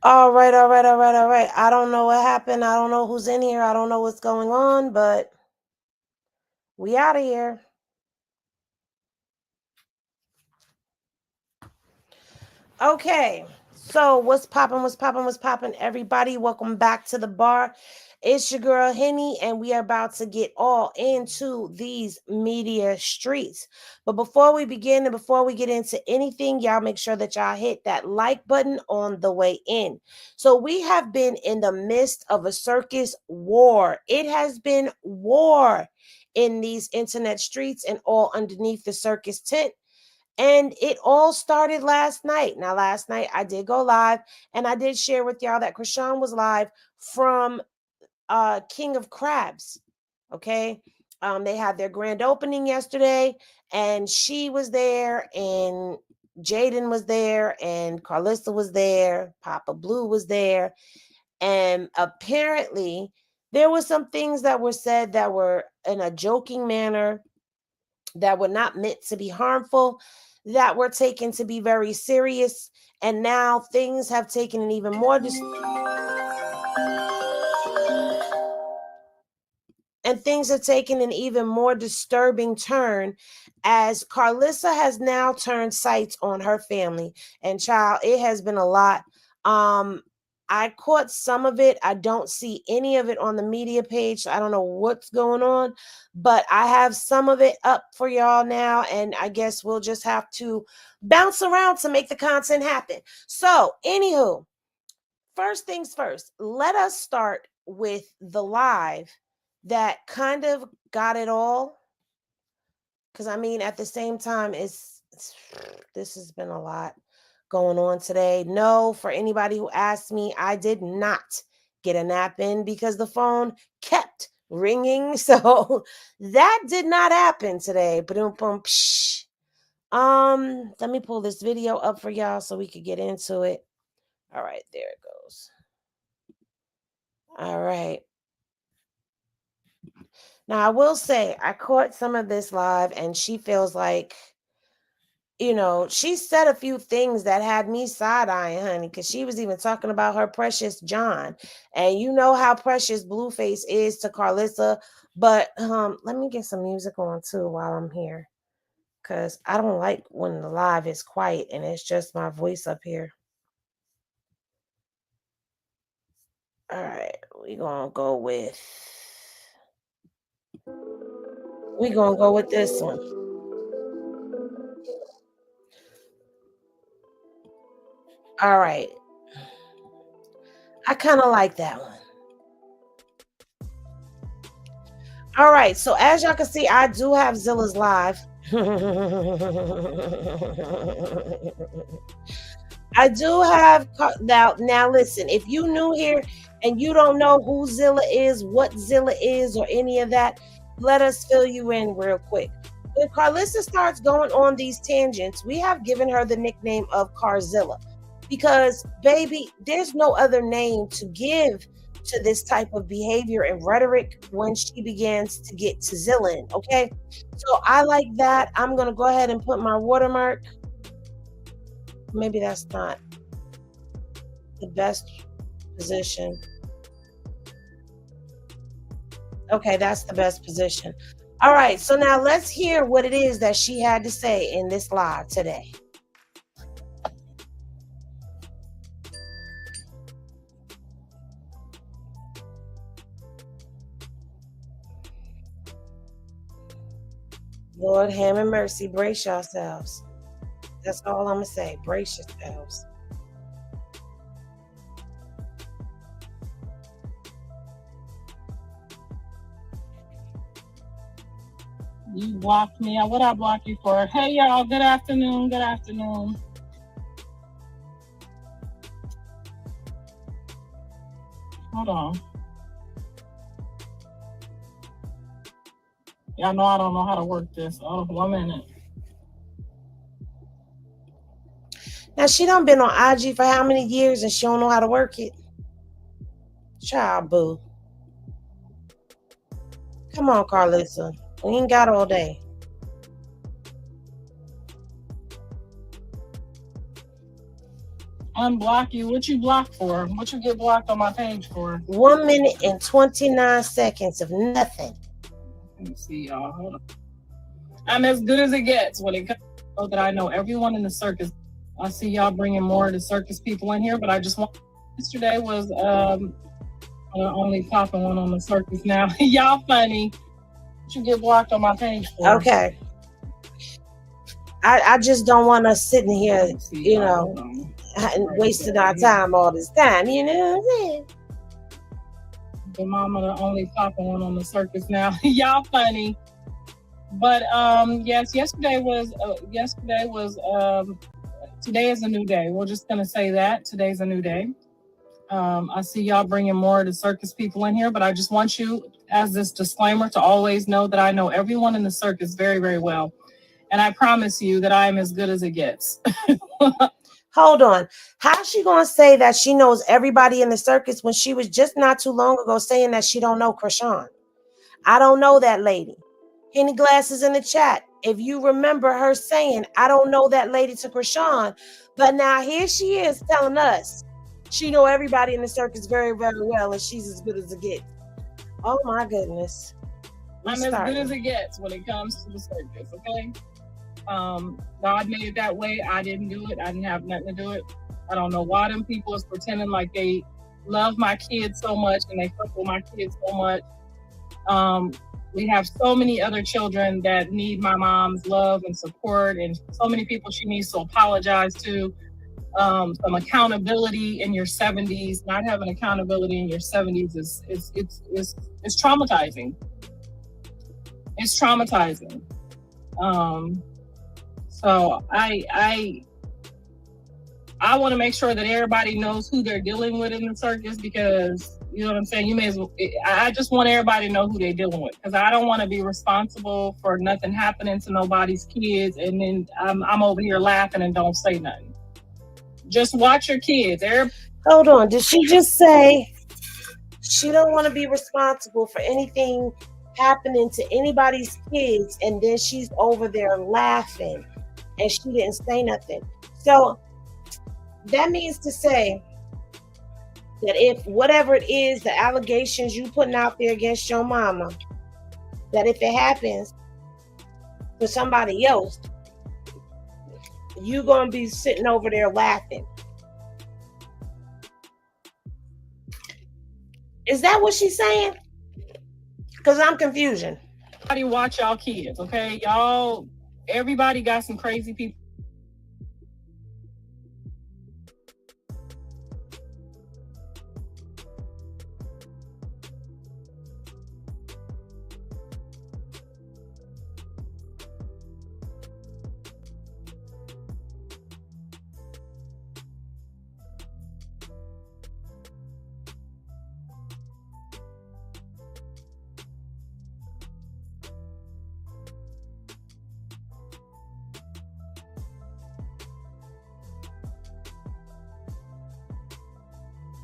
All right, all right, all right, all right. I don't know what happened. I don't know who's in here. I don't know what's going on, but we out of here. Okay. So what's popping? What's popping? What's popping? Everybody, welcome back to the bar. It's your girl Henny, and we are about to get all into these media streets. But before we begin and before we get into anything, y'all make sure that y'all hit that like button on the way in. So we have been in the midst of a circus war. It has been war in these internet streets and all underneath the circus tent. And it all started last night. Now, last night I did go live and I did share with y'all that Krishan was live from King of Crabs. Okay. They had their grand opening yesterday, and she was there, and Jaden was there, and Karlissa was there, Papa Blue was there, and apparently there were some things that were said that were in a joking manner, that were not meant to be harmful, that were taken to be very serious, and now things have taken an even more disturbing turn, as Karlissa has now turned sights on her family. And child, it has been a lot. I caught some of it. I don't see any of it on the media page. So I don't know what's going on, but I have some of it up for y'all now. And I guess we'll just have to bounce around to make the content happen. So, anywho, first things first, let us start with the live that kind of got it all. Because I mean, at the same time, this has been a lot going on today. No, for anybody who asked me, I did not get a nap in because the phone kept ringing. So that did not happen today. Let me pull this video up for y'all so we could get into it. All right, there it goes. All right. Now, I will say, I caught some of this live, and she feels like, she said a few things that had me side-eyeing, honey, because she was even talking about her precious John. And you know how precious Blueface is to Karlissa. But let me get some music on, too, while I'm here, because I don't like when the live is quiet and it's just my voice up here. All right, we're going to go with this one. All right. I kind of like that one. All right. So as y'all can see, I do have Zilla's live. I do have now listen, if you new here and you don't know who Zilla is, what Zilla is, or any of that, let us fill you in real quick. When Karlissa starts going on these tangents, we have given her the nickname of Karzilla, because baby, there's no other name to give to this type of behavior and rhetoric when she begins to get to Zillin. Okay, so I like that. I'm gonna go ahead and put my watermark. Maybe that's not the best position. Okay, that's the best position. All right, so now let's hear what it is that she had to say in this live today. Lord, have mercy, brace yourselves. That's all I'm gonna say. Brace yourselves. You blocked me. What I block you for? Hey y'all, good afternoon. Good afternoon. Hold on. Y'all know I don't know how to work this. Oh, 1 minute. Now she done been on IG for how many years and she don't know how to work it? Child boo. Come on, Karlissa. We ain't got all day. unblock you. What you blocked for? What you get blocked on my page for? 1 minute and 29 seconds of nothing. Let me see, y'all. Hold on. I'm as good as it gets when it comes to that I know everyone in the circus. I see y'all bringing more of the circus people in here, but I just want. Yesterday was only popping one on the circus now. Y'all funny. What you get blocked on my page for? Okay. I just don't want us sitting here, you know, wasting our time all this time. You know what I'm saying? The mama the only popping one on the circus now. Y'all funny. But yes, yesterday was today is a new day. We're just gonna say that today's a new day. I see y'all bringing more of the circus people in here, but I just want you, as this disclaimer, to always know that I know everyone in the circus very, very well. And I promise you that I am as good as it gets. Hold on. How's she going to say that she knows everybody in the circus when she was just not too long ago saying that she don't know Krishan? I don't know that lady. Henny Glasses in the chat. If you remember her saying, I don't know that lady to Krishan, but now here she is telling us she know everybody in the circus very, very well, and she's as good as it gets. Oh my goodness. I'm as good as it gets when it comes to the circus, okay? God made it that way. I didn't do it. I didn't have nothing to do it. I don't know why them people is pretending like they love my kids so much and they fuck with my kids so much. We have so many other children that need my mom's love and support, and so many people she needs to apologize to. Some accountability in your 70s. Not having accountability in your 70s is traumatizing. It's traumatizing. So I want to make sure that everybody knows who they're dealing with in the circus, because you know what I'm saying. You may as well. I just want everybody to know who they're dealing with, because I don't want to be responsible for nothing happening to nobody's kids, and then I'm over here laughing and don't say nothing. Just watch your kids. Hold on. Did she just say she don't want to be responsible for anything happening to anybody's kids, and then she's over there laughing and she didn't say nothing? So that means to say that if whatever it is, the allegations you putting out there against your mama, that if it happens to somebody else, you're going to be sitting over there laughing. Is that what she's saying? Because I'm confusion. Everybody watch y'all kids, okay? Y'all, everybody got some crazy people.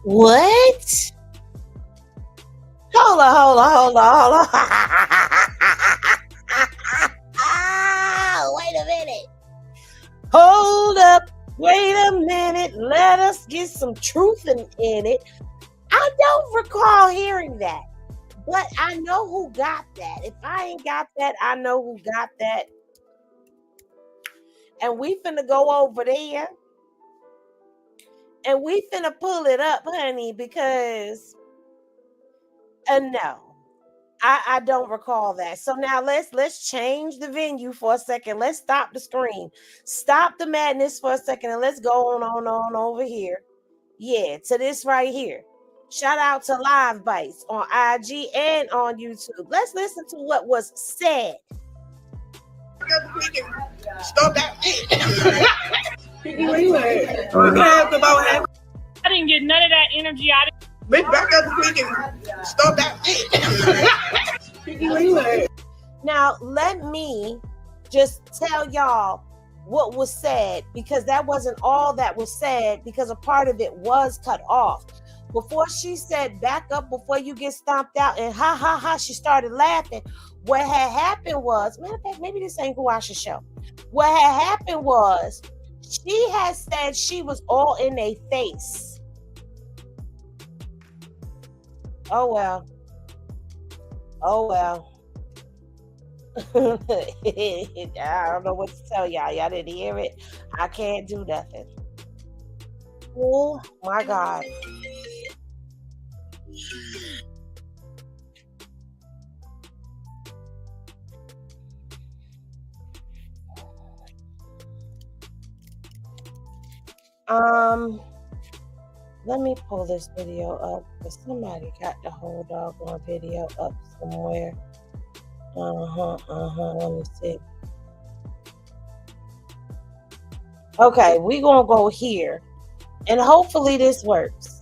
What? Hold on. Wait a minute. Hold up. Wait a minute. Let us get some truth in it. I don't recall hearing that, but I know who got that. If I ain't got that, I know who got that. And we finna go over there. And we finna pull it up, honey, because no, I don't recall that. So now let's change the venue for a second. Let's stop the screen. Stop the madness for a second, and let's go on over here. Yeah, to this right here. Shout out to Live Bites on IG and on YouTube. Let's listen to what was said. Stop that. I didn't get none of that energy. Bitch, back up quick and stop that. Now, let me just tell y'all what was said, because that wasn't all that was said, because a part of it was cut off. Before she said, back up before you get stomped out, and ha, ha, ha, she started laughing. What had happened was, matter of fact, maybe this ain't who I should show. What had happened was, She has said she was all in their face. Oh well. Oh well. I don't know what to tell y'all. Y'all didn't hear it. I can't do nothing. Oh my God. Let me pull this video up because somebody got the whole doggone video up somewhere. Let me see. Okay, we're gonna go here, and hopefully this works.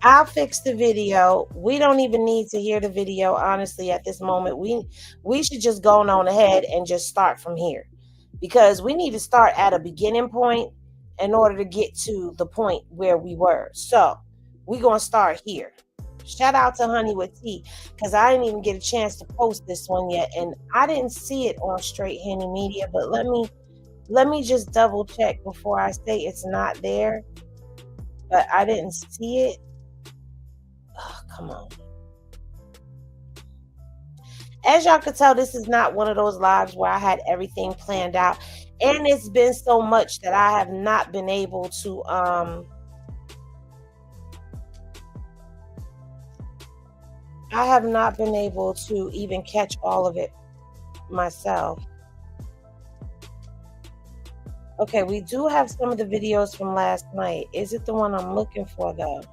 I'll fix the video. We don't even need to hear the video, honestly, at this moment. We should just go on ahead and just start from here, because we need to start at a beginning point in order to get to the point where we were. So we're going to start here. Shout out to Honey with Tea, because I didn't even get a chance to post this one yet, and I didn't see it on Straight Henny Media, but let me just double check before I say it's not there. But I didn't see it. Oh, come on. As y'all could tell, this is not one of those lives where I had everything planned out. And it's been so much that I have not been able to even catch all of it myself. Okay, we do have some of the videos from last night. Is it the one I'm looking for though?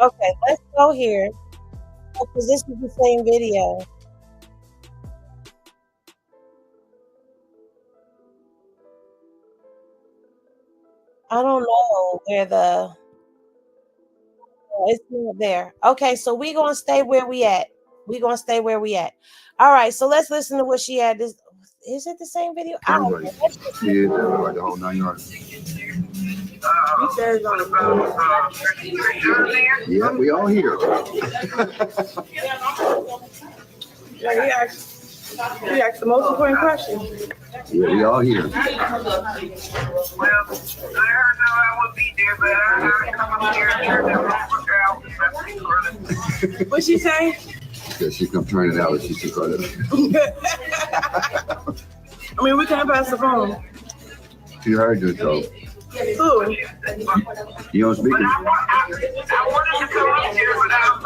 Okay, let's go here, because this is the same video. I don't know where it's not there. Okay, so we're going to stay where we at. All right, so let's listen to what she had. Is it the same video? Everybody. Kids, everybody, the whole 9 yards. Yeah, we all here. Yeah, he asked the most important question. Yeah, we all here. Well, I heard I would be there, but I come up here and turn that out. What'd she say? Because she come turn it out and she took it. I mean, we can't pass the phone. She heard you, so. Who? You don't speak it? I wanted to come up here, but I was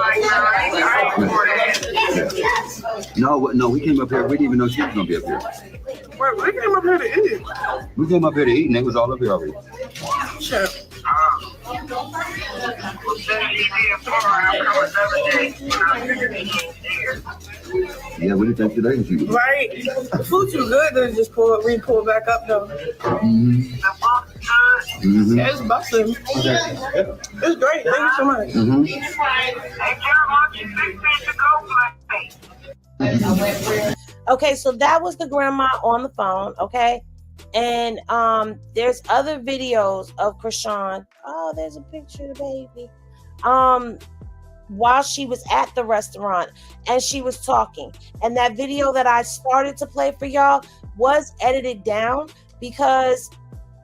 like, No, we came up here. We didn't even know she was going to be up here. Wait, we came up here to eat. We came up here to eat and they was all up here already. Sure. Yeah, what do you think today is you? Right. The food too good to just pull back up though. Mm-hmm. Mm-hmm. Yeah, it's busting. It's great. Thank you so much. Mm-hmm. Okay, so that was the grandma on the phone, okay? And there's other videos of Krishan. Oh, there's a picture of the baby. While she was at the restaurant and she was talking. And that video that I started to play for y'all was edited down because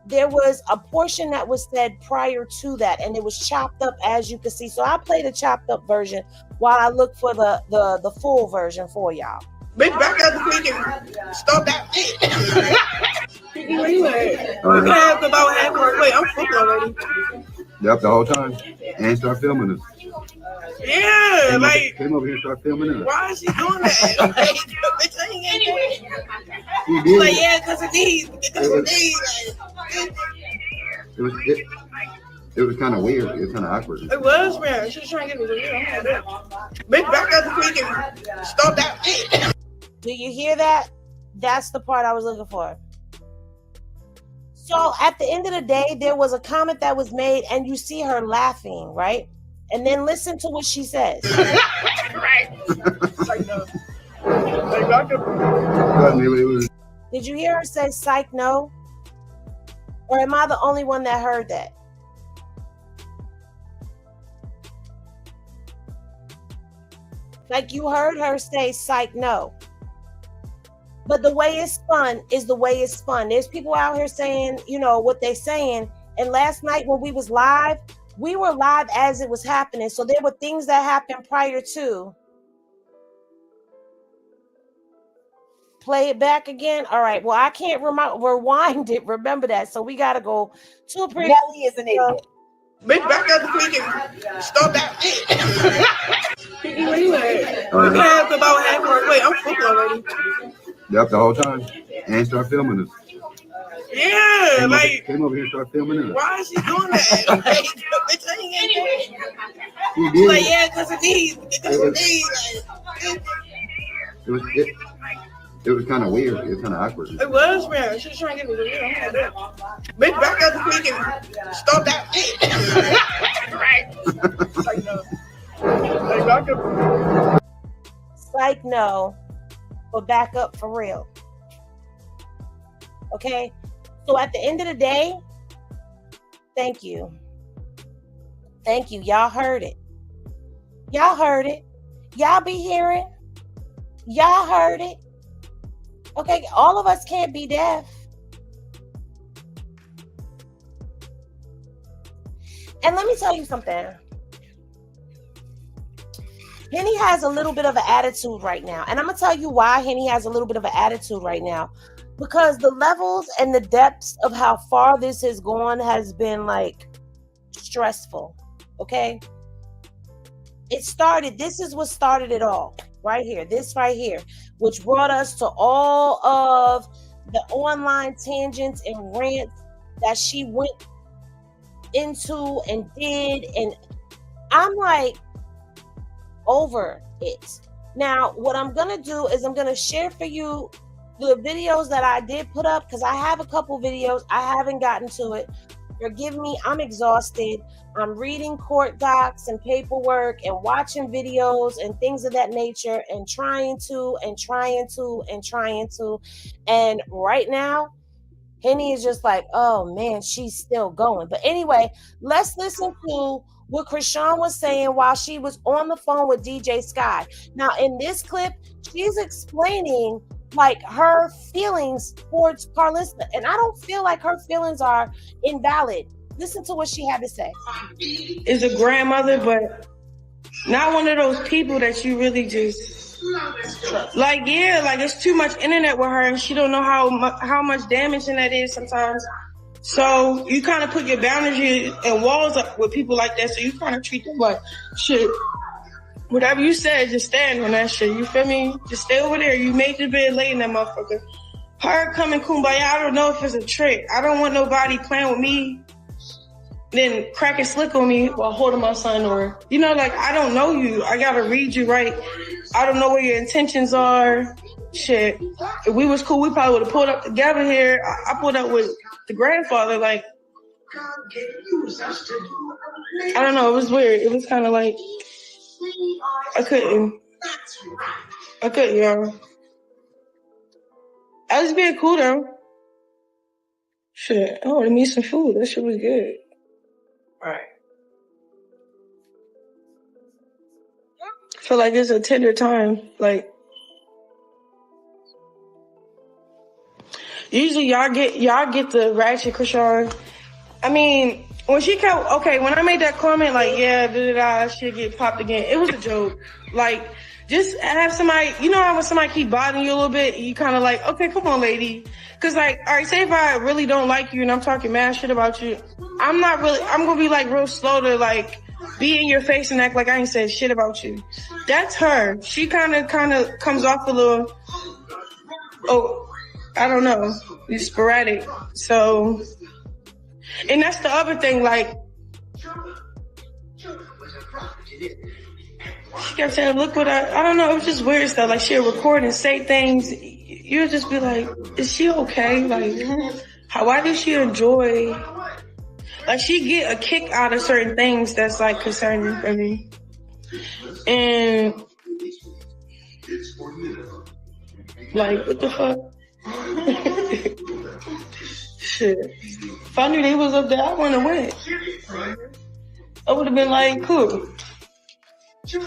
there was a portion that was said prior to that and it was chopped up, as you can see. So I played a chopped up version while I look for the full version for y'all. Bitch, back up the quick and stop that shit. Where you at? We have about halfway. Wait, I'm full already. Yep, the whole time. And start filming us. Yeah, Came over here and started filming us. why is she doing that? Bitch, I ain't anyway. She did. Like, yeah, because it needs. It was kind of weird. It was kind of awkward. It was, man. She was trying to get me to do it. Bitch, back up the quick and stop that shit. Do you hear that? That's the part I was looking for. So at the end of the day, there was a comment that was made and you see her laughing, right? And then listen to what she says. Right. Like, no. Like, Dr. Did you hear her say psych no? Or am I the only one that heard that? Like you heard her say, psych, no. But the way it's spun is the way it's spun. There's people out here saying, you know, what they're saying. And last night when we was live, we were live as it was happening. So there were things that happened prior to. Play it back again. All right. Well, I can't rewind it. Remember that. So we got to go to a pretty. Nelly is an idiot. Bitch, back up the freaking start back. Kiki, where you at? We have about halfway. Wait, I'm full already. Yep, the whole time. And start filming us. Yeah, Came over here and started filming us. why is she doing that? Bitch, I ain't getting She did. like, yeah, because of these. It was kind of weird. It was kind of awkward. It was, man. She was trying to get me to do. Bitch, back up the freaking start back. Right. Like, no. Like, back up. Psych, no. But back up for real. Okay? So at the end of the day, thank you. Thank you. Y'all heard it. Y'all heard it. Y'all be hearing. Y'all heard it. Okay, all of us can't be deaf. And let me tell you something. Henny has a little bit of an attitude right now. And I'm going to tell you why Henny has a little bit of an attitude right now. Because the levels and the depths of how far this has gone has been like stressful. Okay? This is what started it all. Right here. This right here. Which brought us to all of the online tangents and rants that she went into and did. And I'm like, over it. Now, what I'm going to do is I'm going to share for you the videos that I did put up, because I have a couple videos. I haven't gotten to it. Forgive me. I'm exhausted. I'm reading court docs and paperwork and watching videos and things of that nature and trying to. And right now, Henny is just like, oh man, she's still going. But anyway, let's listen to what Krishan was saying while she was on the phone with DJ Sky. Now, in this clip, she's explaining like her feelings towards Karlissa. And I don't feel like her feelings are invalid. Listen to what she had to say. Is a grandmother, but not one of those people that you really just like, yeah, like it's too much internet with her and she don't know how much damaging that is sometimes. So you kind of put your boundaries and walls up with people like that. So you kind of treat them like shit. Whatever you said, just stand on that shit. You feel me? Just stay over there. You made the bed, lay in that motherfucker. Her coming kumbaya, I don't know if it's a trick. I don't want nobody playing with me, then cracking slick on me while holding my son, or, you know, like, I don't know you. I gotta read you right. I don't know what your intentions are. Shit. If we was cool, we probably would have pulled up together here. I pulled up with the grandfather, like, I don't know. It was weird. It was kind of like, I couldn't, y'all. I was being cool though. Shit, I wanted me some food. That shit was good. All right. I feel like it's a tender time. Like, usually y'all get the ratchet, Krishan. I mean, when I made that comment, like, yeah, shit get popped again. It was a joke. Like, just have somebody, you know how when somebody keep bothering you a little bit, you kind of like, okay, come on, lady. Cause like, all right, say if I really don't like you and I'm talking mad shit about you, I'm gonna be like real slow to like be in your face and act like I ain't said shit about you. That's her. She kind of comes off a little, I don't know, it's sporadic. So, and that's the other thing, like, she kept saying, look what I don't know, it was just weird stuff. Like, she'll record and say things, you'll just be like, is she okay? Like, why does she enjoy, like, she get a kick out of certain things that's, like, concerning for me. And, like, what the fuck? Shit. If I knew they was up there, I wouldn't have went. I would have been like, cool. You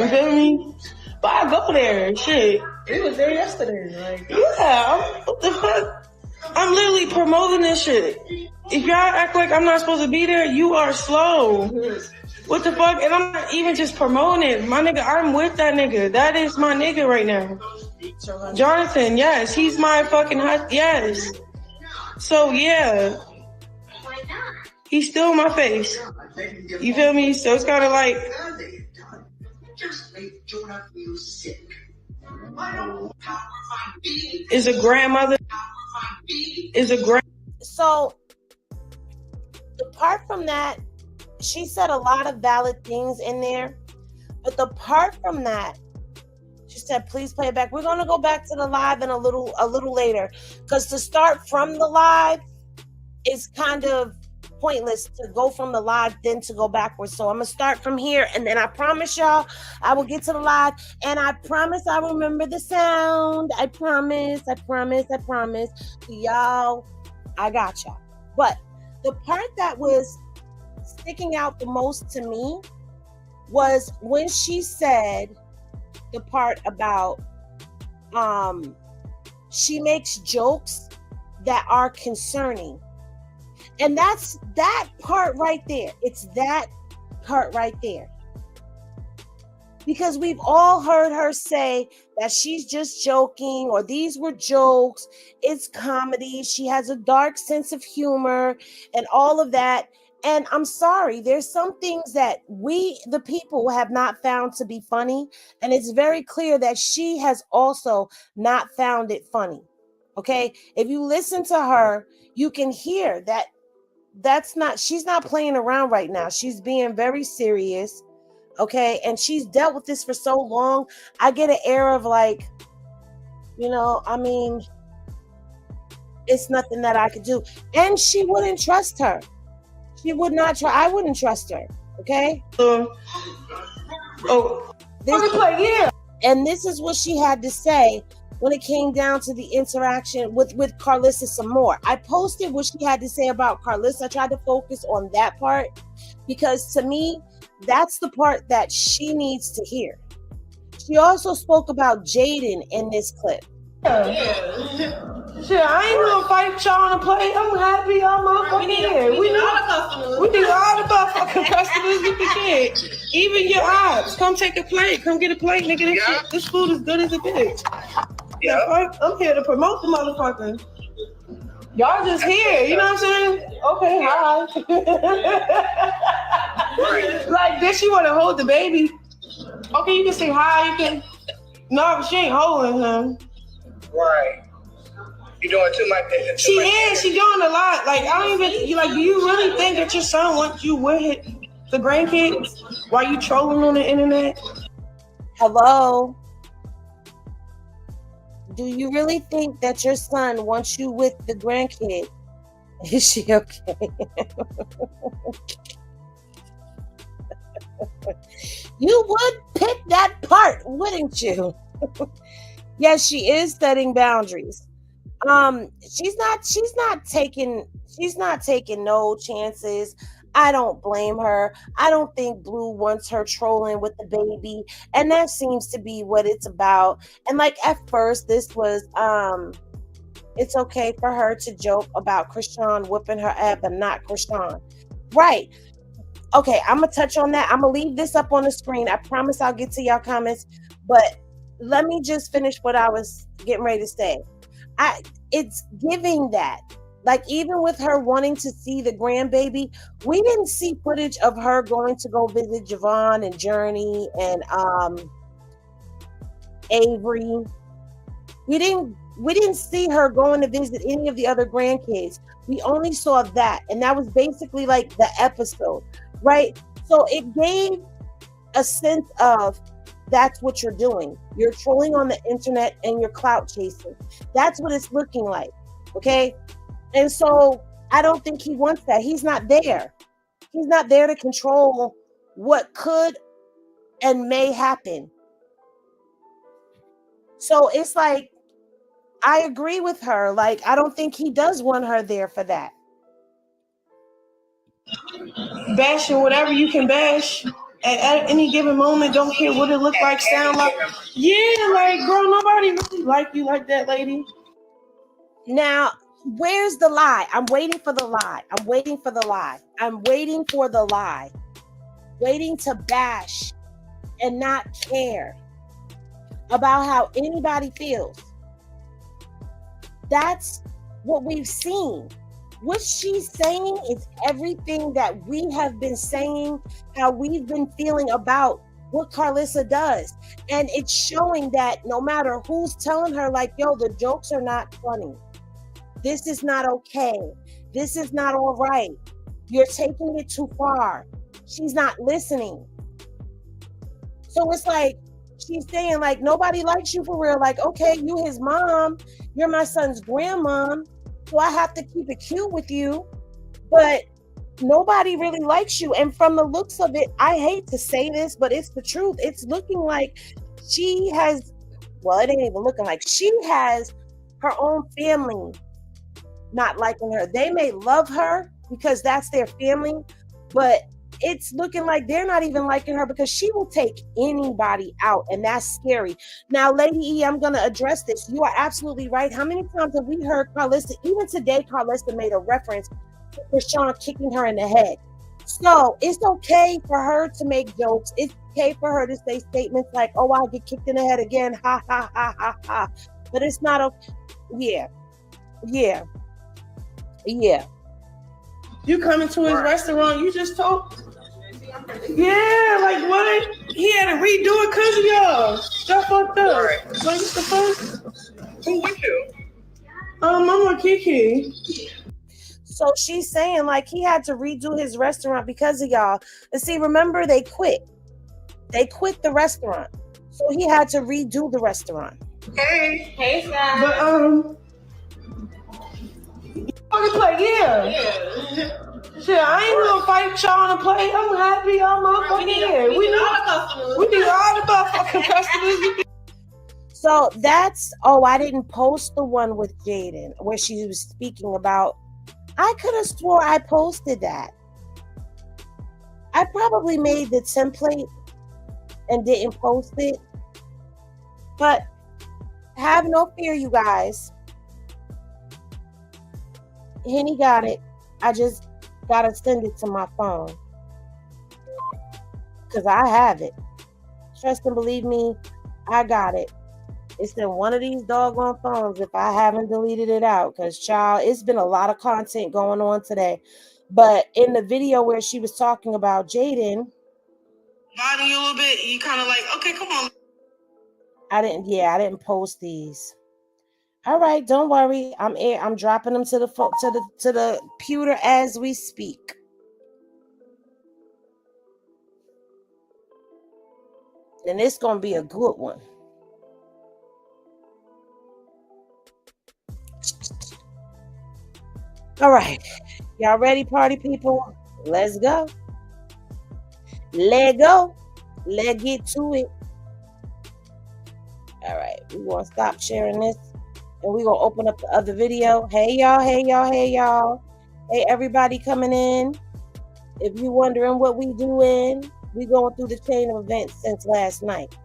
feel me? But I go there, shit. We was there yesterday. Like, Yeah, what the fuck? I'm literally promoting this shit. If y'all act like I'm not supposed to be there, you are slow. What the fuck? And I'm not even just promoting it. My nigga, I'm with that nigga. That is my nigga right now. Jonathan, yes. He's my fucking husband. Yes. So, yeah. He's still in my face. You feel me? So it's kind of like... Is a grandmother... So, apart from that, she said a lot of valid things in there. But apart from that, she said, please play it back. We're going to go back to the live in a little later. Because to start from the live is kind of pointless to go from the live then to go backwards. So I'm going to start from here. And then I promise y'all, I will get to the live. And I promise I'll remember the sound. I promise. Y'all, I got y'all. But the part that was sticking out the most to me was when she said the part about she makes jokes that are concerning. And that's that part right there. It's that part right there. Because we've all heard her say that she's just joking or these were jokes. It's comedy. She has a dark sense of humor and all of that. And I'm sorry, there's some things that we, the people, have not found to be funny. And it's very clear that she has also not found it funny. Okay? If you listen to her, you can hear that she's not playing around right now. She's being very serious. Okay? And she's dealt with this for so long. I get an air of like, I mean, it's nothing that I could do. And she wouldn't trust her. She would not try. I wouldn't trust her. Okay. And this is what she had to say when it came down to the interaction with Karlissa some more. I posted what she had to say about Karlissa. I tried to focus on that part because to me, that's the part that she needs to hear. She also spoke about Jaden in this clip. Shit, I ain't gonna fight y'all on the plate. I'm happy I'm motherfucking here. We need all the motherfucking customers we can get. Even your ops. Come take a plate. Come get a plate, nigga. This food is good as a bitch. Yeah, I'm here to promote the motherfucker. Y'all just here, you know what I'm saying? Okay, hi. Like, bitch, you wanna hold the baby? Okay, you can say hi, you can. No, but she ain't holding him. right. You're doing too much. She doing a lot. Like, I don't even, do you really think that your son wants you with the grandkids while you trolling on the internet? Hello? Do you really think that your son wants you with the grandkid? Is she okay? You would pick that part, wouldn't you? Yes, she is setting boundaries. She's not taking no chances. I don't blame her. I don't think Blue wants her trolling with the baby, and that seems to be what it's about. And like at first, this was it's okay for her to joke about Krishan whipping her up and not Krishan, right? Okay, I'm gonna touch on that. I'm gonna leave this up on the screen. I promise I'll get to y'all comments, but let me just finish what I was getting ready to say. It's giving that. Like, even with her wanting to see the grandbaby, we didn't see footage of her going to go visit Javon and Journey and Avery. We didn't see her going to visit any of the other grandkids. We only saw that, and that was basically like the episode, right? So it gave a sense of that's what you're doing. You're trolling on the internet and you're clout chasing. That's what it's looking like, okay? And so I don't think he wants that. He's not there. He's not there to control what could and may happen. So it's like, I agree with her. Like, I don't think he does want her there for that. Bashing whatever you can bash. at any given moment, don't care what it look like, sound like. Yeah, like, girl, nobody really like you like that, lady. Now, where's the lie? I'm waiting for the lie. I'm waiting for the lie. I'm waiting for the lie. Waiting to bash and not care about how anybody feels. That's what we've seen. What she's saying is everything that we have been saying, how we've been feeling about what Karlissa does. And it's showing that no matter who's telling her, like, yo, the jokes are not funny. This is not okay. This is not all right. You're taking it too far. She's not listening. So it's like, she's saying, like, nobody likes you for real. Like, okay, you his mom. You're my son's grandmom. So I have to keep it cute with you. But nobody really likes you. And from the looks of it, I hate to say this, but it's the truth. It's looking like she has, well, it ain't even looking like, she has her own family not liking her. They may love her because that's their family, but it's looking like they're not even liking her because she will take anybody out, and that's scary. Now, Lady E, I'm going to address this. You are absolutely right. How many times have we heard Karlissa? Even today, Karlissa made a reference to Krishan kicking her in the head. So it's okay for her to make jokes. It's okay for her to say statements like, oh, I'll get kicked in the head again. Ha, ha, ha, ha, ha. But it's not okay. Yeah. You come into his restaurant, you just told. Yeah, like what? He had to redo it because of y'all. Stuff fucked up. Like, what the fuck? Who with you? I'm with Kiki. So she's saying, like, he had to redo his restaurant because of y'all. And see, remember, they quit. They quit the restaurant. So he had to redo the restaurant. Hey, Sam. But, yeah. Shit, I ain't gonna fight y'all on the play. I'm happy y'all motherfucking here. We need all the motherfucking customers. So that's, oh, I didn't post the one with Jaden where she was speaking about, I could have swore I posted that. I probably made the template and didn't post it. But have no fear, you guys. Henny got it. I just gotta send it to my phone because I have it. Trust and believe me, I got it. It's in one of these doggone phones if I haven't deleted it out, because child, it's been a lot of content going on today. But in the video where she was talking about Jaden, bothering you a little bit, you kind of like, okay, come on. I didn't post these. All right, don't worry. I'm dropping them to the computer as we speak. And it's gonna be a good one. All right, y'all ready, party people? Let's go. Let go. Let's get to it. All right, we're gonna stop sharing this. And we're going to open up the other video. Hey, y'all. Hey, everybody coming in. If you're wondering what we doing, we going through the chain of events since last night.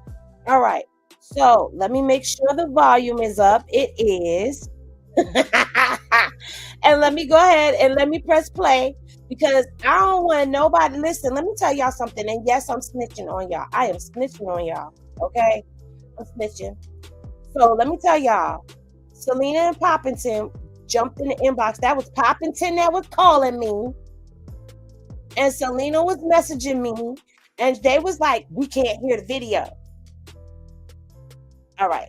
All right. So let me make sure the volume is up. It is. And let me go ahead and let me press play because I don't want nobody. Listen, let me tell y'all something. And yes, I'm snitching on y'all. I am snitching on y'all. Okay? I'm snitching. So let me tell y'all. Selena and Poppington jumped in the inbox. That was Poppington that was calling me. And Selena was messaging me. And they was like, we can't hear the video. All right.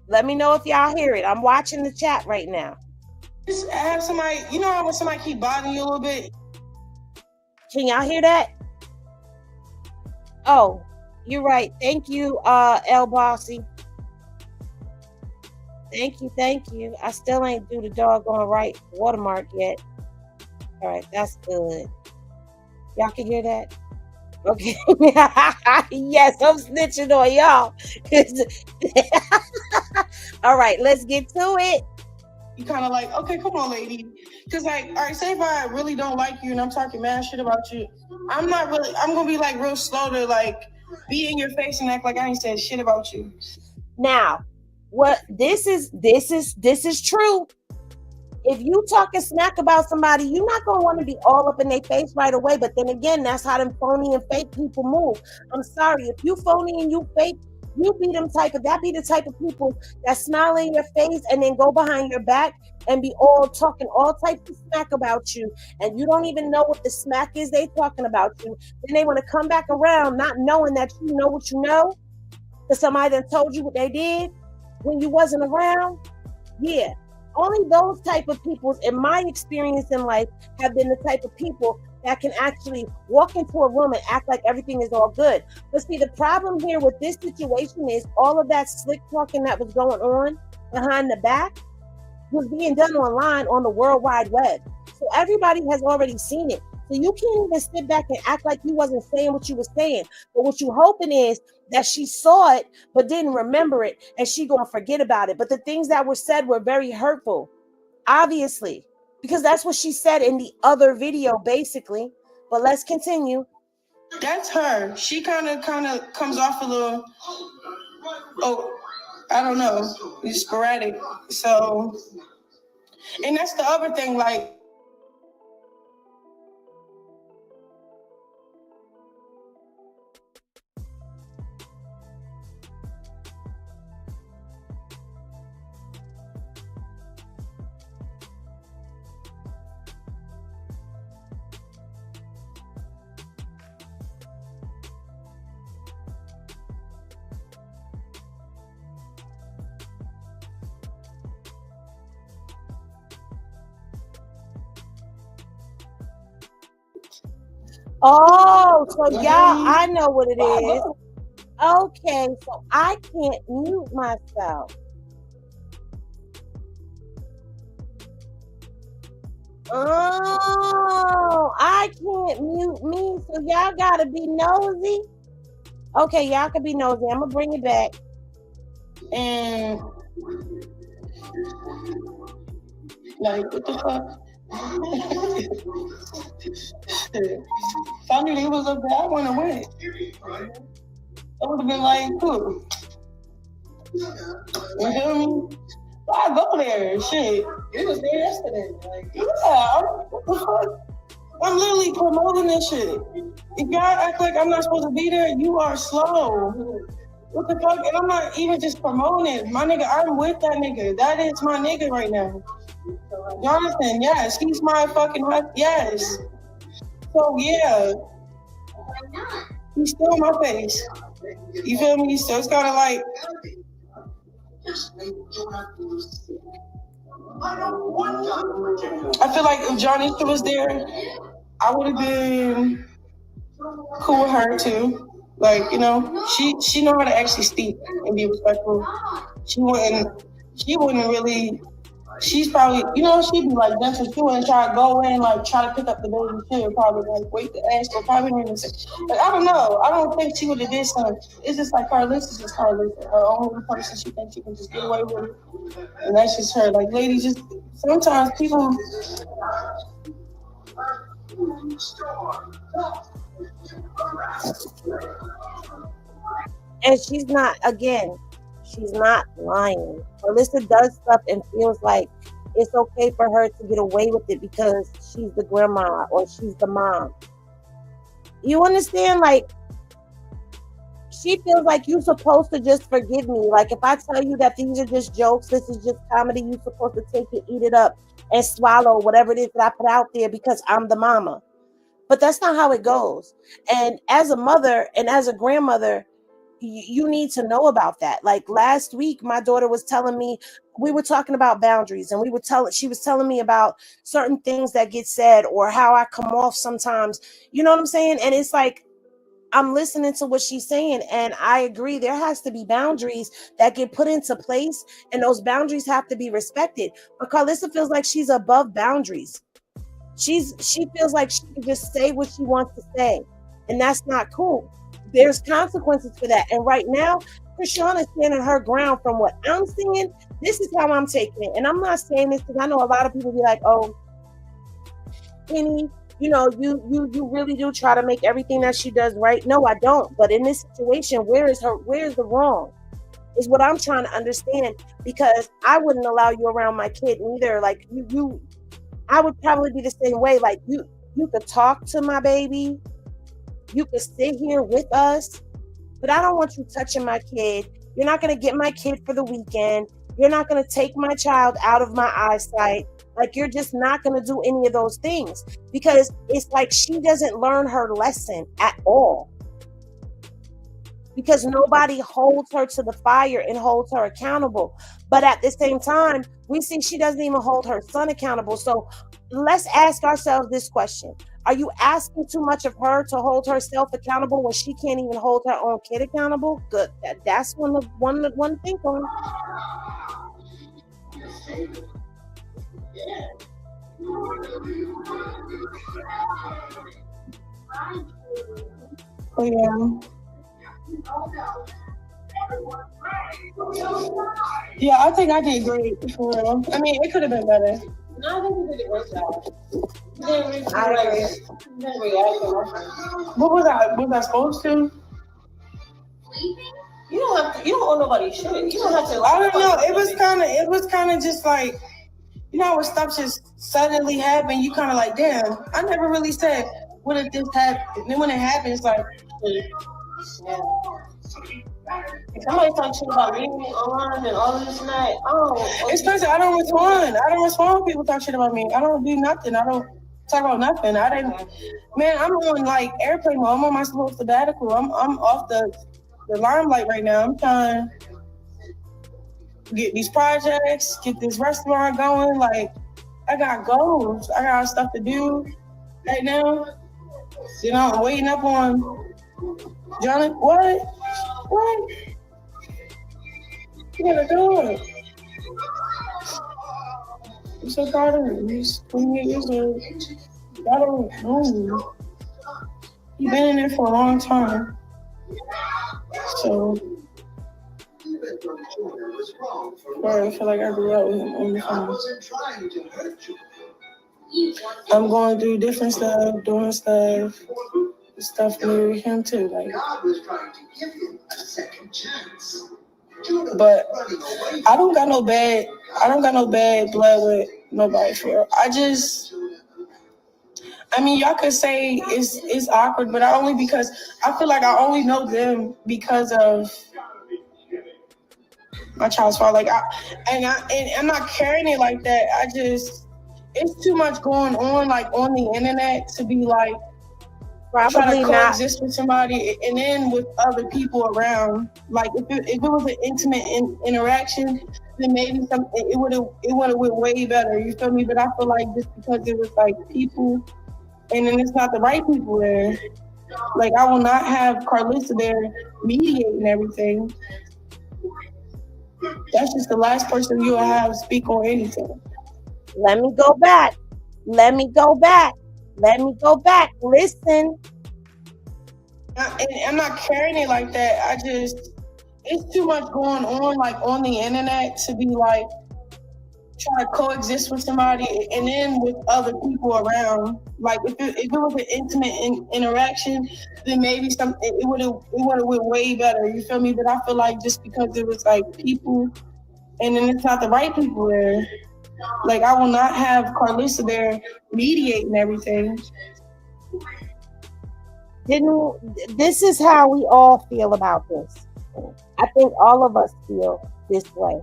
Let me know if y'all hear it. I'm watching the chat right now. Just have somebody, you know how when somebody keep bothering you a little bit? Can y'all hear that? Oh, you're right. Thank you, El Bossy. Thank you. I still ain't do the doggone right watermark yet. All right, that's good. Y'all can hear that? Okay. Yes, I'm snitching on y'all. All right, let's get to it. you kind of like, okay, come on, lady. Because like, all right, say if I really don't like you and I'm talking mad shit about you, I'm gonna be like real slow to like be in your face and act like I ain't said shit about you. Now, what this is true. If you talking smack about somebody, you're not gonna want to be all up in their face right away. But then again, that's how them phony and fake people move. I'm sorry, if you phony and you fake, you be the type of people that smile in your face and then go behind your back and be all talking all types of smack about you, and you don't even know what the smack is they talking about you. Then they want to come back around not knowing that you know what you know, because somebody done told you what they did when you wasn't around. Yeah. Only those type of people, in my experience in life, have been the type of people that can actually walk into a room and act like everything is all good. But see, the problem here with this situation is all of that slick talking that was going on behind the back was being done online on the World Wide Web. So everybody has already seen it. So you can't even sit back and act like you wasn't saying what you was saying. But what you hoping is that she saw it but didn't remember it, and she gonna forget about it. But the things that were said were very hurtful, obviously, because that's what she said in the other video, basically. But let's continue. That's her. She kind of comes off a little, I don't know, sporadic. So, and that's the other thing, like, Oh, so y'all, I know what it is. Okay, so I can't mute myself. Oh, I can't mute me, so y'all gotta be nosy. Okay, y'all can be nosy. I'm gonna bring it back. And like, what the fuck? If I knew they was up there, I wouldn't have went. I would have been like, cool. You feel me? Why go there? Shit. You was there yesterday. Like, yeah, what the fuck? I'm literally promoting this shit. If y'all act like I'm not supposed to be there, you are slow. What the fuck? And I'm not even just promoting it. My nigga, I'm with that nigga. That is my nigga right now. Jonathan, yes. He's my fucking husband. Yes. So, yeah. He's still in my face. You feel me? So it's kind of like, I feel like if Johnny was there, I would have been cool with her too. Like, you know, she know how to actually speak and be respectful. She wouldn't really. She's probably, you know, she'd be like gentle. She wouldn't try to go in, like, try to pick up the baby. She would probably, like, wait to ask, or probably didn't even say. Like, I don't know. I don't think she would have did something. It's just like Karlissa's just Karlissa. Her only person, she thinks she can just get away with it. And that's just her. Like, ladies, just, sometimes people. And she's not lying. Karlissa does stuff and feels like it's okay for her to get away with it because she's the grandma or she's the mom. You understand? Like, she feels like you're supposed to just forgive me. Like, if I tell you that these are just jokes, this is just comedy, you're supposed to take it, eat it up, and swallow whatever it is that I put out there because I'm the mama. But that's not how it goes. And as a mother and as a grandmother, you need to know about that. Like last week, my daughter was telling me, we were talking about boundaries, and she was telling me about certain things that get said or how I come off sometimes. You know what I'm saying? And it's like, I'm listening to what she's saying, and I agree. There has to be boundaries that get put into place, and those boundaries have to be respected. But Karlissa feels like she's above boundaries. She feels like she can just say what she wants to say, and that's not cool. There's consequences for that. And right now, Krishana is standing her ground from what I'm seeing. this is how I'm taking it. And I'm not saying this because I know a lot of people be like, oh, Penny, you know, you really do try to make everything that she does right. No, I don't. But in this situation, where is the wrong? Is what I'm trying to understand, because I wouldn't allow you around my kid neither. Like I would probably be the same way. Like you could talk to my baby, you could sit here with us, but I don't want you touching my kid. You're not gonna get my kid for the weekend. You're not gonna take my child out of my eyesight. Like you're just not gonna do any of those things, because it's like she doesn't learn her lesson at all. Because nobody holds her to the fire and holds her accountable. But at the same time, we see she doesn't even hold her son accountable. So let's ask ourselves this question. Are you asking too much of her to hold herself accountable when she can't even hold her own kid accountable? Good. That's one thing on. Oh, yeah. Yeah, I think I did great for real. I mean, it could have been better. No, I think you did a great job. What was I supposed to? You don't have to. You don't owe nobody shit. You don't have to. I don't know. It was kind of just like, you know, when stuff just suddenly happened, you kind of like, damn, I never really said, what if this happened? And then when it happened, it's like, yeah. If somebody talks shit about me online and all this and that, especially I don't respond. I don't respond when people talk shit about me. I don't do nothing. I don't talk about nothing. I'm on like airplane mode. I'm on my supposed sabbatical. I'm off the limelight right now. I'm trying to get these projects, get this restaurant going. Like, I got goals. I got stuff to do right now. You know, I'm waiting up on Johnny. What? You gotta do it. I'm so proud of him. He's 28 years old. I don't know. He's been in there for a long time. So, I feel like I grew up with him on the phone. I'm going through different stuff, doing stuff new with him too. Like, but I don't got no bad blood with nobody for real. I mean, y'all could say it's awkward, but because I feel like I only know them because of my child's father. Like, I'm not carrying it like that. It's too much going on, like on the internet, to be like trying to coexist with somebody and then with other people around. Like, if it was an intimate interaction, then maybe it would have went way better. You feel me? But I feel like just because it was like people, and then it's not the right people there. Like, I will not have Karlissa there mediating everything. That's just the last person you'll have speak on anything. Let me go back. Listen. And I'm not carrying it like that. It's too much going on, like on the internet, to be like trying to coexist with somebody and then with other people around. Like, if it was an intimate interaction, then maybe it would have went way better. You feel me? But I feel like just because it was like people, and then it's not the right people there. Like, I will not have Karlissa there mediating everything. This is how we all feel about this. I think all of us feel this way.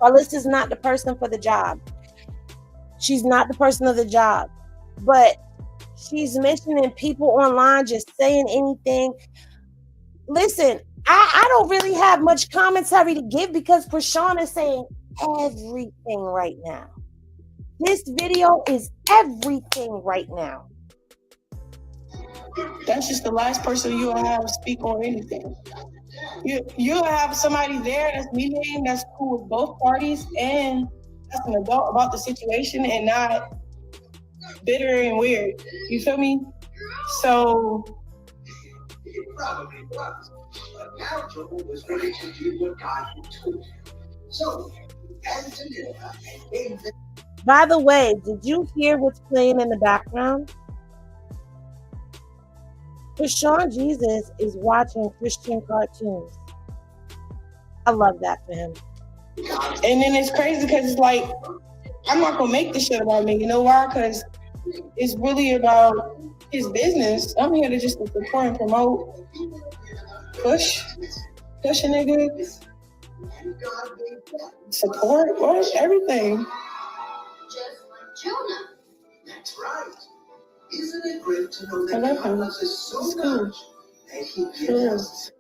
Karlissa's not the person for the job. She's not the person of the job. But she's mentioning people online just saying anything. Listen, I don't really have much commentary to give because Prashana is saying everything right now. This video is everything right now. That's just the last person you'll have speak on anything. You'll have somebody there that's mediating, that's cool with both parties, and that's an adult about the situation and not bitter and weird. You feel me? So It probably was. But now Joel was ready to do what God had told him. So, and to Nineveh and gave them. By the way, did you hear what's playing in the background? Krishan Jesus is watching Christian cartoons. I love that for him. And then it's crazy because it's like, I'm not gonna make this shit about me. You know why? Because it's really about his business. I'm here to just to support and promote, push a nigga, support, what, everything. Just like Jonah. That's right. Isn't it great to know I that love God him. loves us so It's cool. much that He gives Yeah. us?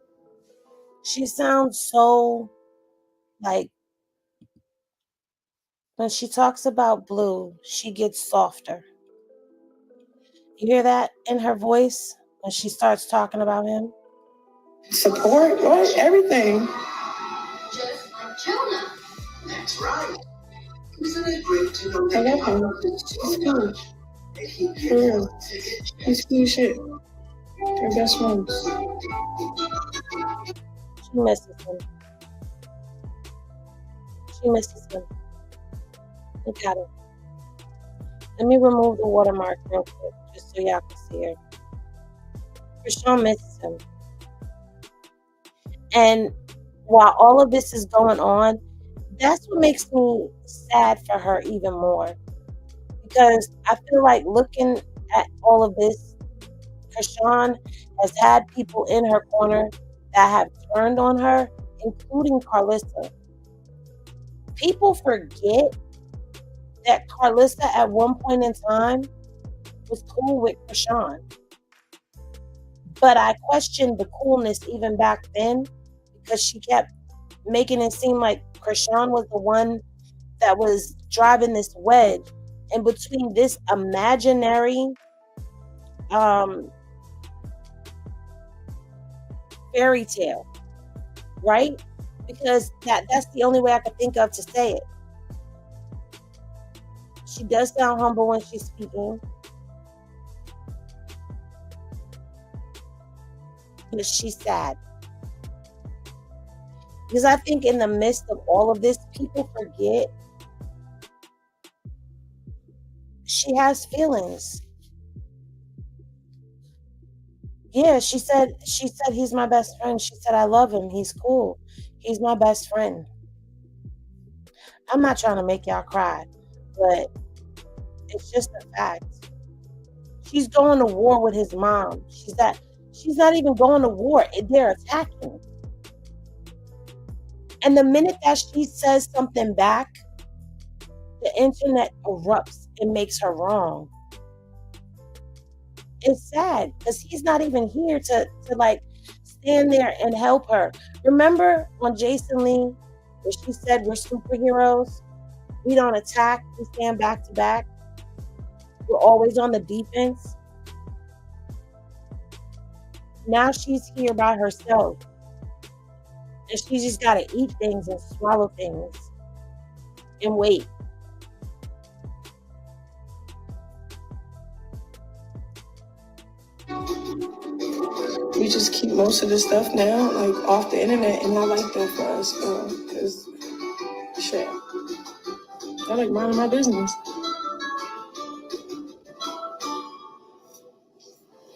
She sounds so like when she talks about Blue, she gets softer. You hear that in her voice when she starts talking about him? Support, what, everything. Just like Jonah. That's right. Isn't it great to know I that love God him. loves us so It's cool. much that He For gives real. us? It's cool shit. They're best friends. She misses him. She misses him. Look at her. Let me remove the watermark real quick just so y'all can see her. Krishan misses him. And while all of this is going on, that's what makes me sad for her even more. Because I feel like looking at all of this, Krishan has had people in her corner that have turned on her, including Karlissa. People forget that Karlissa at one point in time was cool with Krishan. But I questioned the coolness even back then because she kept making it seem like Krishan was the one that was driving this wedge in between this imaginary fairy tale, right? Because that's the only way I could think of to say it. She does sound humble when she's speaking. But she's sad. Because I think in the midst of all of this, people forget she has feelings. Yeah, she said he's my best friend. She said, I love him. He's cool. He's my best friend. I'm not trying to make y'all cry, but it's just a fact. She's going to war with his mom. She's not even going to war. They're attacking. And the minute that she says something back, the internet erupts and makes her wrong. It's sad because he's not even here to like stand there and help her. Remember on Jason Lee, where she said we're superheroes? We don't attack, we stand back to back. We're always on the defense. Now she's here by herself. And she just got to eat things and swallow things and wait. We just keep most of the stuff now, like, off the internet, and I like that for us, because, shit, I like minding my business.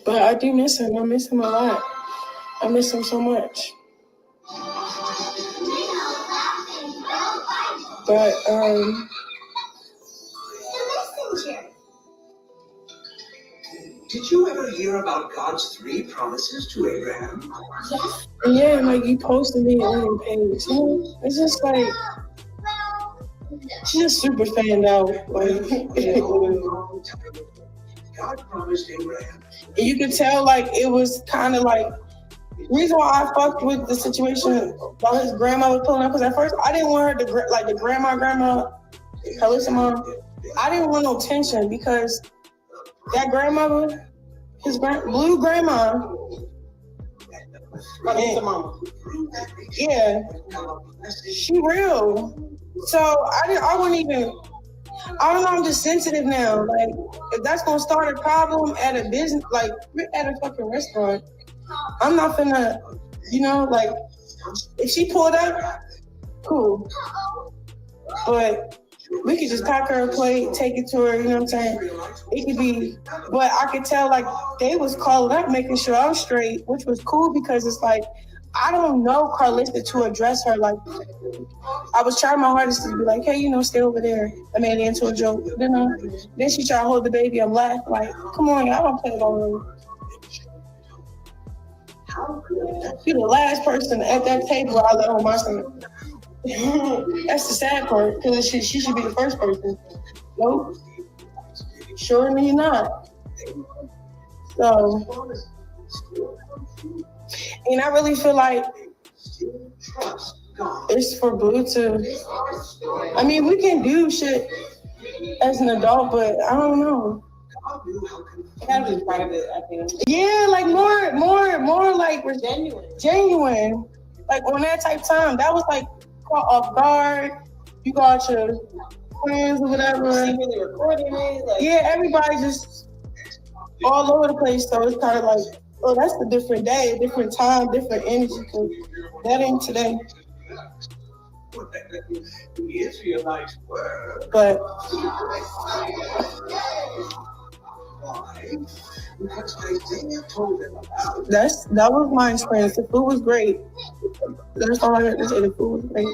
But I do miss him. I miss him a lot. I miss him so much. But, Did you ever hear about God's 3 promises to Abraham? yeah, like, you posted me on your page. You know, it's just like, she's just super fanned out. Like, God promised Abraham. and you could tell, like, it was kind of like, the reason why I fucked with the situation while his grandma was pulling up, because at first I didn't want her to, like, the grandma, Karlissa mom, I didn't want no tension because that grandmother, blue grandma, yeah, she real. So I wouldn't even, I don't know. I'm just sensitive now. Like, if that's gonna start a problem at a business, like we're at a fucking restaurant, I'm not finna, like, if she pulled up, cool. But we could just pack her a plate, take it to her, you know what I'm saying? It could be, but I could tell, like, they was calling up, making sure I'm straight, which was cool because it's like, I don't know Karlissa to address her. Like, I was trying my hardest to be like, hey, stay over there. I made it into a joke, Then she tried to hold the baby. I'm laughing, like, come on, y'all don't play it on. You're the last person at that table I let on my son. That's the sad part, because she should be the first person. Nope. Surely not. So, and I really feel like it's for Blue to, I mean, we can do shit as an adult, but I don't know. It gotta be private, I think. Yeah, like more like we're genuine. Like on that type of time, that was like caught off guard. You got your friends or whatever. She really recording it. Like, yeah, everybody just all over the place. So it's kind of like, oh, that's a different day, a different time, different energy. Cause that ain't today. But that was my experience. The food was great. That's all I had to say. The food was great.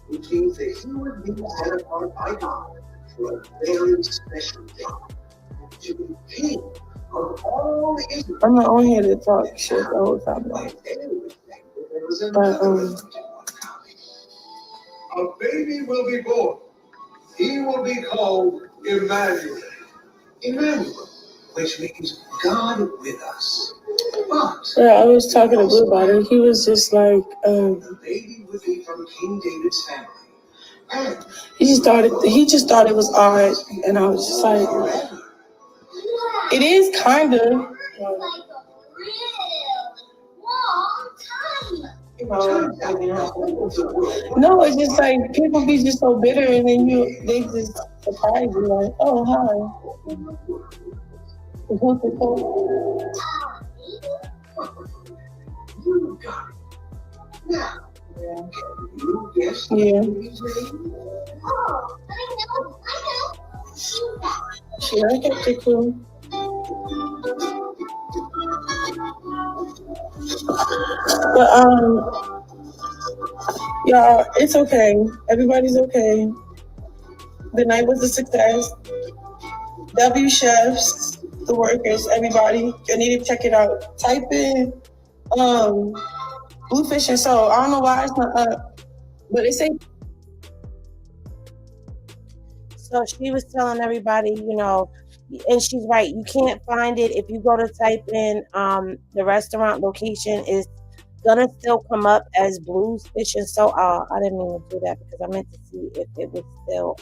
Which means that he would be set apart by God for a very special job, to be king of all Israel. I'm not on here to talk shit the whole time. But a baby will be born. He will be called Emmanuel. Emmanuel, which means God with us. But yeah, I was talking to Blue about it. He was just like, the baby would be from King David's family. And he just thought it was odd, and I was just like, it is kind of. No, it's just like people be just so bitter, and then they just surprise you, like, oh hi. you got it. Now, you guess Yeah. his name? Sure, I kept it cool. But y'all, it's okay. Everybody's okay. The night was a success. W chefs, the workers, everybody. You need to check it out. Type in Bluefish and Soul. I don't know why it's not up, but it say. So she was telling everybody, and she's right. You can't find it if you go to type in the restaurant location. Is gonna still come up as Blues Fish and Soul. I didn't mean to do that because I meant to see if it was still.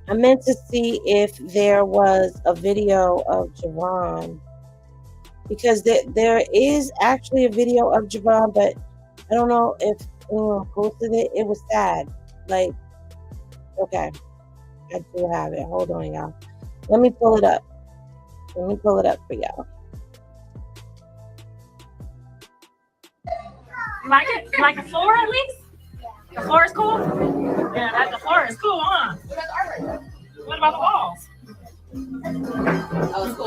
I meant to see if there was a video of Javon, because there is actually a video of Javon, but I don't know if anyone posted it. It was sad. Like, okay, I do have it. Hold on, y'all. Let me pull it up. Let me pull it up for y'all. You like it? You like the floor at least? The floor is cool? Yeah, the floor is cool, huh? What about the walls?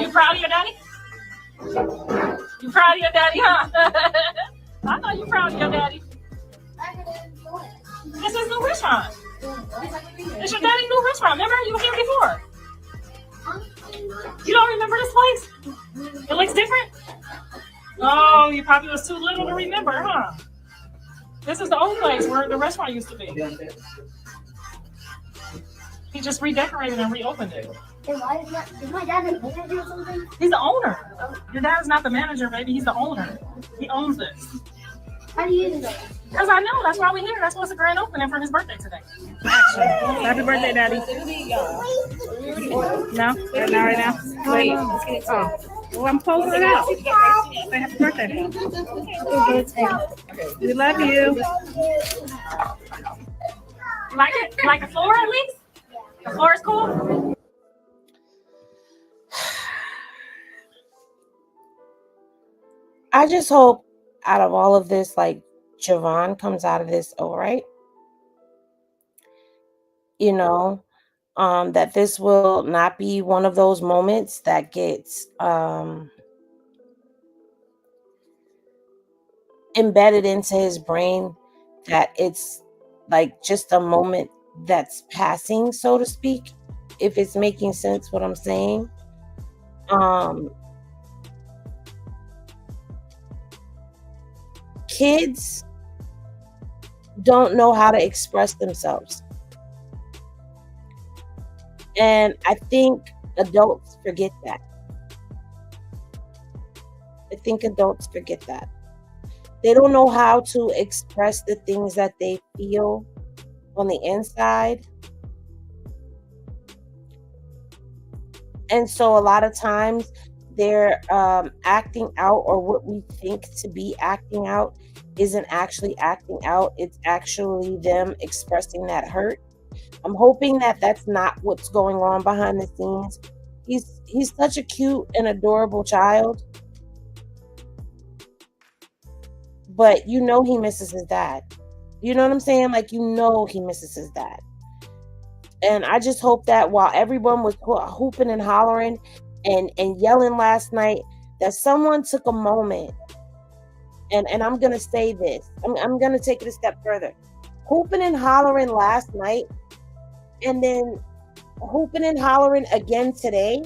You proud of your daddy? You proud of your daddy, huh? I know you proud of your daddy. This is new restaurant. It's your daddy's new restaurant. Remember? You were here before. You don't remember this place? It looks different? Oh, you probably was too little to remember, huh? This is the old place where the restaurant used to be. He just redecorated and reopened it. Is my dad the manager or something? He's the owner. Your dad's not the manager, baby. He's the owner. He owns this. How do you do that? Because I know. That's why we're here. That's what's a grand opening for his birthday today. Happy birthday, Daddy. No? Not right now? Wait. Oh. Well, I'm closing it out. Say happy birthday. We love you. Like it? Like the floor at least? The floor is cool? I just hope out of all of this, like, Javon comes out of this all right. You know, that this will not be one of those moments that gets embedded into his brain, that it's like just a moment that's passing, so to speak, if it's making sense what I'm saying. Kids don't know how to express themselves, and I think adults forget that. They don't know how to express the things that they feel on the inside. And so a lot of times they're acting out, or what we think to be acting out isn't actually acting out. It's actually them expressing that hurt. I'm hoping that that's not what's going on behind the scenes. He's such a cute and adorable child, but you know he misses his dad. You know what I'm saying? Like, you know he misses his dad. And I just hope that while everyone was hooping and hollering and yelling last night, that someone took a moment, and I'm going to say this. I'm going to take it a step further. Hooping and hollering last night, and then hooping and hollering again today.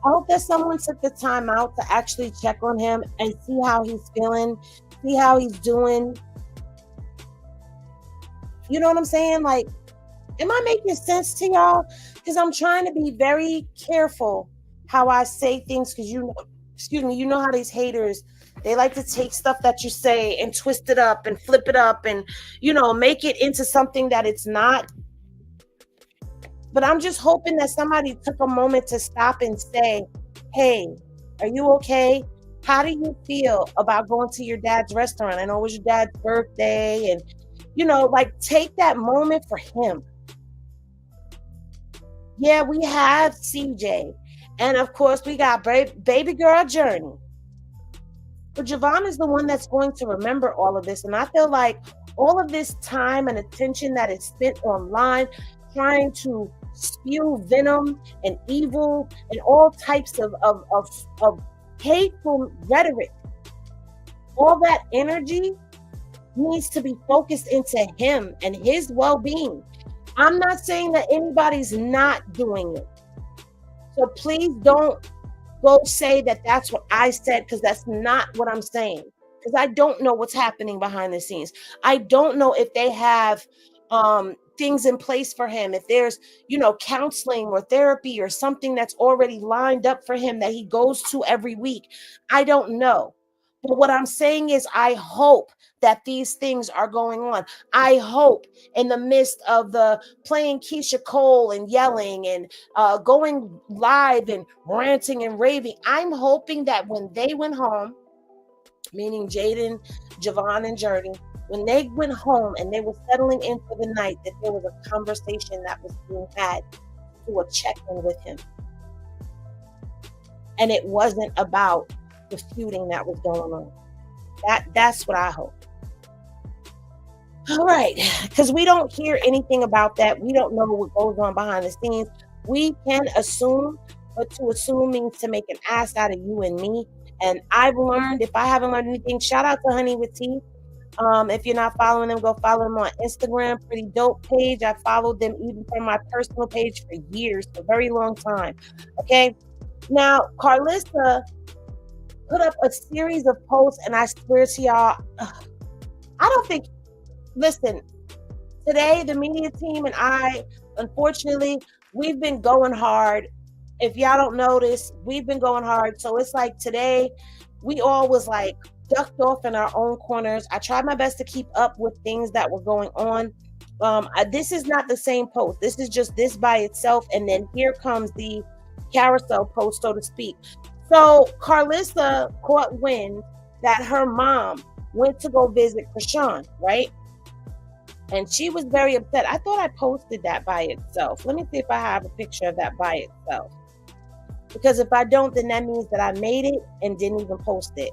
I hope that someone took the time out to actually check on him and see how he's feeling, see how he's doing. You know what I'm saying? Like, am I making sense to y'all? Because I'm trying to be very careful how I say things, because you know how these haters, they like to take stuff that you say and twist it up and flip it up and, make it into something that it's not. But I'm just hoping that somebody took a moment to stop and say, hey, are you okay? How do you feel about going to your dad's restaurant? I know it was your dad's birthday, and, take that moment for him. Yeah, we have CJ. And of course, we got baby girl Journey. But Javon is the one that's going to remember all of this. And I feel like all of this time and attention that is spent online trying to spew venom and evil and all types of hateful rhetoric, all that energy needs to be focused into him and his well-being. I'm not saying that anybody's not doing it. So please don't go say that that's what I said, because that's not what I'm saying. Because I don't know what's happening behind the scenes. I don't know if they have things in place for him, if there's, counseling or therapy or something that's already lined up for him that he goes to every week. I don't know. But what I'm saying is, I hope that these things are going on. I hope in the midst of the playing Keisha Cole and yelling and going live and ranting and raving, I'm hoping that when they went home, meaning Jaden, Javon, and Journey, when they went home and they were settling in for the night, that there was a conversation that was being had to a check-in with him. And it wasn't about the feuding that was going on. That's what I hope. All right, because we don't hear anything about that. We don't know what goes on behind the scenes. We can assume, but to assume means to make an ass out of you and me. And I've learned, if I haven't learned anything, shout out to Honey with Tea. If you're not following them, go follow them on Instagram. Pretty dope page. I followed them even from my personal page for years, for a very long time. Okay. Now, Karlissa put up a series of posts, and I swear to y'all, listen, today the media team and I, unfortunately, we've been going hard. If y'all don't notice, we've been going hard. So it's like today, we all was like ducked off in our own corners. I tried my best to keep up with things that were going on. This is not the same post. This is just this by itself. And then here comes the carousel post, so to speak. So Karlissa caught wind that her mom went to go visit Krishan, right? And she was very upset. I thought I posted that by itself. Let me see if I have a picture of that by itself. Because if I don't, then that means that I made it and didn't even post it.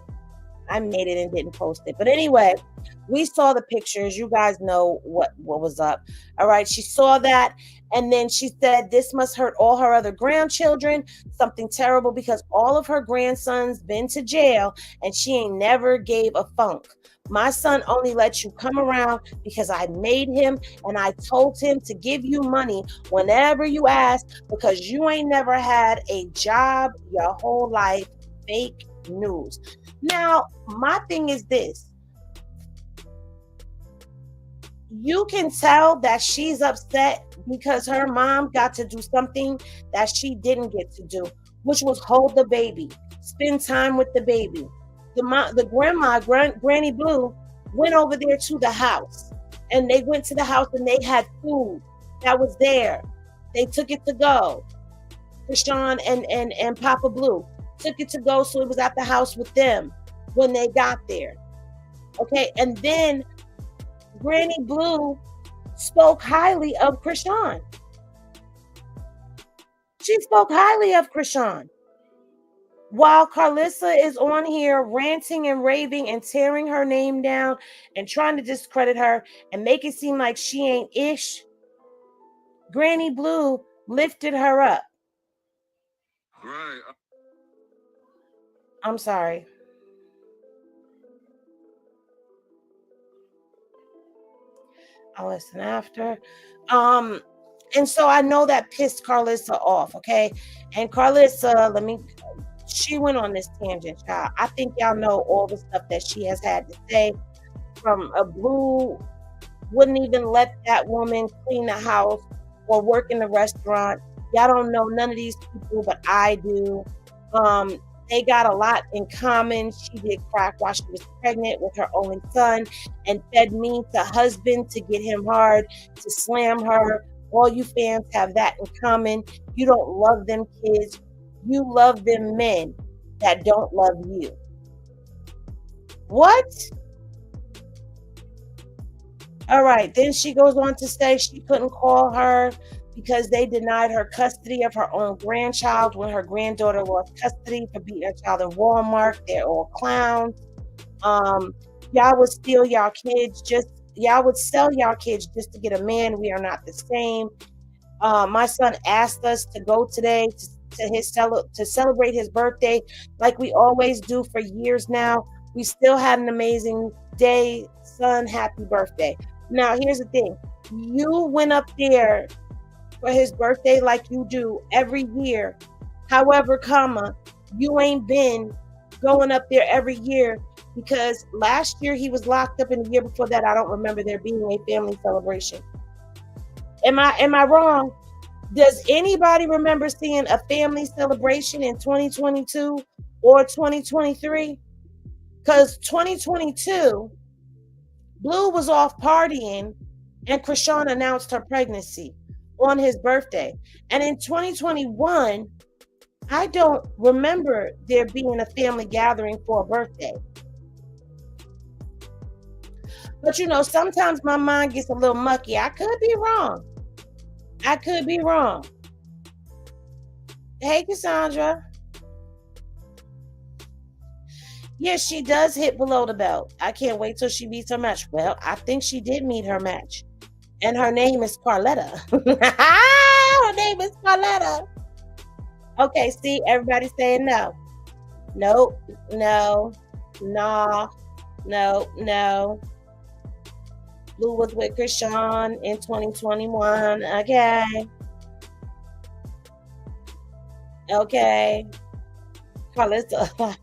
I made it and didn't post it. But anyway, we saw the pictures. You guys know what was up. All right. She saw that. And then she said this must hurt all her other grandchildren. Something terrible because all of her grandsons been to jail and she ain't never gave a funk. My son only let you come around because I made him and I told him to give you money whenever you ask because you ain't never had a job your whole life. Fake news. Now, my thing is this. You can tell that she's upset because her mom got to do something that she didn't get to do, which was hold the baby, spend time with the baby. The grandma, Granny Blue, went over there to the house. And they went to the house and they had food that was there. They took it to go. Krishan and Papa Blue took it to go, so it was at the house with them when they got there. Okay, and then Granny Blue spoke highly of Krishan. She spoke highly of Krishan. While Karlissa is on here ranting and raving and tearing her name down and trying to discredit her and make it seem like she ain't ish, Granny Blue lifted her up. Right. I'm sorry. I'll listen after. And so I know that pissed Karlissa off, okay? And Karlissa, she went on this tangent, child. I think y'all know all the stuff that she has had to say. From a Blue wouldn't even let that woman clean the house or work in the restaurant. Y'all don't know none of these people, but I do. They got a lot in common. She did crack while she was pregnant with her only son and fed me to husband to get him hard, to slam her. All you fans have that in common. You don't love them kids. You love them men that don't love you. What? All right. Then she goes on to say she couldn't call her because they denied her custody of her own grandchild when her granddaughter lost custody for beating her child in Walmart. They're all clowns. Y'all would steal y'all kids y'all would sell y'all kids just to get a man. We are not the same. My son asked us to go today to celebrate his birthday like we always do for years now. We still had an amazing day. Son, happy birthday. Now, here's the thing. You went up there for his birthday like you do every year. However, you ain't been going up there every year because last year he was locked up and the year before that, I don't remember there being a family celebration. Am I wrong? Does anybody remember seeing a family celebration in 2022 or 2023? Because 2022, Blue was off partying and Krishan announced her pregnancy on his birthday. And in 2021, I don't remember there being a family gathering for a birthday. But sometimes my mind gets a little mucky. I could be wrong. Hey, Cassandra. Yes, she does hit below the belt. I can't wait till she meets her match. Well, I think she did meet her match. And her name is Carletta. Her name is Carletta. Okay, see, everybody's saying no. Nope, no, nah, no. Blue was with Krishan in 2021. Okay. Carlissa.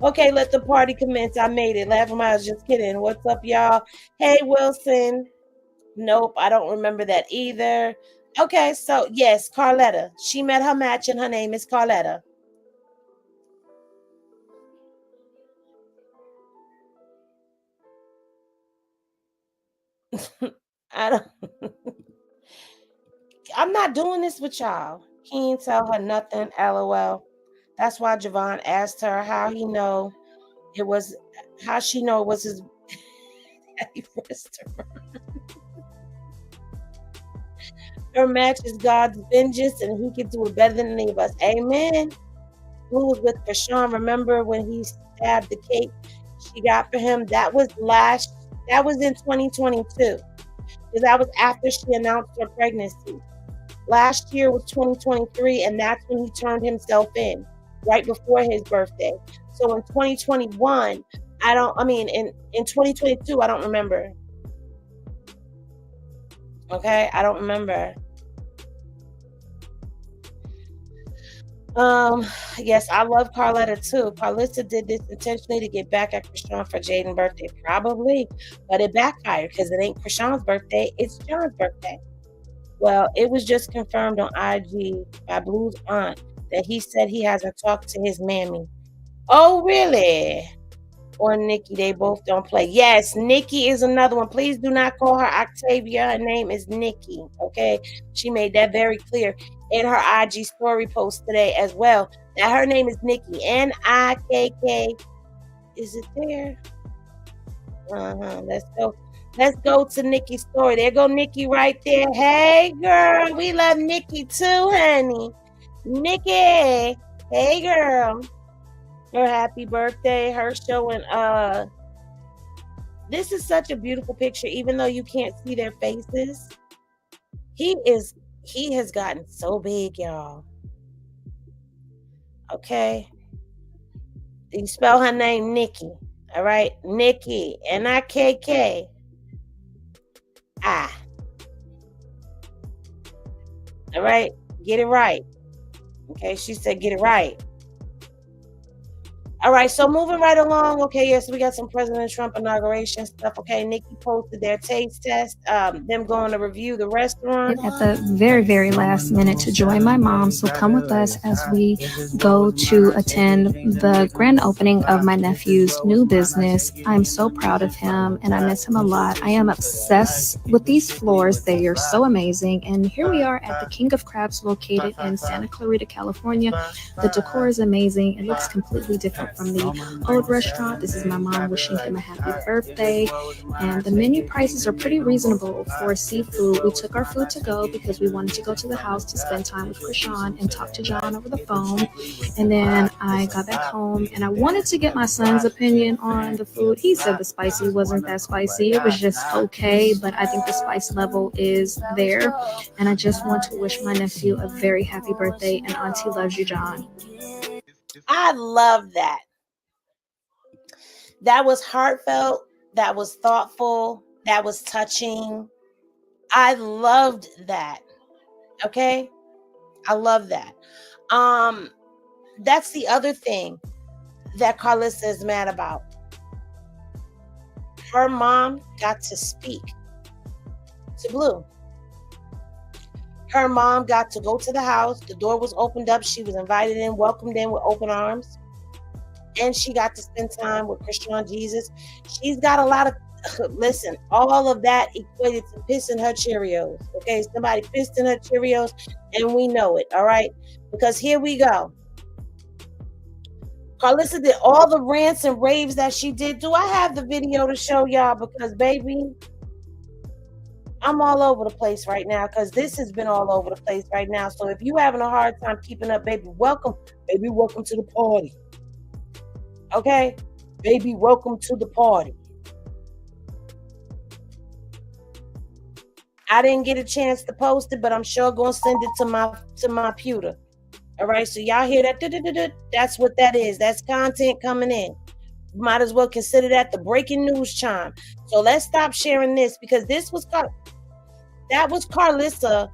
Okay, let the party commence. I made it. Laughing, I was just kidding. What's up, y'all? Hey, Wilson. Nope, I don't remember that either. Okay, so yes, Carletta. She met her match and her name is Carletta. I'm not doing this with y'all. He ain't tell her nothing, LOL. That's why Javon asked her how she know it was his restaurant. Her match is God's vengeance, and he can do it better than any of us. Amen. Who was with Krishan? Remember when he stabbed the cake she got for him? That was in 2022. Because that was after she announced her pregnancy. Last year was 2023, and that's when he turned himself in, right before his birthday. So in 2021, in 2022, I don't remember. Okay, I don't remember. Yes, I love Carletta too. Karlissa did this intentionally to get back at Krishan for Jaden's birthday, probably, but it backfired because it ain't Krishan's birthday, it's John's birthday. Well, it was just confirmed on IG by Blue's aunt that he said he hasn't talked to his mammy. Oh, really? Or Nikki, they both don't play. Yes, Nikki is another one. Please do not call her Octavia. Her name is Nikki, okay? She made that very clear in her IG story post today as well, that her name is Nikki, Nikk. Is it there? Let's go to Nikki's story. There go Nikki right there. Hey, girl, we love Nikki too, honey. Nikki, hey, girl. Her happy birthday, her showing, this is such a beautiful picture, even though you can't see their faces. He has gotten so big, y'all. Okay. You spell her name Nikki. All right. Nikki. Nikk. All right. Get it right. Okay. She said, get it right. All right, so moving right along. Okay, yes, we got some President Trump inauguration stuff. Okay, Nikki posted their taste test, them going to review the restaurant. At the very, very last minute to join my mom, so come with us as we go to attend the grand opening of my nephew's new business. I'm so proud of him and I miss him a lot. I am obsessed with these floors. They are so amazing. And here we are at the King of Crabs located in Santa Clarita, California. The decor is amazing. It looks completely different from the old restaurant. This is my mom wishing him a happy birthday. And the menu prices are pretty reasonable for seafood. We took our food to go because we wanted to go to the house to spend time with Krishan and talk to John over the phone. And then I got back home and I wanted to get my son's opinion on the food. He said the spicy wasn't that spicy. It was just okay, but I think the spice level is there. And I just want to wish my nephew a very happy birthday, and Auntie loves you, John. I love that. That was heartfelt. That was thoughtful. That was touching. I loved that. Okay? I love that. That's the other thing that Karlissa is mad about. Her mom got to speak to Blue. Her mom got to go to the house. The door was opened up. She was invited in, welcomed in with open arms. And she got to spend time with Krishan Jesus. She's got a lot of, listen, all of that equated to piss in her Cheerios. Okay, somebody pissed in her Cheerios and we know it, all right? Because here we go. Karlissa did all the rants and raves that she did. Do I have the video to show y'all? Because, baby, I'm all over the place right now because this has been all over the place right now. So if you having a hard time keeping up, baby, welcome. Baby, welcome to the party. Okay? Baby, welcome to the party. I didn't get a chance to post it, but I'm sure going to send it to my pewter. All right? So y'all hear that? That's what that is. That's content coming in. Might as well consider that the breaking news chime. So let's stop sharing this because that was Karlissa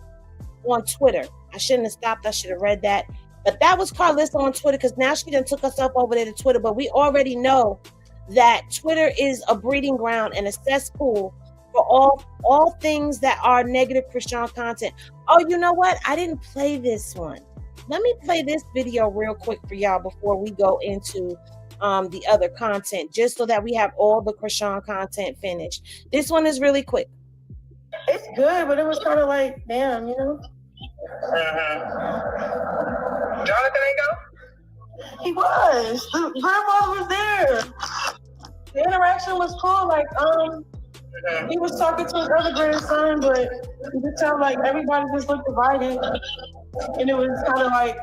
on Twitter. I shouldn't have stopped. I should have read that. But that was Karlissa on Twitter because now she done took herself over there to Twitter. But we already know that Twitter is a breeding ground and a cesspool for all things that are negative Krishan content. Oh, you know what? I didn't play this one. Let me play this video real quick for y'all before we go into the other content, just so that we have all the Krishan content finished. This one is really quick. It's good, but it was kind of like, damn, you know? Jonathan ain't go? He was. The grandfather was there. The interaction was cool. Like, he was talking to his other grandson, but you could tell like everybody just looked divided, and it was kind of like.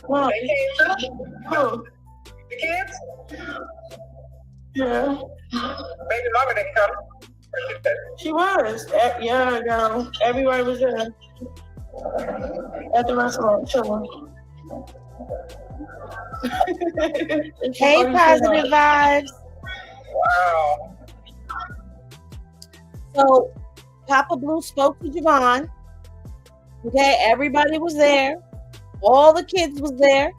Well, They came too? who? The kids? Yeah. Baby mama didn't come. She was. Yeah, girl. Everybody was there at the restaurant chilling. Hey, positive vibes. Wow. So Papa Blue spoke to Javon. Okay, everybody was there. All the kids was there.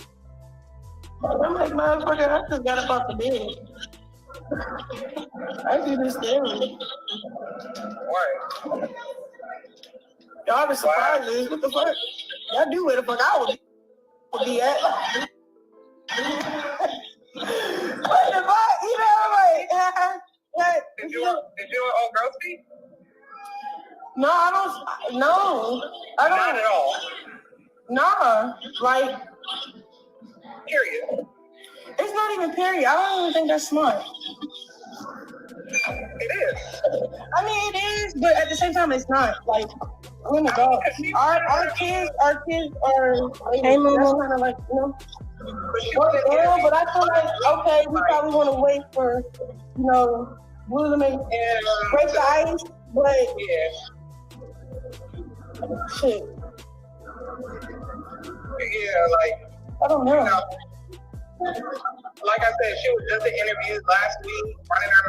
I'm like, motherfucker, I just got up off the bed. I do this daily. Why? Y'all the surprises. What the fuck? Y'all do where the fuck I would be at. What the fuck? You know, like, Did you old girl speak? No, I don't. No, I don't. Not at all. Nah, like, Period. it's not even period. I don't even think that's smart. It is. I mean, it is, but at the same time, it's not. Like, we're an adult. Our kids are. Hey, that's kind of like, you know. But I feel like, okay, we probably want to wait for, you know, Blue to make break the ice, but shit. Yeah, like, I don't know. Like I said, she was just in interviews last week, running out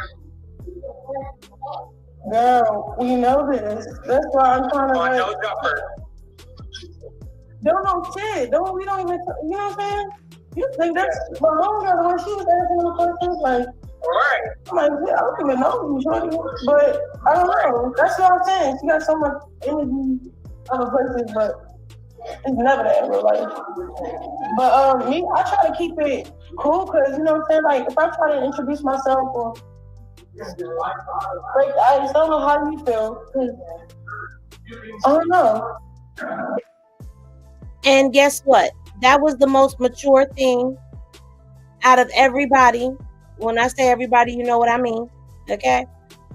Girl, we know this. That's why I'm trying to on like. no jumper. Don't know shit. We don't even. You know what I'm saying? You think that's my homegirl when she was asking the questions like. Right. I'm like, yeah, I don't even know you, shorty. But I don't know. That's what I'm saying. She got so much energy other places, but it's never that in real life. But me, I try to keep it cool because you know what I'm saying. Like if I try to introduce myself or break the ice, I don't know how you feel. I don't know. And guess what? That was the most mature thing out of everybody. When I say everybody, you know what I mean. Okay.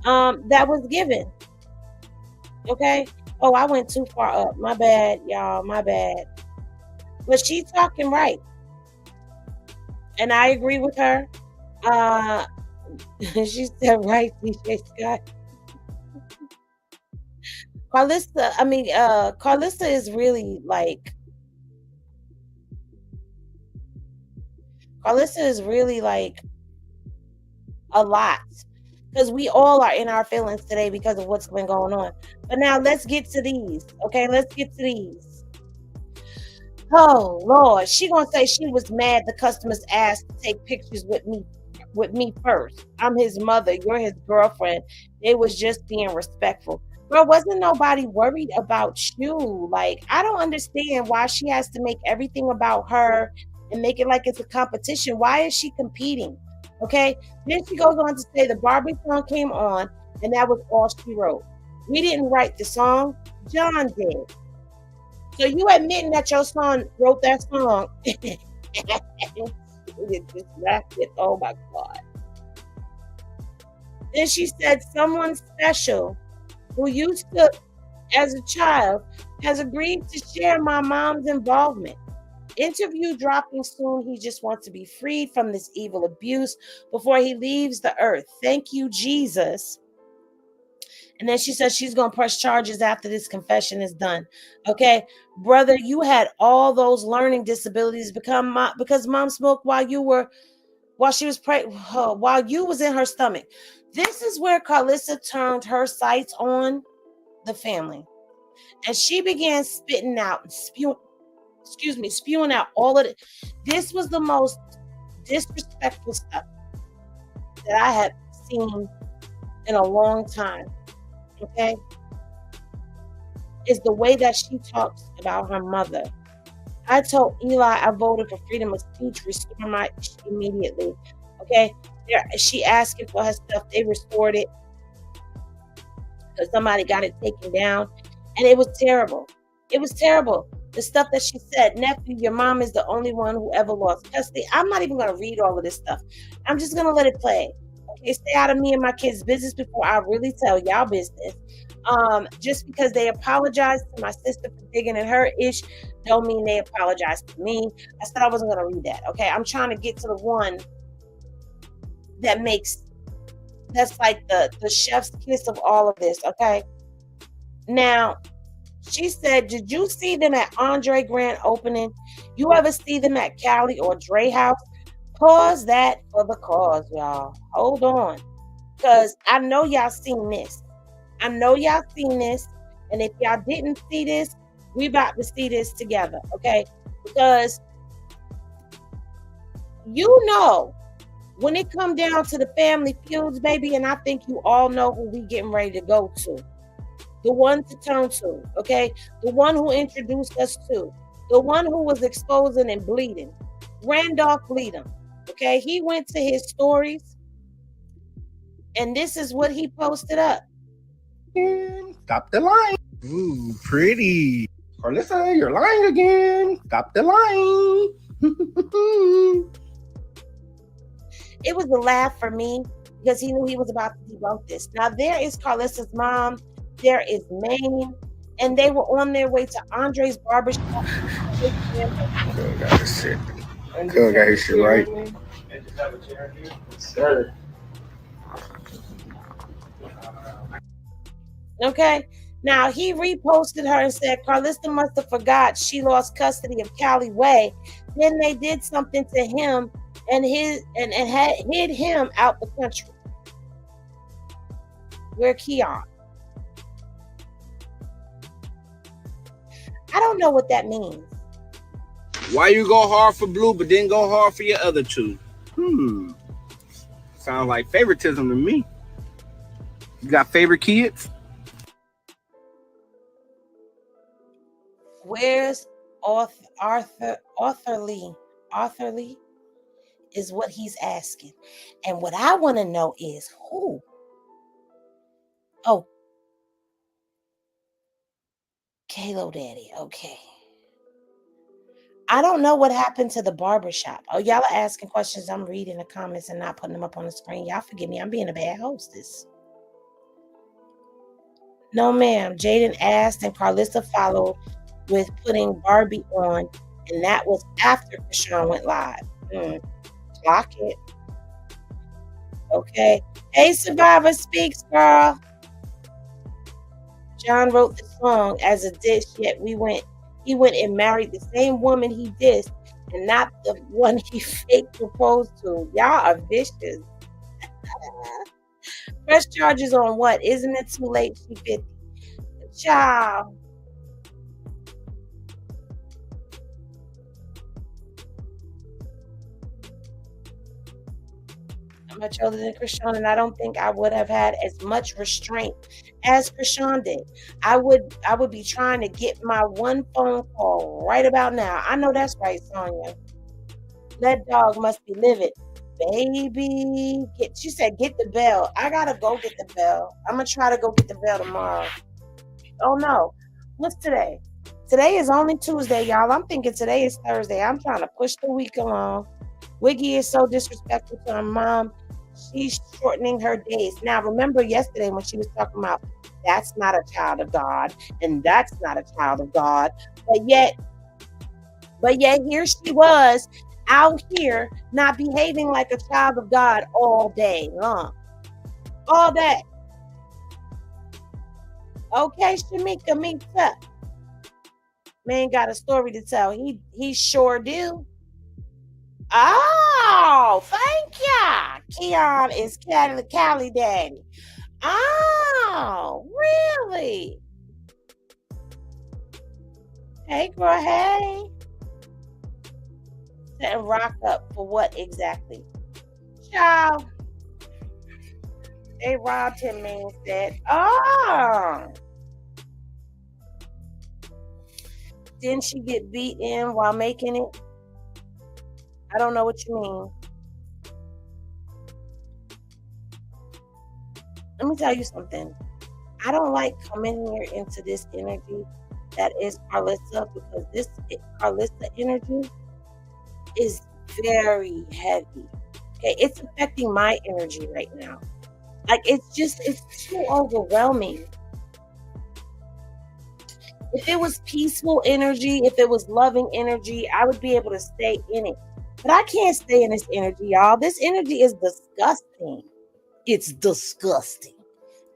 That was given. Okay. Oh, I went too far up. My bad, y'all. My bad. But she's talking right. And I agree with her. She said right, DJ Scott. Karlissa is really like a lot because we all are in our feelings today because of what's been going on. But now let's get to these. Okay, let's get to these. Oh Lord, she gonna say she was mad the customers asked to take pictures with me first. I'm his mother, you're his girlfriend. They was just being respectful. Girl, wasn't nobody worried about you? Like, I don't understand why she has to make everything about her and make it like it's a competition. Why is she competing? Okay. Then she goes on to say the Barbie song came on and that was all she wrote. We didn't write the song. John did. So you admitting that your son wrote that song. Just laughed it. Oh my God. Then she said someone special who used to, as a child, has agreed to share my mom's involvement. Interview dropping soon. He just wants to be freed from this evil abuse before he leaves the earth. Thank you, Jesus. And then she says she's going to press charges after this confession is done. Okay, brother, you had all those learning disabilities because mom smoked while you was in her stomach. This is where Karlissa turned her sights on the family. And she began spitting out and spewing out all of it. This was the most disrespectful stuff that I have seen in a long time. Okay? Is the way that she talks about her mother. I told Eli I voted for freedom of speech, restore my immediately. Okay? She asking for her stuff. They restored it. because somebody got it taken down, and it was terrible. It was terrible. The stuff that she said, nephew, your mom is the only one who ever lost custody. I'm not even going to read all of this stuff. I'm just going to let it play. Okay, stay out of me and my kids' business before I really tell y'all business. Just because they apologized to my sister for digging in her ish, don't mean they apologized to me. I said I wasn't going to read that. Okay, I'm trying to get to the one that's like the chef's kiss of all of this. Okay, now. She said, did you see them at Andre Grand opening? You ever see them at Cali or Dre House? Pause that for the cause, y'all. Hold on. Because I know y'all seen this. And if y'all didn't see this, we about to see this together, okay? Because when it come down to the family feuds, baby, and I think you all know who we getting ready to go to. The one to turn to, okay? The one who introduced us to. The one who was exposing and bleeding. Randolph Bleedham, okay? He went to his stories, and this is what he posted up. Stop the line. Ooh, pretty. Karlissa, you're lying again. Stop the lying. It was a laugh for me because he knew he was about to debunk this. Now, there is Karlissa's mom. There is Maine, and they were on their way to Andre's barbershop. Good, got his shit. Good, got his shit right. Sir. Okay. Now he reposted her and said Karlissa must have forgot she lost custody of Cali Way. Then they did something to him and had hid him out the country. Where Keon? I don't know what that means. Why you go hard for Blue but didn't go hard for your other two? Sounds like favoritism to me. You got favorite kids? Where's Arthur Lee? Arthur Lee is what he's asking. And what I want to know is who? Oh, Kalo Daddy. Okay. I don't know what happened to the barbershop. Oh, y'all are asking questions. I'm reading the comments and not putting them up on the screen. Y'all forgive me. I'm being a bad hostess. No, ma'am. Jaden asked and Karlissa followed with putting Barbie on. And that was after Krishan went live. Clock it. Okay. Hey, Survivor Speaks, girl. John wrote the song as a dish, yet he went and married the same woman he dissed and not the one he fake proposed to. Y'all are vicious. Press charges on what? Isn't it too late? She 50. Child. I'm much older than Krishan, and I don't think I would have had as much restraint as Krishan did. I would be trying to get my one phone call right about now. I know that's right, Sonya. That dog must be livid. Baby, she said get the bell. I gotta go get the bell. I'm gonna try to go get the bell tomorrow. Oh no. What's today? Today is only Tuesday, y'all. I'm thinking today is Thursday. I'm trying to push the week along. Wiggy is so disrespectful to her mom. She's shortening her days. Now, remember yesterday when she was talking about that's not a child of God and that's not a child of God. But yet here she was out here not behaving like a child of God all day long. All day. Okay, Shamika, me too. Man got a story to tell. He sure do. Oh, thank ya. Keon is Cali Daddy. Oh, really? Hey, girl, hey. Setting rock up for what exactly? Child. They robbed him, man said. Oh. Didn't she get beat in while making it? I don't know what you mean. Let me tell you something. I don't like coming here into this energy that is Karlissa, because this Karlissa energy is very heavy. Okay, it's affecting my energy right now. Like, it's too overwhelming. If it was peaceful energy, if it was loving energy, I would be able to stay in it. But I can't stay in this energy, y'all. This energy is disgusting. It's disgusting.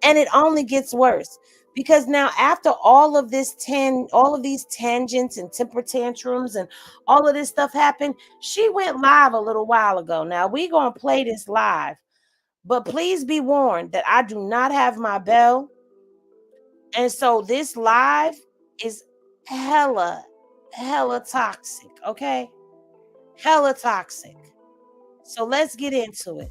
And it only gets worse. Because now, after all of these tangents and temper tantrums and all of this stuff happened, she went live a little while ago. Now, we're going to play this live. But please be warned that I do not have my bell. And so this live is hella toxic, okay? Hella toxic. So let's get into it.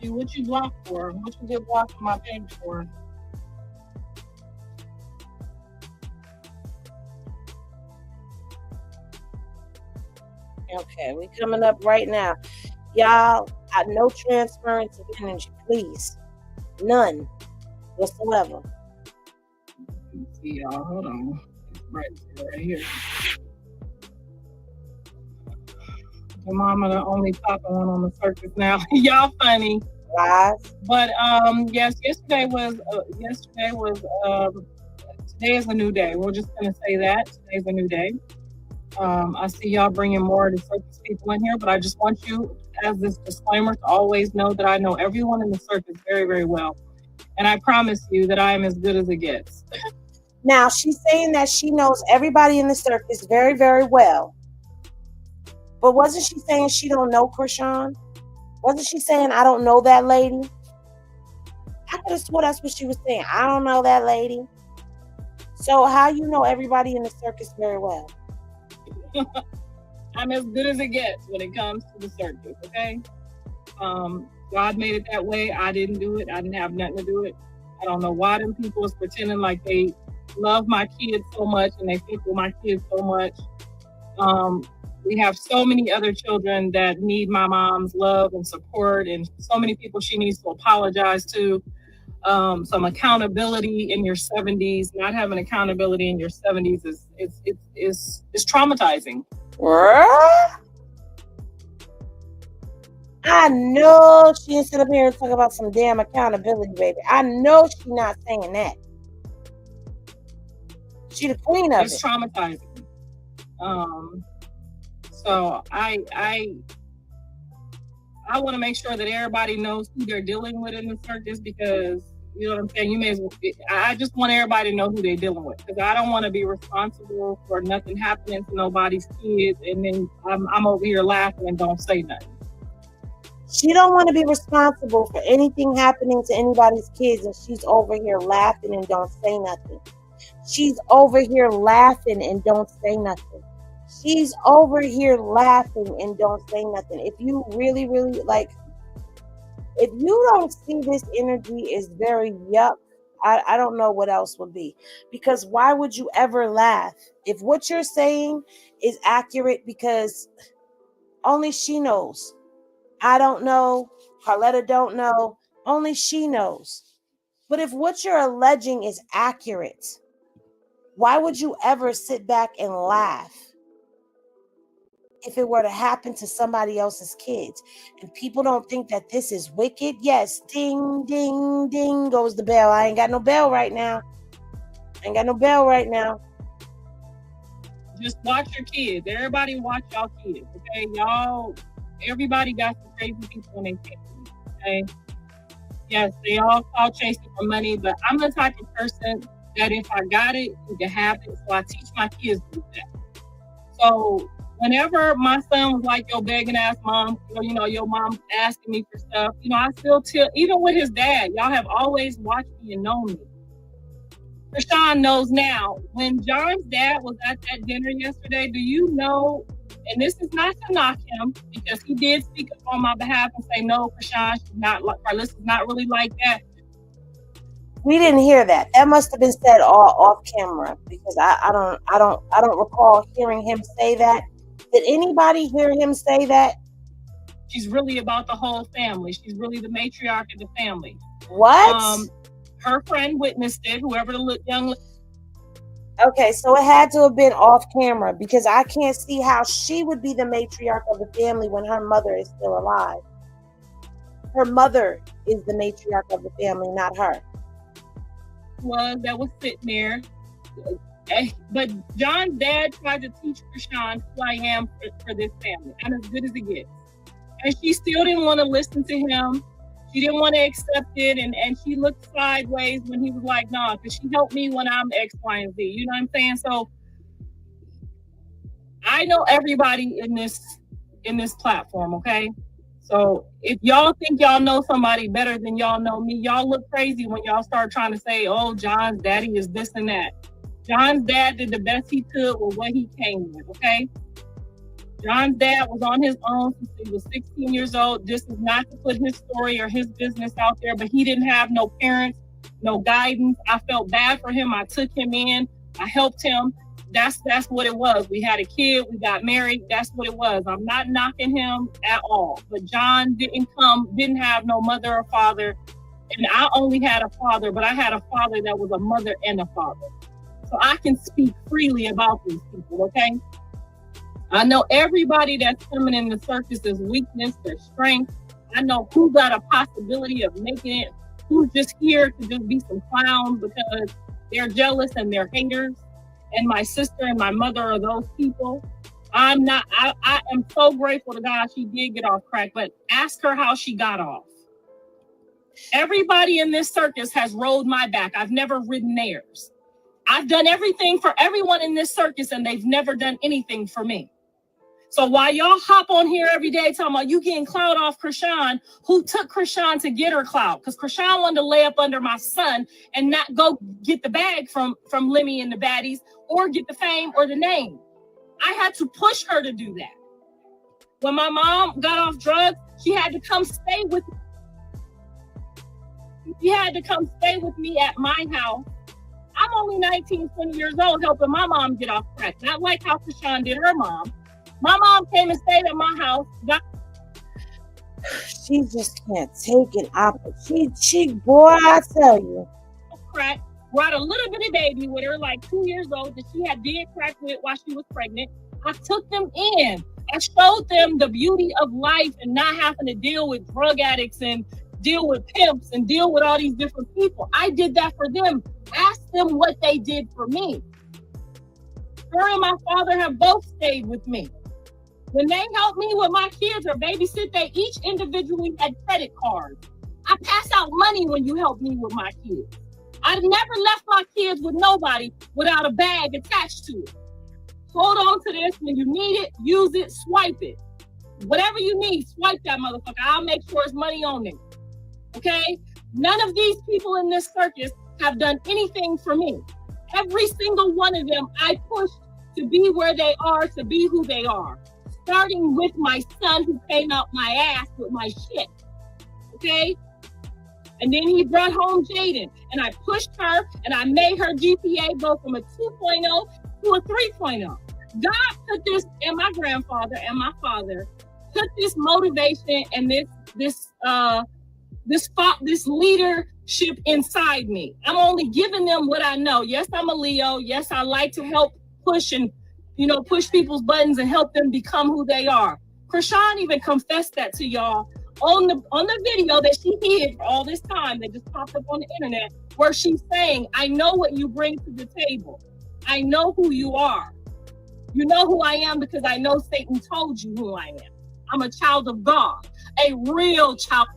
What you blocked for? What you get blocked on my page for? Okay, we coming up right now. Y'all, no transference of energy, please. None whatsoever. Let's see, y'all. Hold on. Right here. Your mama the only popping one on the circus now. Y'all funny. Live. But yes, today is a new day. We're just gonna say that today's a new day. I see y'all bringing more of the circus people in here, but I just want you, as this disclaimer, to always know that I know everyone in the circus very, very well, and I promise you that I am as good as it gets. Now, she's saying that she knows everybody in the circus very, very well. But wasn't she saying she don't know Krishan? Wasn't she saying, I don't know that lady? I could have swore that's what she was saying. I don't know that lady. So how you know everybody in the circus very well? I'm as good as it gets when it comes to the circus, okay? God made it that way. I didn't do it. I didn't have nothing to do it. I don't know why them people is pretending like they love my kids so much and they think with my kids so much. We have so many other children that need my mom's love and support, and so many people she needs to apologize to. Some accountability in your 70s. Not having accountability in your 70s is traumatizing. I know she didn't sit up here and talk about some damn accountability, baby. I know she's not saying that. She the queen of it. It's traumatizing. So I want to make sure that everybody knows who they're dealing with in the circus, because you know what I'm saying. You may as well. I just want everybody to know who they're dealing with, because I don't want to be responsible for nothing happening to nobody's kids, and then I'm over here laughing and don't say nothing. She don't want to be responsible for anything happening to anybody's kids, and she's over here laughing and don't say nothing. She's over here laughing and don't say nothing. She's over here laughing and don't say nothing. If you really, really if you don't see this energy is very yuck, I don't know what else would be. Because why would you ever laugh? If what you're saying is accurate, because only she knows. I don't know. Carletta don't know. Only she knows. But if what you're alleging is accurate, why would you ever sit back and laugh if it were to happen to somebody else's kids? And people don't think that this is wicked. Yes, ding, ding, ding goes the bell. I ain't got no bell right now. Just watch your kids. Everybody watch y'all kids, okay? Y'all, everybody got some crazy people in their family, okay? Yes, they all call chasing for money, but I'm the type of person that if I got it, you can have it. So I teach my kids to do that. So whenever my son was like, yo, begging ass mom, you know, your mom asking me for stuff, you know, I still tell, even with his dad, y'all have always watched me and known me. Krishan knows now, when John's dad was at that dinner yesterday, do you know, and this is not to knock him, because he did speak up on my behalf and say, no, Krishan, she's not like, Karlissa's not really like that. We didn't hear that. That must have been said all off camera, because I don't recall hearing him say that. Did anybody hear him say that? She's really about the whole family. She's really the matriarch of the family. What? Her friend witnessed it, whoever the young lady. Okay, so it had to have been off camera because I can't see how she would be the matriarch of the family when her mother is still alive. Her mother is the matriarch of the family, not her. That was sitting there. But John's dad tried to teach Krishan who I am for this family. I'm as good as it gets. And she still didn't want to listen to him. She didn't want to accept it. And she looked sideways when he was like, nah, because she helped me when I'm X, Y, and Z. You know what I'm saying? So I know everybody in this platform, okay? So if y'all think y'all know somebody better than y'all know me, y'all look crazy when y'all start trying to say, oh, John's daddy is this and that. John's dad did the best he could with what he came with, okay? John's dad was on his own since he was 16 years old. This is not to put his story or his business out there, but he didn't have no parents, no guidance. I felt bad for him. I took him in. I helped him. That's what it was. We had a kid. We got married. That's what it was. I'm not knocking him at all. But John didn't have no mother or father. And I only had a father, but I had a father that was a mother and a father. So I can speak freely about these people, okay? I know everybody that's coming in the circus is weakness, their strength. I know who got a possibility of making it, who's just here to just be some clowns because they're jealous and they're haters. And my sister and my mother are those people. I am so grateful to God she did get off crack, but ask her how she got off. Everybody in this circus has rode my back. I've never ridden theirs. I've done everything for everyone in this circus and they've never done anything for me. So while y'all hop on here every day talking about you getting clout off Krishan, who took Krishan to get her clout? Because Krishan wanted to lay up under my son and not go get the bag from Lemmy and the baddies or get the fame or the name. I had to push her to do that. When my mom got off drugs, she had to come stay with me. She had to come stay with me at my house. I'm only 19, 20 years old helping my mom get off crack. Not like how Krishan did her mom. My mom came and stayed at my house. She just can't take it. She, boy, I tell you. Crack, brought a little bitty baby with her, like 2 years old, that she had did crack with while she was pregnant. I took them in. I showed them the beauty of life and not having to deal with drug addicts and deal with pimps and deal with all these different people. I did that for them. Ask them what they did for me. Her and my father have both stayed with me. When they helped me with my kids or babysit, they each individually had credit cards. I pass out money when you help me with my kids. I've never left my kids with nobody without a bag attached to it. Hold on to this. When you need it, use it, swipe it. Whatever you need, swipe that motherfucker. I'll make sure it's money on it. Okay? None of these people in this circus have done anything for me. Every single one of them I pushed to be where they are, to be who they are. Starting with my son who came out my ass with my shit. Okay? And then he brought home Jaden. And I pushed her and I made her GPA go from a 2.0 to a 3.0. God put this, and my grandfather and my father put this motivation and this leadership inside me. I'm only giving them what I know. Yes, I'm a Leo. Yes, I like to help push and push people's buttons and help them become who they are. Krishan even confessed that to y'all on the video that she hid for all this time that just popped up on the internet, where she's saying, I know what you bring to the table. I know who you are. You know who I am because I know Satan told you who I am. I'm a child of God, a real child.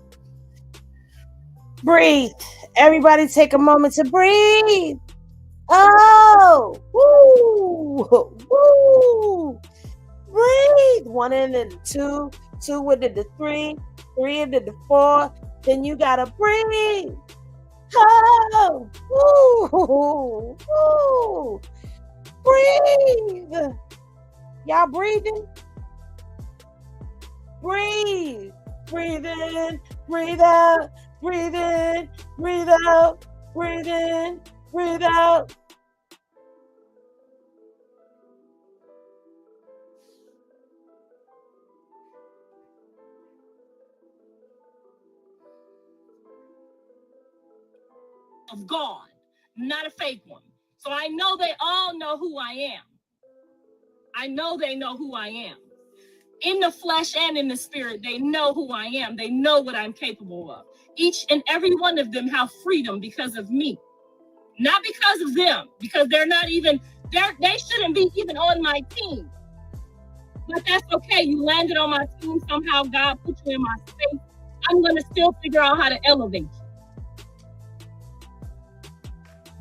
Breathe. Everybody take a moment to breathe. Oh, woo, woo. Breathe. One into the two into the three into the four. Then you gotta breathe. Oh, woo, woo. Breathe. Y'all breathing? Breathe. Breathe in, breathe out, breathe in, breathe out, breathe in, breathe out. of God, not a fake one. So I know they all know who I am. I know they know who I am. In the flesh and in the spirit, they know who I am. They know what I'm capable of. Each and every one of them have freedom because of me. Not because of them, because they're not even, they shouldn't be even on my team. But that's okay. You landed on my team. Somehow God put you in my space. I'm going to still figure out how to elevate you.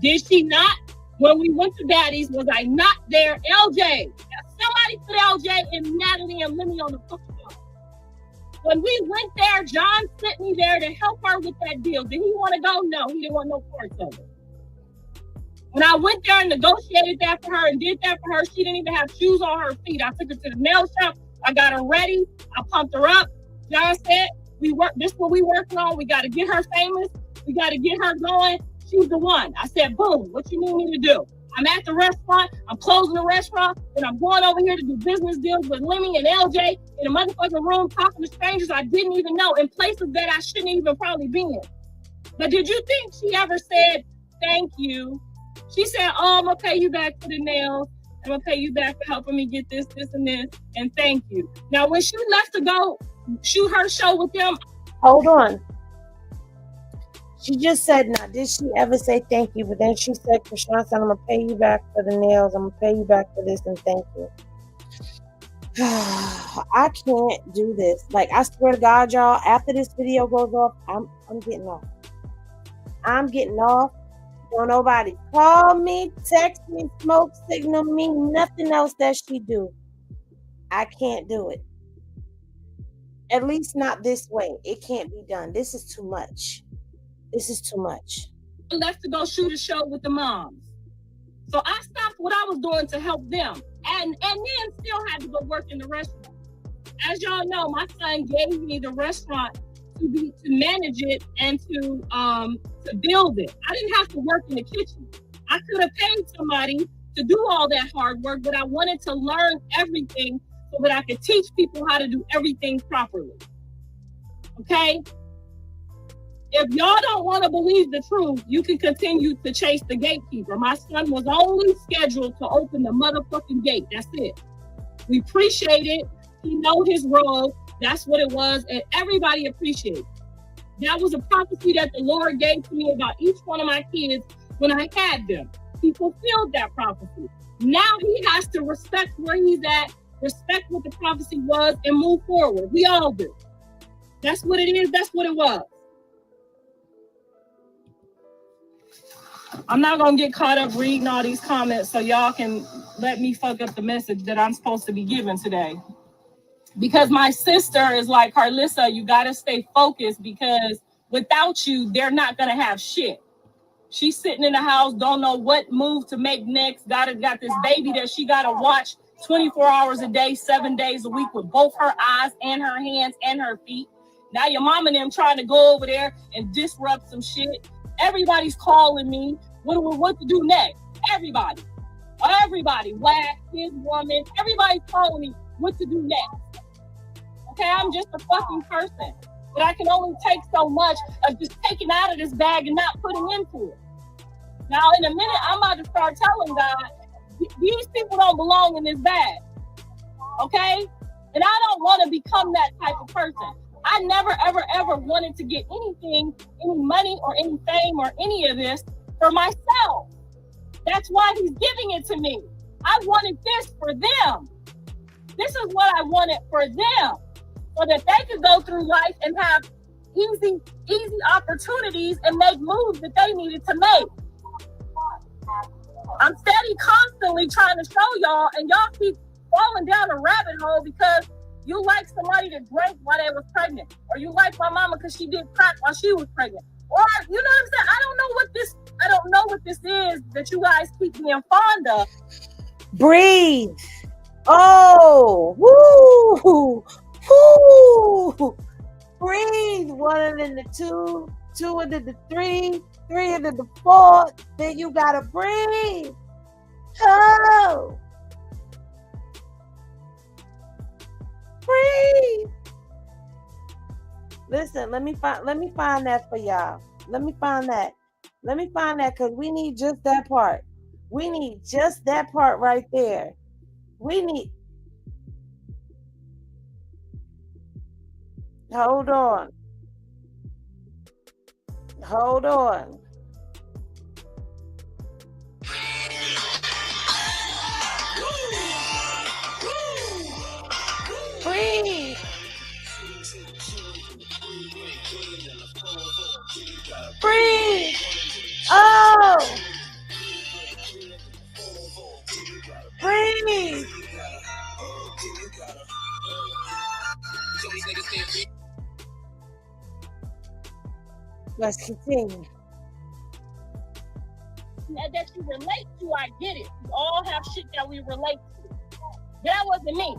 Did she not? When we went to Daddy's, was I not there? LJ. Somebody put LJ and Natalie and Lemmy on the bookshelf. When we went there, John sent me there to help her with that deal. Did he want to go? No, he didn't want no parts of it. When I went there and negotiated that for her and did that for her, she didn't even have shoes on her feet. I took her to the nail shop. I got her ready. I pumped her up. John said, this is what we working on. We got to get her famous. We got to get her going. She's the one. I said, boom, what you need me to do? I'm at the restaurant. I'm closing the restaurant. And I'm going over here to do business deals with Lemmy and LJ in a motherfucking room talking to strangers I didn't even know in places that I shouldn't even probably be in. But did you think she ever said, thank you? She said, oh, I'm going to pay you back for the nails. I'm going to pay you back for helping me get this, and this. And thank you. Now, when she left to go shoot her show with them. Hold on. She just said, now, did she ever say thank you? But then she said, Krishan said, I'm going to pay you back for the nails. I'm going to pay you back for this and thank you. I can't do this. Like, I swear to God, y'all, after this video goes off, I'm getting off. I'm getting off. Don't nobody call me, text me, smoke signal me, nothing else that she do. I can't do it. At least not this way. It can't be done. This is too much. This is too much. I left to go shoot a show with the moms. So I stopped what I was doing to help them. And then still had to go work in the restaurant. As y'all know, my son gave me the restaurant to manage it and to build it. I didn't have to work in the kitchen. I could have paid somebody to do all that hard work, but I wanted to learn everything so that I could teach people how to do everything properly. Okay? If y'all don't want to believe the truth, you can continue to chase the gatekeeper. My son was only scheduled to open the motherfucking gate. That's it. We appreciate it. He know his role. That's what it was. And everybody appreciated it. That was a prophecy that the Lord gave to me about each one of my kids when I had them. He fulfilled that prophecy. Now he has to respect where he's at, respect what the prophecy was, and move forward. We all do. That's what it is. That's what it was. I'm not going to get caught up reading all these comments so y'all can let me fuck up the message that I'm supposed to be giving today. Because my sister is like, Karlissa, you got to stay focused because without you, they're not going to have shit. She's sitting in the house, don't know what move to make next. Got this baby that she got to watch 24 hours a day, 7 days a week with both her eyes and her hands and her feet. Now your mom and them trying to go over there and disrupt some shit. Everybody's calling me. What to do next? Everybody, Wax, his woman, everybody's calling me what to do next. Okay, I'm just a fucking person. But I can only take so much of just taking out of this bag and not putting into it. Now, in a minute, I'm about to start telling God, these people don't belong in this bag. Okay? And I don't want to become that type of person. I never, ever, ever wanted to get anything, any money or any fame or any of this for myself. That's why he's giving it to me. I wanted this for them. This is what I wanted for them. So that they could go through life and have easy opportunities and make moves that they needed to make. I'm steady constantly trying to show y'all, and y'all keep falling down a rabbit hole because you like somebody that drank while they was pregnant, or you like my mama because she did crack while she was pregnant, or you know what I'm saying? I don't know what this is that you guys keep being fond of. Breathe. Oh, woo, woo. Breathe. 1 into the 2, 2 into the 3, 3 into the 4. Then you gotta breathe. Oh. Breathe. Listen, let me find that for y'all. Let me find that. Let me find that because we need just that part. We need just that part right there. We need. Hold on. Hold on. Breathe. Breathe. Oh. Breathe. Let's continue. That you relate to, I get it. We all have shit that we relate to. That wasn't me.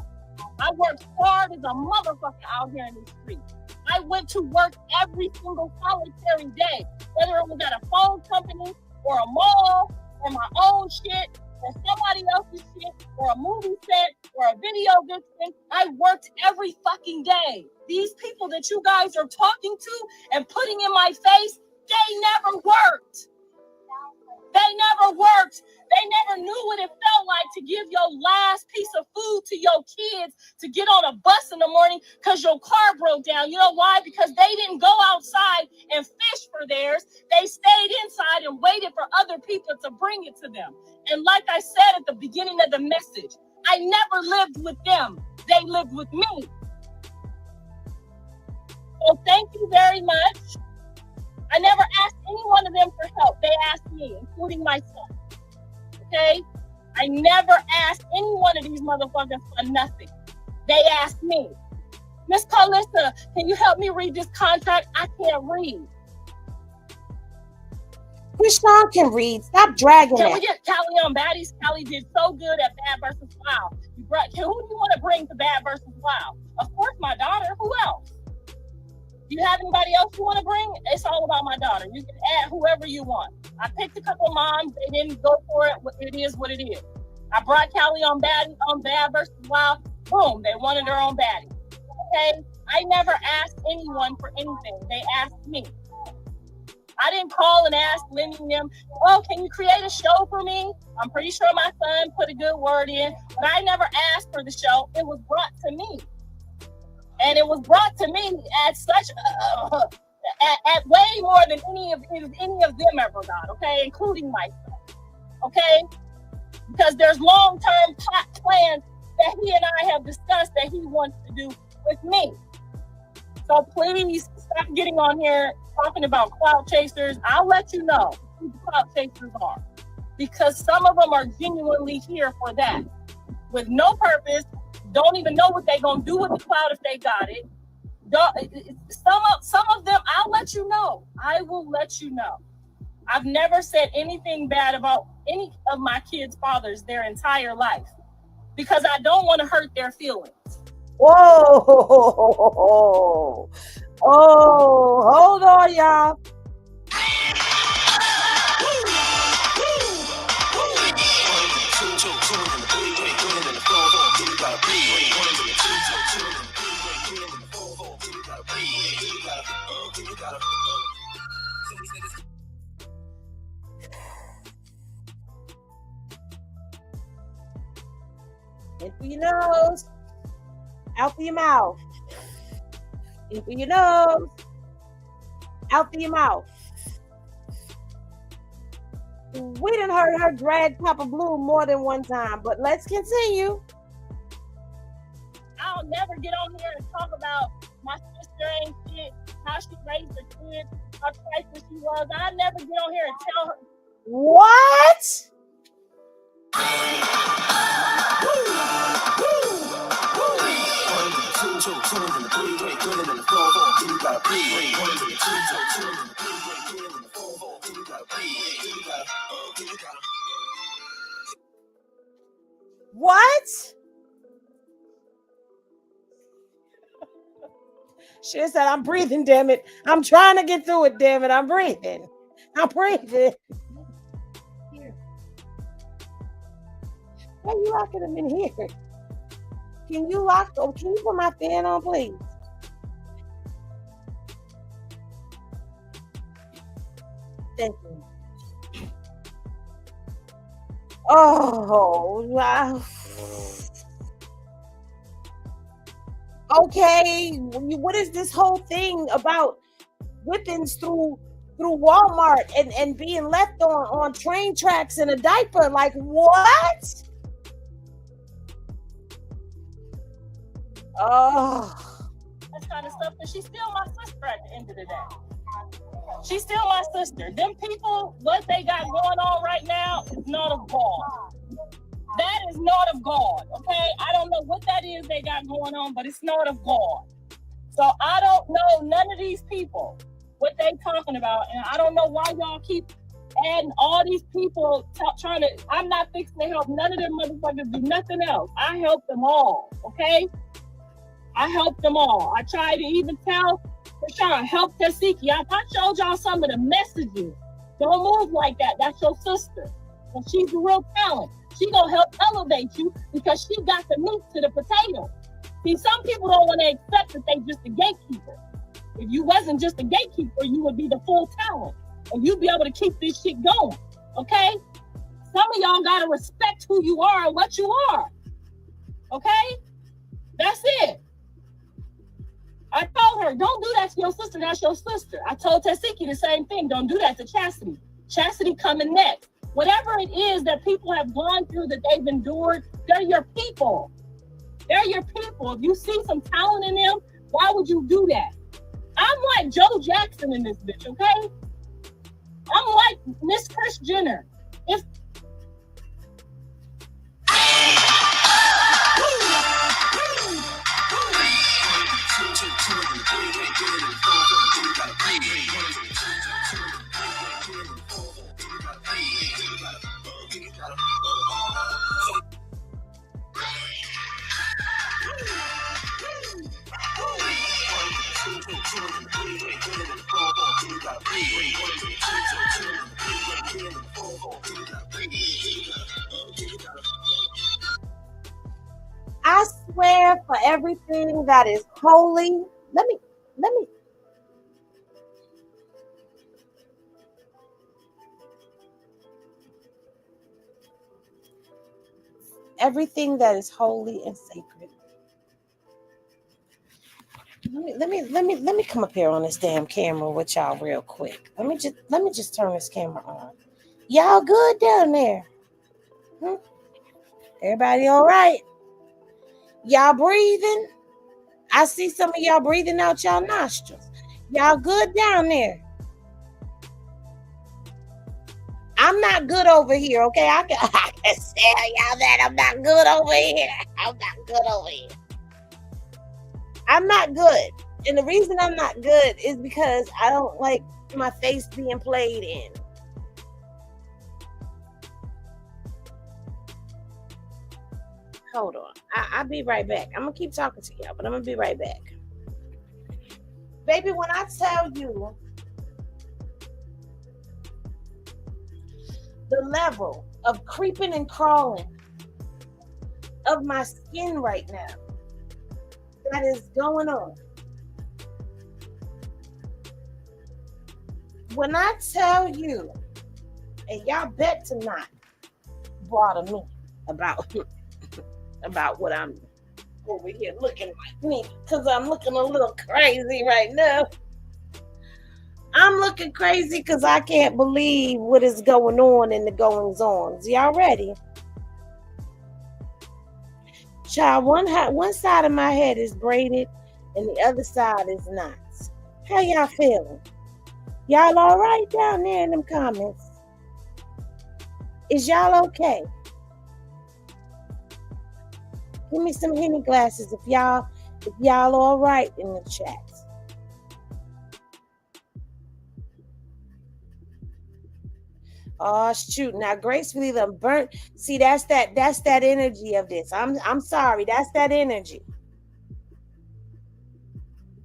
I worked hard as a motherfucker out here in the street. I went to work every single solitary day, whether it was at a phone company or a mall or my own shit or somebody else's shit or a movie set or a video vixen. I worked every fucking day. These people that you guys are talking to and putting in my face, they never worked. They never worked. They never knew what it felt like to give your last piece of food to your kids to get on a bus in the morning because your car broke down. You know why? Because they didn't go outside and fish for theirs. They stayed inside and waited for other people to bring it to them. And like I said at the beginning of the message, I never lived with them. They lived with me. So thank you very much. I never asked any one of them for help. They asked me, including my son. Okay? I never asked any one of these motherfuckers for nothing. They asked me. Miss Karlissa, can you help me read this contract? I can't read. Krishan can read. Stop dragging Can it. we get Callie on baddies? Callie did so good at Bad versus Wild. Who do you want to bring to Bad versus Wild? Of course, my daughter. Who else? Do you have anybody else you want to bring? It's all about my daughter. You can add whoever you want. I picked a couple of moms. They didn't go for it. It is what it is. I brought Callie on Bad versus Wild. Boom, they wanted her on Baddie. Okay? I never asked anyone for anything. They asked me. I didn't call and ask lending them, oh, can you create a show for me? I'm pretty sure my son put a good word in, but I never asked for the show. It was brought to me. And it was brought to me at such at way more than any of them ever got, okay, including myself, okay? Because there's long-term plans that he and I have discussed that he wants to do with me. So please stop getting on here talking about clout chasers. I'll let you know who the clout chasers are, because some of them are genuinely here for that, with no purpose. Don't even know what they're gonna do with the cloud if they got it. Some of them, I'll let you know. I will let you know. I've never said anything bad about any of my kids' fathers their entire life, because I don't want to hurt their feelings. Whoa! Oh, hold on, y'all. In through your nose, out through your mouth. In through your nose, out through your mouth. We done heard her drag Papa Blue more than one time, but let's continue. I'll never get on here and talk about my sister ain't shit, how she raised her kids, how trifling she was. I'll never get on here and tell her. What? What? She said, I'm breathing, damn it. I'm trying to get through it, damn it. I'm breathing. I'm breathing. Why are you locking them in here? Can you lock them? Can you put my fan on, please? Thank you. Oh, wow. Okay, what is this whole thing about whippings through Walmart and being left on train tracks in a diaper? Like what? Oh, That kind of stuff, but she's still my sister at the end of the day. She's still my sister. Them people, what they got going on right now is not of God. That is not of God, okay? I don't know what that is they got going on, but it's not of God. So I don't know none of these people, what they talking about, and I don't know why y'all keep adding all these people trying to, I'm not fixing to help none of them motherfuckers do nothing else. I help them all, okay? I help them all. I try to even tell Rashawn, help Tasiki. I showed y'all some of the messages. Don't move like that. That's your sister. And she's a real talent. She gonna help elevate you because she got the meat to the potato. See, some people don't want to accept that they just a gatekeeper. If you wasn't just a gatekeeper, you would be the full talent. And you'd be able to keep this shit going. Okay? Some of y'all gotta respect who you are and what you are. Okay? That's it. I told her, don't do that to your sister. That's your sister. I told Tasiki the same thing. Don't do that to Chastity. Chastity coming next. Whatever it is that people have gone through, that they've endured, they're your people. They're your people. If you see some talent in them, why would you do that? I'm like Joe Jackson in this bitch, okay? I'm like Miss Kris Jenner. If I swear for everything that is holy. Let me. Everything that is holy and sacred. Let me come up here on this damn camera with y'all real quick. Let me just turn this camera on. Y'all good down there? Everybody all right? Y'all breathing? I see some of y'all breathing out y'all nostrils. Y'all good down there? I'm not good over here, okay? I can tell y'all that I'm not good over here. I'm not good over here. I'm not good. And the reason I'm not good is because I don't like my face being played in. Hold on. I'll be right back. I'm going to keep talking to y'all, but I'm going to be right back. Baby, when I tell you the level of creeping and crawling of my skin right now that is going on. When I tell you, and y'all bet to not bother me about what I'm over here looking like me, because I'm looking a little crazy right now. I'm looking crazy because I can't believe what is going on in the goings-ons. Y'all ready? Child, one side of my head is braided and the other side is not. How y'all feeling? Y'all all right down there in them comments? Is y'all okay? Give me some Henny glasses if y'all all right in the chat. Oh shoot! Now gracefully done burnt. See, that's that energy of this. I'm sorry. That's that energy.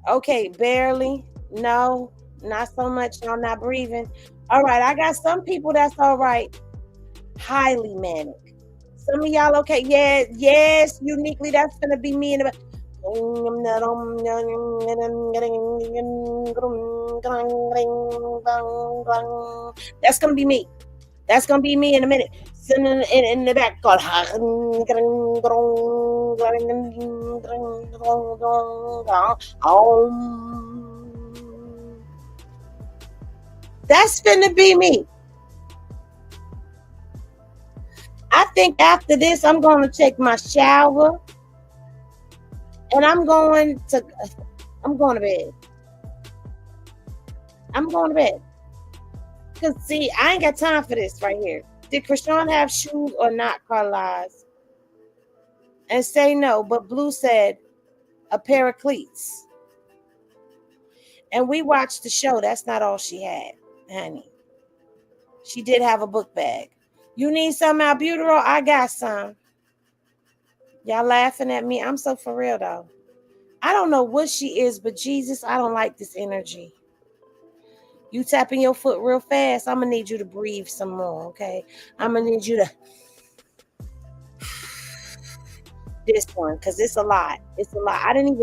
Okay, barely. No, not so much. Y'all not breathing. All right, I got some people that's all right. Highly manic. Some of y'all okay? Yes. Uniquely, that's gonna be me in the. That's gonna be me. That's gonna be me in a minute. in the back called that's finna be me. I think after this, I'm going to take my shower and I'm going to bed. I'm going to bed. Because, see, I ain't got time for this right here. Did Krishan have shoes or not, Karlissa? And say no, but Blue said a pair of cleats. And we watched the show. That's not all she had, honey. She did have a book bag. You need some albuterol? I got some. Y'all laughing at me? I'm so for real, though. I don't know what she is, but Jesus, I don't like this energy. You tapping your foot real fast, I'm going to need you to breathe some more, okay? I'm going to need you to... this one, because it's a lot. It's a lot. I didn't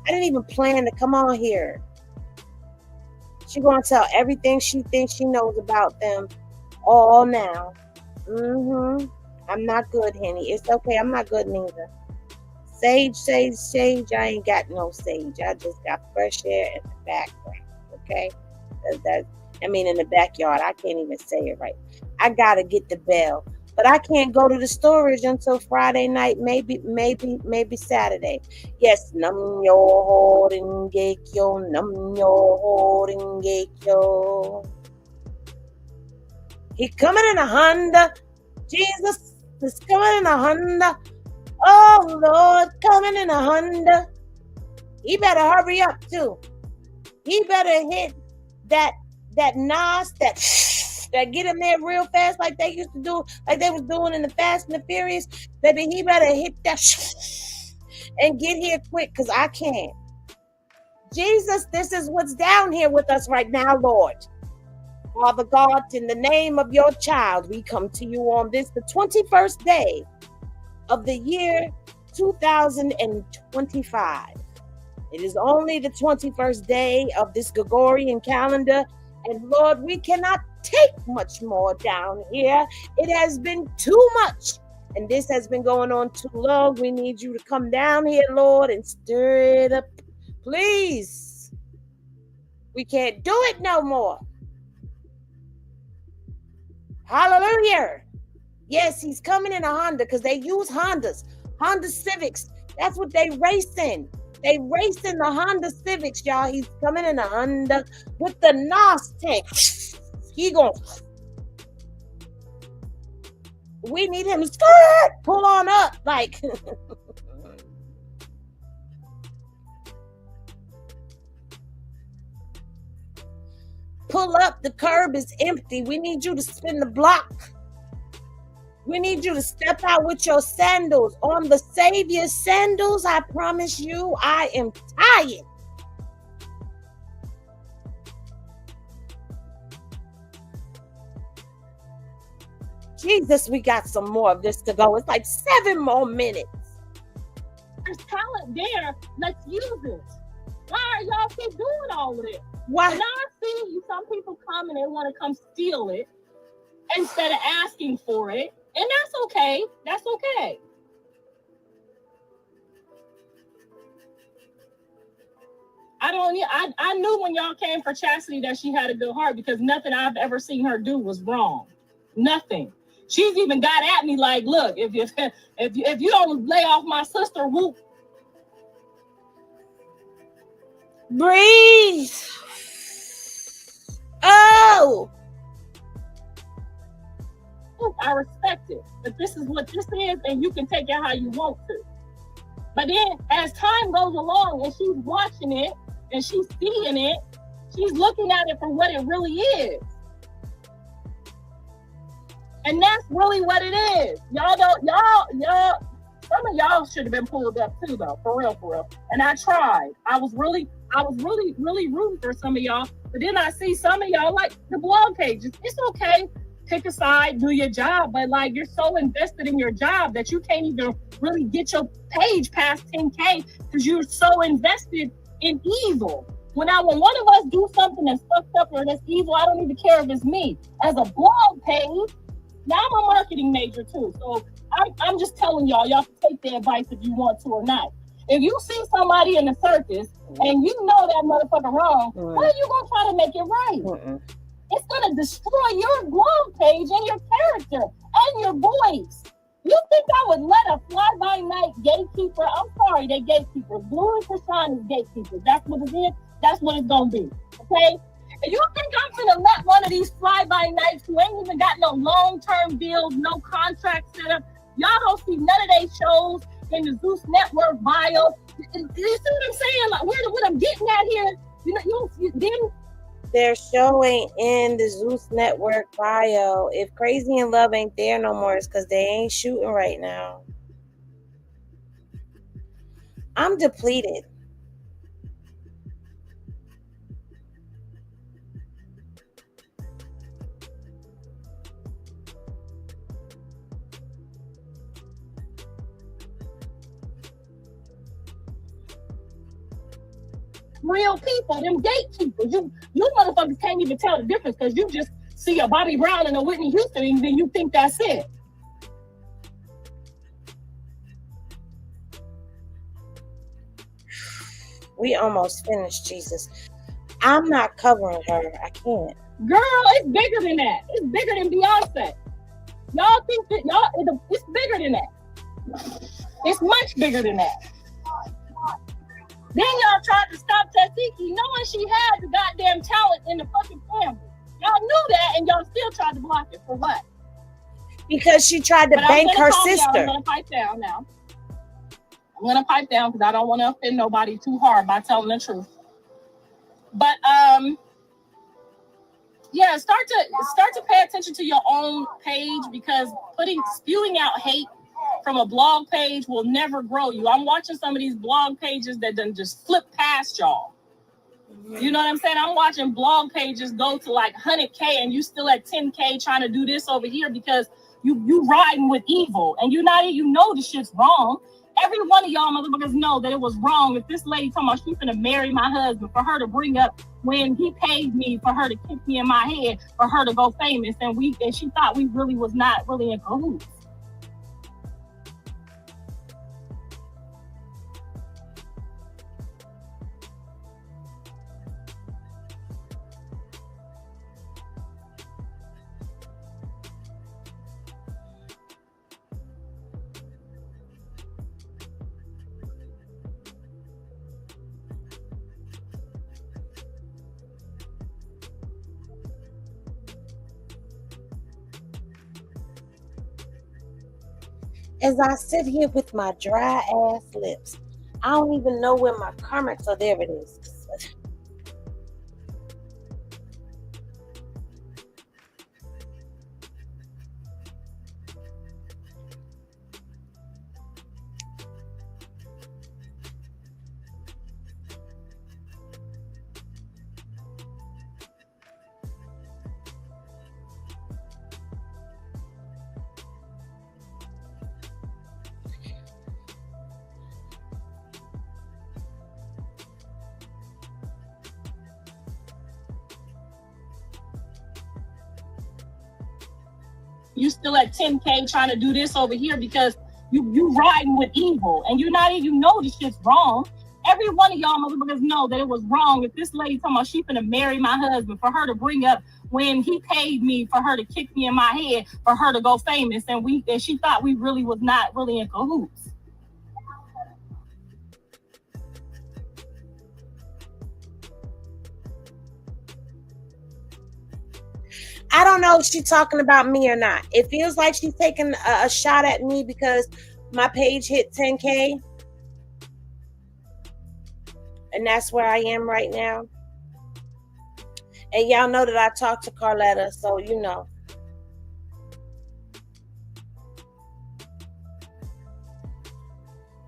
even plan to come on here. She's going to tell everything she thinks she knows about them all now. I'm not good, Henny. It's okay. I'm not good neither. Sage. I ain't got no sage. I just got fresh air in the background. Okay? In the backyard. I can't even say it right. I got to get the bell. But I can't go to the storage until Friday night, maybe Saturday. Yes, nam yo holding gekyo, nam yo holding gekyo. He coming in a Honda. Jesus is coming in a Honda. Oh Lord, coming in a Honda. He better hurry up too. He better hit that Nas, that get him there real fast like they used to do, like they was doing in the Fast and the Furious. Baby, he better hit that and get here quick, because I can't. Jesus, this is what's down here with us right now, Lord. Father God, in the name of your child, we come to you on this, the 21st day of the year 2025. It is only the 21st day of this Gregorian calendar. And Lord, we cannot take much more down here. It has been too much. And this has been going on too long. We need you to come down here, Lord, and stir it up. Please. We can't do it no more. Hallelujah. Yes, he's coming in a Honda, because they use Hondas. Honda Civics. That's what they race in. They racing the Honda Civics, y'all. He's coming in a Honda with the NOS tank. He going. We need him to pull on up, like. Pull up. The curb is empty. We need you to spin the block. We need you to step out with your sandals on the Savior's sandals. I promise you, I am tired. Jesus, we got some more of this to go. It's like 7 more minutes. There's talent there. Let's use it. Why are y'all keep doing all of it? Why? And I see some people come and they want to come steal it instead of asking for it. And that's okay. That's okay. I knew when y'all came for Chastity that she had a good heart, because nothing I've ever seen her do was wrong. Nothing. She's even got at me like, look, if you don't lay off my sister, whoop. Breathe. Oh. I respect it, but this is what this is, and you can take it how you want to. But then, as time goes along, and she's watching it, and she's seeing it, she's looking at it for what it really is, and that's really what it is. Y'all. Some of y'all should have been pulled up too, though, for real. And I tried. I was really rooting for some of y'all, but then I see some of y'all like the blog pages. It's okay. Pick a side, do your job, but like you're so invested in your job that you can't even really get your page past 10K because you're so invested in evil. When one of us do something that's fucked up or that's evil, I don't even care if it's me. As a blog page, Now I'm a marketing major too, so I'm just telling y'all can take the advice if you want to or not. If you see somebody in the circus and you know that motherfucker wrong, why are you gonna try to make it right? It's gonna destroy your blog page and your character and your voice. You think I would let a fly-by-night gatekeeper? I'm sorry, they gatekeepers. Blue and Krishan is gatekeepers. That's what it is. That's what it's gonna be. Okay? And you think I'm gonna let one of these fly-by-nights who ain't even got no long-term deals, no contract set up? Y'all don't see none of their shows in the Zeus Network bio. You see what I'm saying? Like, what I'm getting at here? You didn't. Their show ain't in the Zeus Network bio. If Crazy in Love ain't there no more, it's because they ain't shooting right now. I'm depleted. Real people, them gatekeepers. You motherfuckers can't even tell the difference because you just see a Bobby Brown and a Whitney Houston and then you think that's it. We almost finished, Jesus. I'm not covering her. I can't. Girl, it's bigger than that. It's bigger than Beyonce. Y'all think that it's bigger than that. It's much bigger than that. Then y'all tried to stop Tasiki knowing she had the goddamn talent in the fucking family. Y'all knew that and y'all still tried to block it for what? Because she tried to bank her sister. I'm gonna pipe down now. I'm gonna pipe down because I don't want to offend nobody too hard by telling the truth. But yeah, start to pay attention to your own page because spewing out hate from a blog page will never grow you. I'm watching some of these blog pages that done just flip past y'all. You know what I'm saying? I'm watching blog pages go to like 100K and you still at 10K trying to do this over here because you riding with evil and you know the shit's wrong. Every one of y'all motherfuckers know that it was wrong. If this lady talking about she's gonna marry my husband for her to bring up when he paid me for her to kick me in my head for her to go famous and she thought we really was not really in cahoots. As I sit here with my dry ass lips, I don't even know where my comments are. There it is. You still at 10K trying to do this over here because you riding with evil and you know this shit's wrong. Every one of y'all motherfuckers know that it was wrong. If this lady talking about she finna marry my husband for her to bring up when he paid me for her to kick me in my head for her to go famous and she thought we really was not really in cahoots. I don't know if she's talking about me or not. It feels like she's taking a shot at me because my page hit 10K. And that's where I am right now. And y'all know that I talked to Carletta, so you know.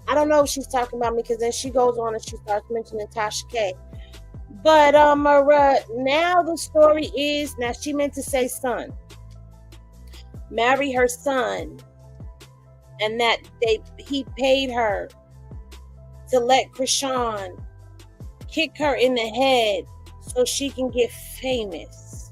I don't know if she's talking about me because then she goes on and she starts mentioning Tasha K. But now the story is, now she meant to say son. Marry her son. And that he paid her to let Krishan kick her in the head so she can get famous.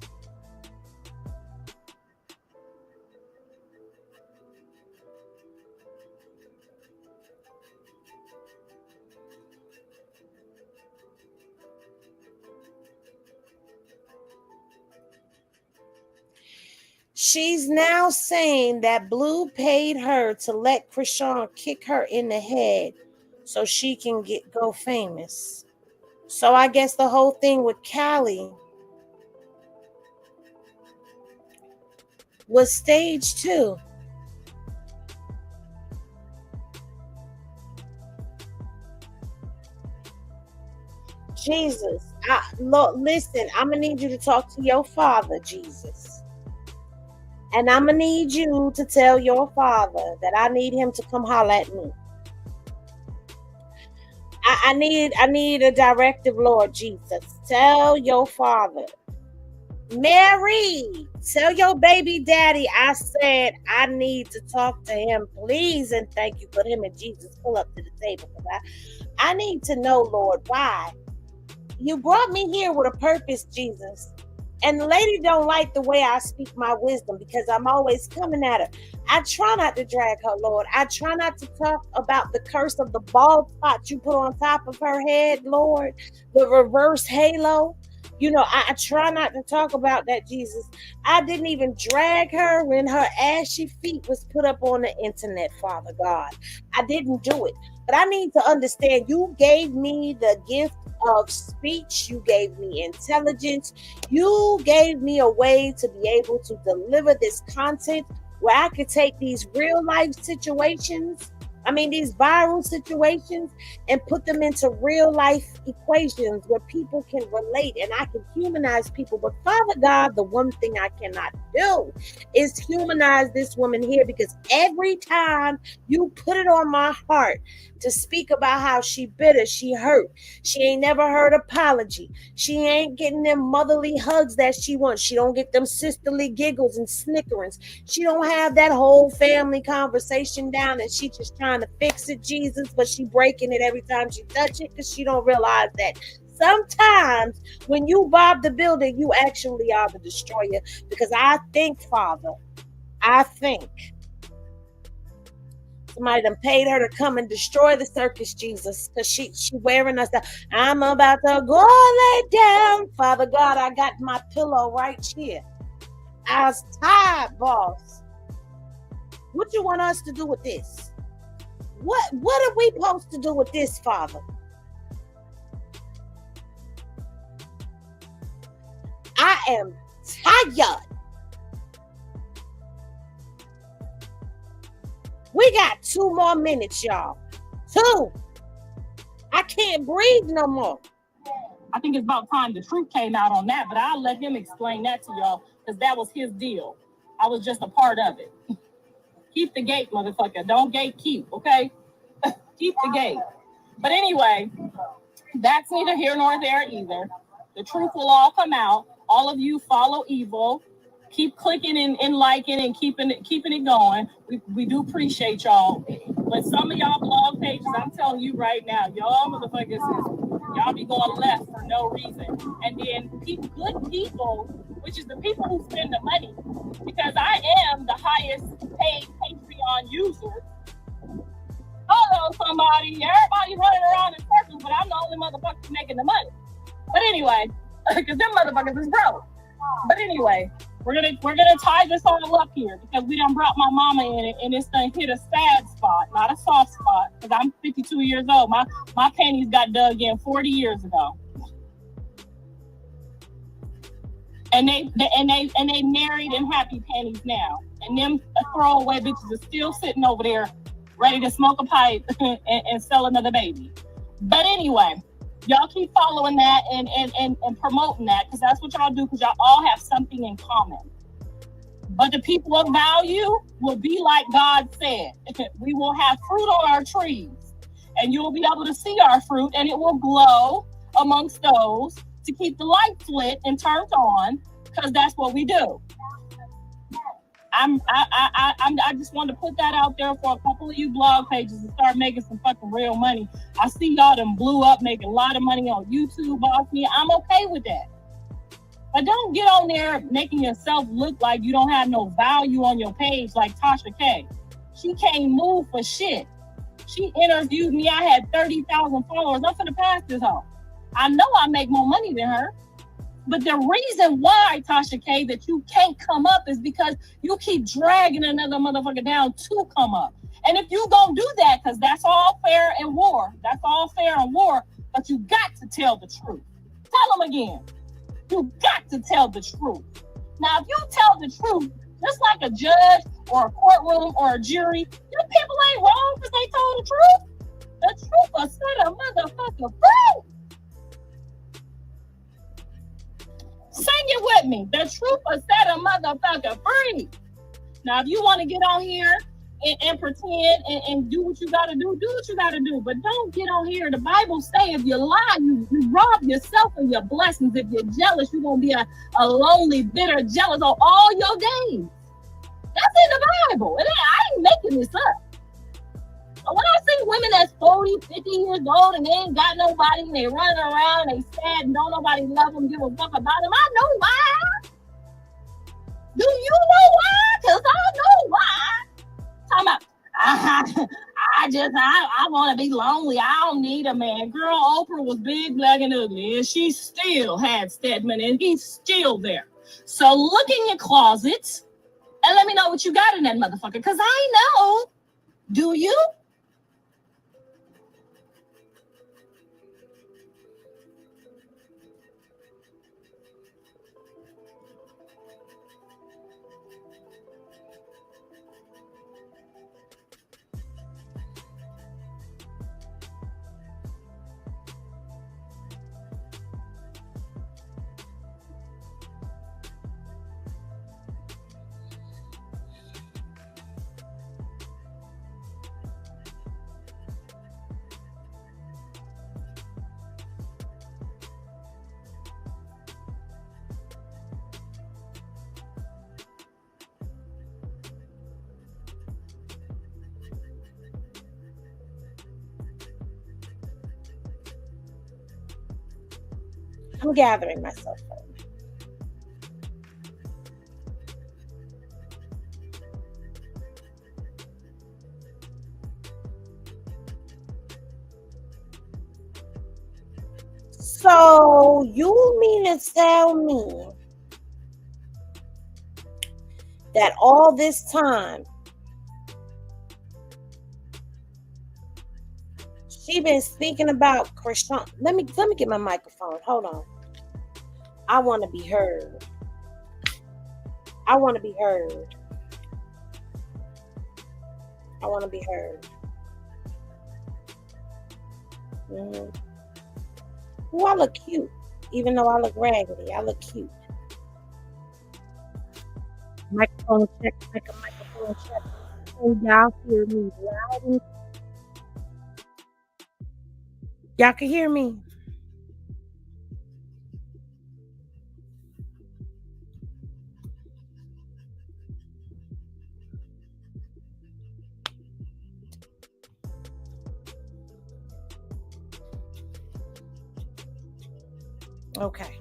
She's now saying that Blue paid her to let Krishan kick her in the head so she can go famous. So I guess the whole thing with Callie was staged too. Jesus, listen, I'm gonna need you to talk to your father, Jesus. And I'm gonna need you to tell your father that I need him to come holler at me. I need a directive, Lord Jesus. Tell your father. Mary, tell your baby daddy I said I need to talk to him, please, and thank you for him and Jesus pull up to the table. I need to know, Lord, why. You brought me here with a purpose, Jesus. And the lady don't like the way I speak my wisdom because I'm always coming at her. I try not to drag her, Lord. I try not to talk about the curse of the bald spot you put on top of her head, Lord. The reverse halo. You know, I try not to talk about that, Jesus. I didn't even drag her when her ashy feet was put up on the internet, Father God. I didn't do it. But I need to understand you gave me the gift of speech. You gave me intelligence. You gave me a way to be able to deliver this content where I could take these real life situations, these viral situations, and put them into real life equations where people can relate and I can humanize people. But Father God, the one thing I cannot do is humanize this woman here, because every time you put it on my heart to speak about how she bitter, she hurt, she ain't never heard apology, she ain't getting them motherly hugs that she wants, she don't get them sisterly giggles and snickerings, she don't have that whole family conversation down, and she just trying to fix it, Jesus, but she breaking it every time she touch it because she don't realize that sometimes when you bob the building, you actually are the destroyer. Because I think, Father, somebody done paid her to come and destroy the circus, Jesus, because she wearing us down. I'm about to go lay down. Father God, I got my pillow right here. I was tired, boss. What you want us to do with this? What are we supposed to do with this, Father? I am tired. We got 2 more minutes, y'all. 2. I can't breathe no more. I think it's about time the truth came out on that, but I'll let him explain that to y'all because that was his deal. I was just a part of it. Keep the gate, motherfucker. Don't gatekeep, okay? Keep the gate. But anyway, that's neither here nor there either. The truth will all come out. All of you follow evil. Keep clicking and liking and keeping it going. We do appreciate y'all. But some of y'all blog pages, I'm telling you right now, y'all motherfuckers, y'all be going left for no reason. And then good people, which is the people who spend the money, because I am the highest paid Patreon user. Hello, somebody. Everybody's running around in circles, but I'm the only motherfucker making the money. But anyway, because them motherfuckers is broke. But anyway, we're gonna tie this all up here because we done brought my mama in it, and it's done hit a sad spot, not a soft spot. Because I'm 52 years old. My panties got dug in 40 years ago, and they married and happy panties now, and them throwaway bitches are still sitting over there, ready to smoke a pipe and sell another baby. But anyway. Y'all keep following that and promoting that because that's what y'all do because y'all all have something in common. But the people of value will be like God said. We will have fruit on our trees and you'll be able to see our fruit and it will glow amongst those to keep the lights lit and turned on because that's what we do. I just wanted to put that out there for a couple of you blog pages and start making some fucking real money. I see y'all done blew up making a lot of money on YouTube, boss me. I'm okay with that. But don't get on there making yourself look like you don't have no value on your page like Tasha K. She can't move for shit. She interviewed me. I had 30,000 followers. I'm finna pass this hoe. I know I make more money than her. But the reason why, Tasha K, that you can't come up is because you keep dragging another motherfucker down to come up. And if you gonna do that, because that's all fair in war, but you got to tell the truth. Tell them again. You got to tell the truth. Now, if you tell the truth, just like a judge or a courtroom or a jury, them people ain't wrong because they told the truth. The truth will set a motherfucker free. Sing it with me. The truth will set a motherfucker free. Now, if you want to get on here and pretend and do what you got to do what you got to do. But don't get on here. The Bible say if you lie, you rob yourself of your blessings. If you're jealous, you're going to be a lonely, bitter, jealous of all your days. That's in the Bible. And I ain't making this up. When I see women that's 40, 50 years old and they ain't got nobody and they running around, they sad and don't nobody love them, give a fuck about them, I know why. Do you know why? Because I know why. Talking about, I want to be lonely. I don't need a man. Girl, Oprah was big, black, and ugly, and she still had Stedman, and he's still there. So look in your closets and let me know what you got in that motherfucker, because I know. Do you? I'm gathering myself up. So you mean to tell me that all this time she been speaking about Krishan? Let me get my microphone. Hold on. I want to be heard. I want to be heard. I want to be heard. Mm-hmm. Ooh, I look cute. Even though I look raggedy, I look cute. Microphone check, microphone check. And y'all hear me loud and y'all can hear me. Okay.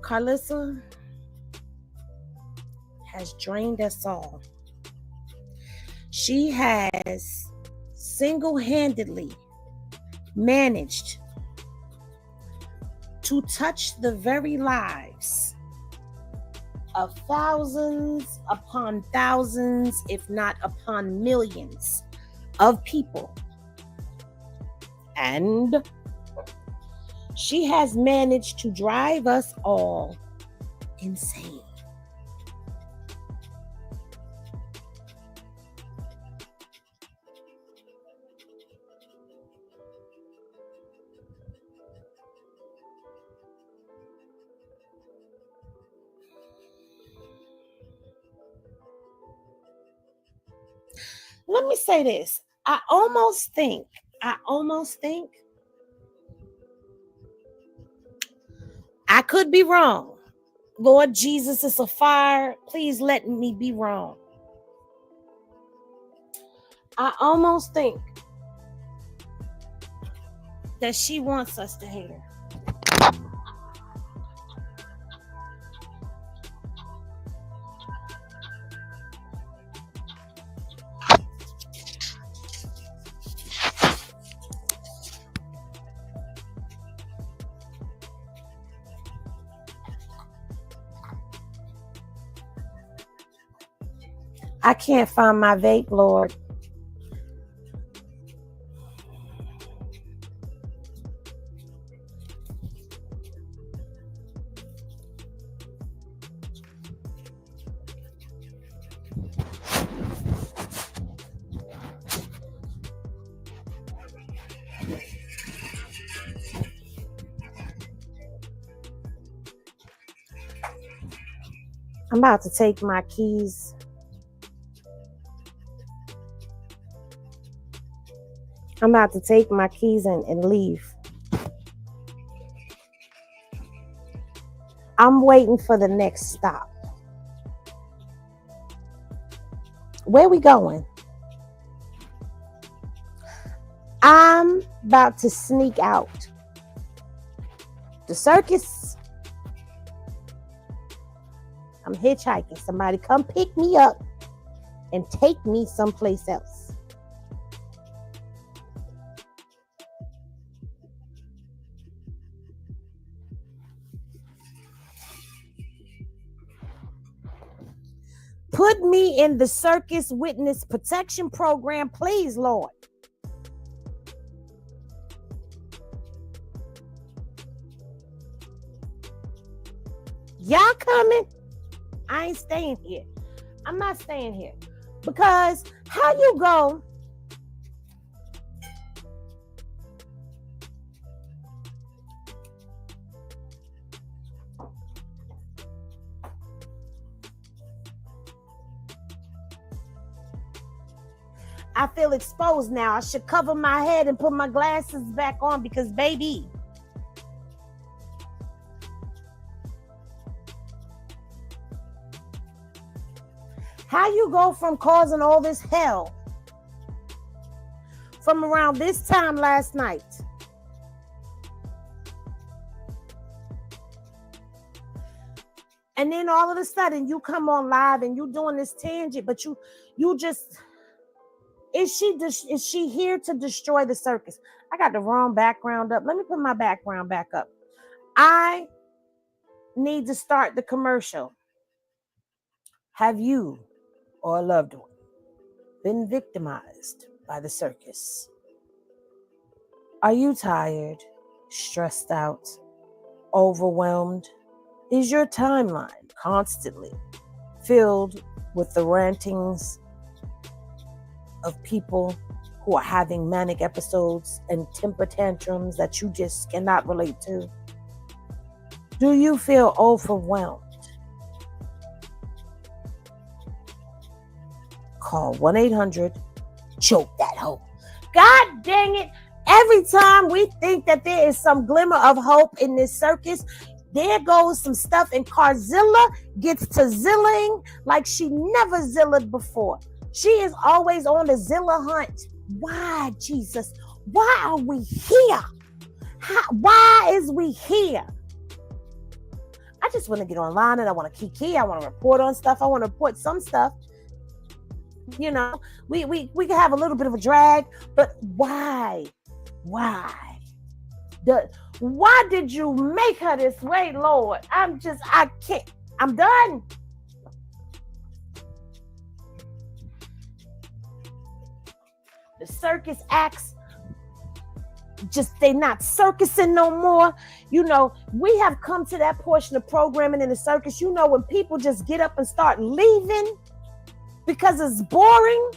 Karlissa has drained us all. She has single-handedly managed to touch the very lives of thousands upon thousands, if not upon millions of people. And she has managed to drive us all insane. Let me say this. I almost think I could be wrong. Lord Jesus, is a fire. Please let me be wrong. I almost think that she wants us to hate her. I can't find my vape, Lord. I'm about to take my keys. I'm about to take my keys and leave. I'm waiting for the next stop. Where we going? I'm about to sneak out. The circus. I'm hitchhiking. Somebody come pick me up and take me someplace else. Put me in the circus witness protection program, please, Lord. Y'all coming? I ain't staying here. I'm not staying here. Because how you go? I feel exposed now. I should cover my head and put my glasses back on because, baby, how you go from causing all this hell from around this time last night and then all of a sudden you come on live and you doing this tangent, but you just, is she here to destroy the circus? I got the wrong background up. Let me put my background back up. I need to start the commercial. Have you or a loved one been victimized by the circus? Are you tired, stressed out, overwhelmed? Is your timeline constantly filled with the rantings of people who are having manic episodes and temper tantrums that you just cannot relate to? Do you feel overwhelmed? Call 1-800-CHOKE THAT HOPE. God dang it. Every time we think that there is some glimmer of hope in this circus, there goes some stuff, and Karzilla gets to zilling like she never zillaed before. She is always on the Zilla hunt. Why, Jesus? Why are we here? Why is we here? I just want to get online and I want to kiki. I want to report on stuff. I want to report some stuff. You know, we can have a little bit of a drag, but why? Why? Why did you make her this way, Lord? I can't. I'm done. The circus acts, just they not circusing no more. You know, we have come to that portion of programming in the circus. You know, when people just get up and start leaving because it's boring.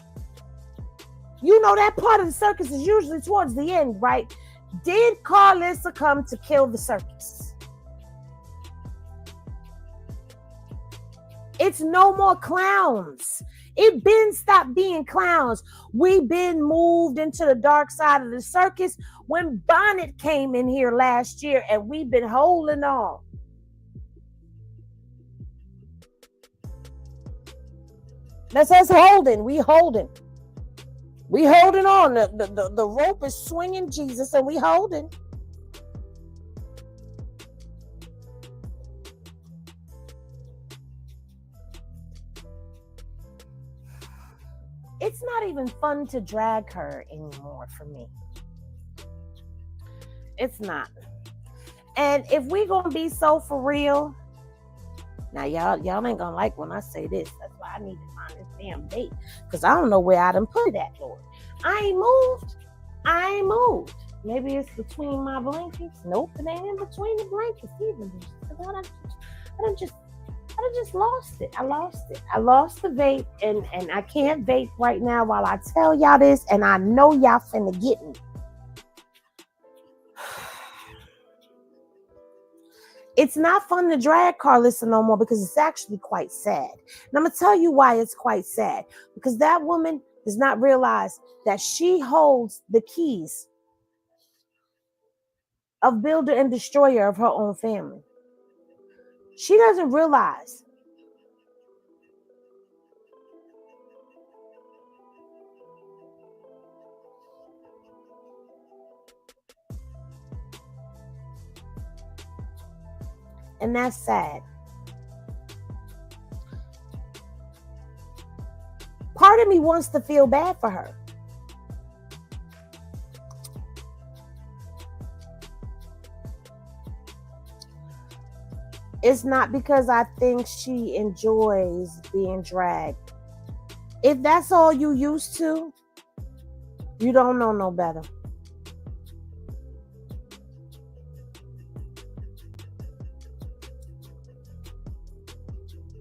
You know, that part of the circus is usually towards the end, right? Did Karlissa come to kill the circus? It's no more clowns. It been stopped being clowns. We been moved into the dark side of the circus when Bonnet came in here last year, and we've been holding on. That's us holding. We holding. We holding on. The rope is swinging, Jesus, and we holding. It's not even fun to drag her anymore for me. It's not. And if we gonna be so for real, Now y'all ain't gonna like when I say this. That's why I need to find this damn date. Because I don't know where I done put it at, Lord. I ain't moved. Maybe it's between my blankets. Nope, it ain't in between the blankets either. I just lost it. I lost the vape, and I can't vape right now while I tell y'all this, and I know y'all finna get me. It's not fun to drag Karlissa no more because it's actually quite sad. And I'm going to tell you why it's quite sad. Because that woman does not realize that she holds the keys of builder and destroyer of her own family. She doesn't realize. And that's sad. Part of me wants to feel bad for her. It's not because I think she enjoys being dragged. If that's all you used to, you don't know no better.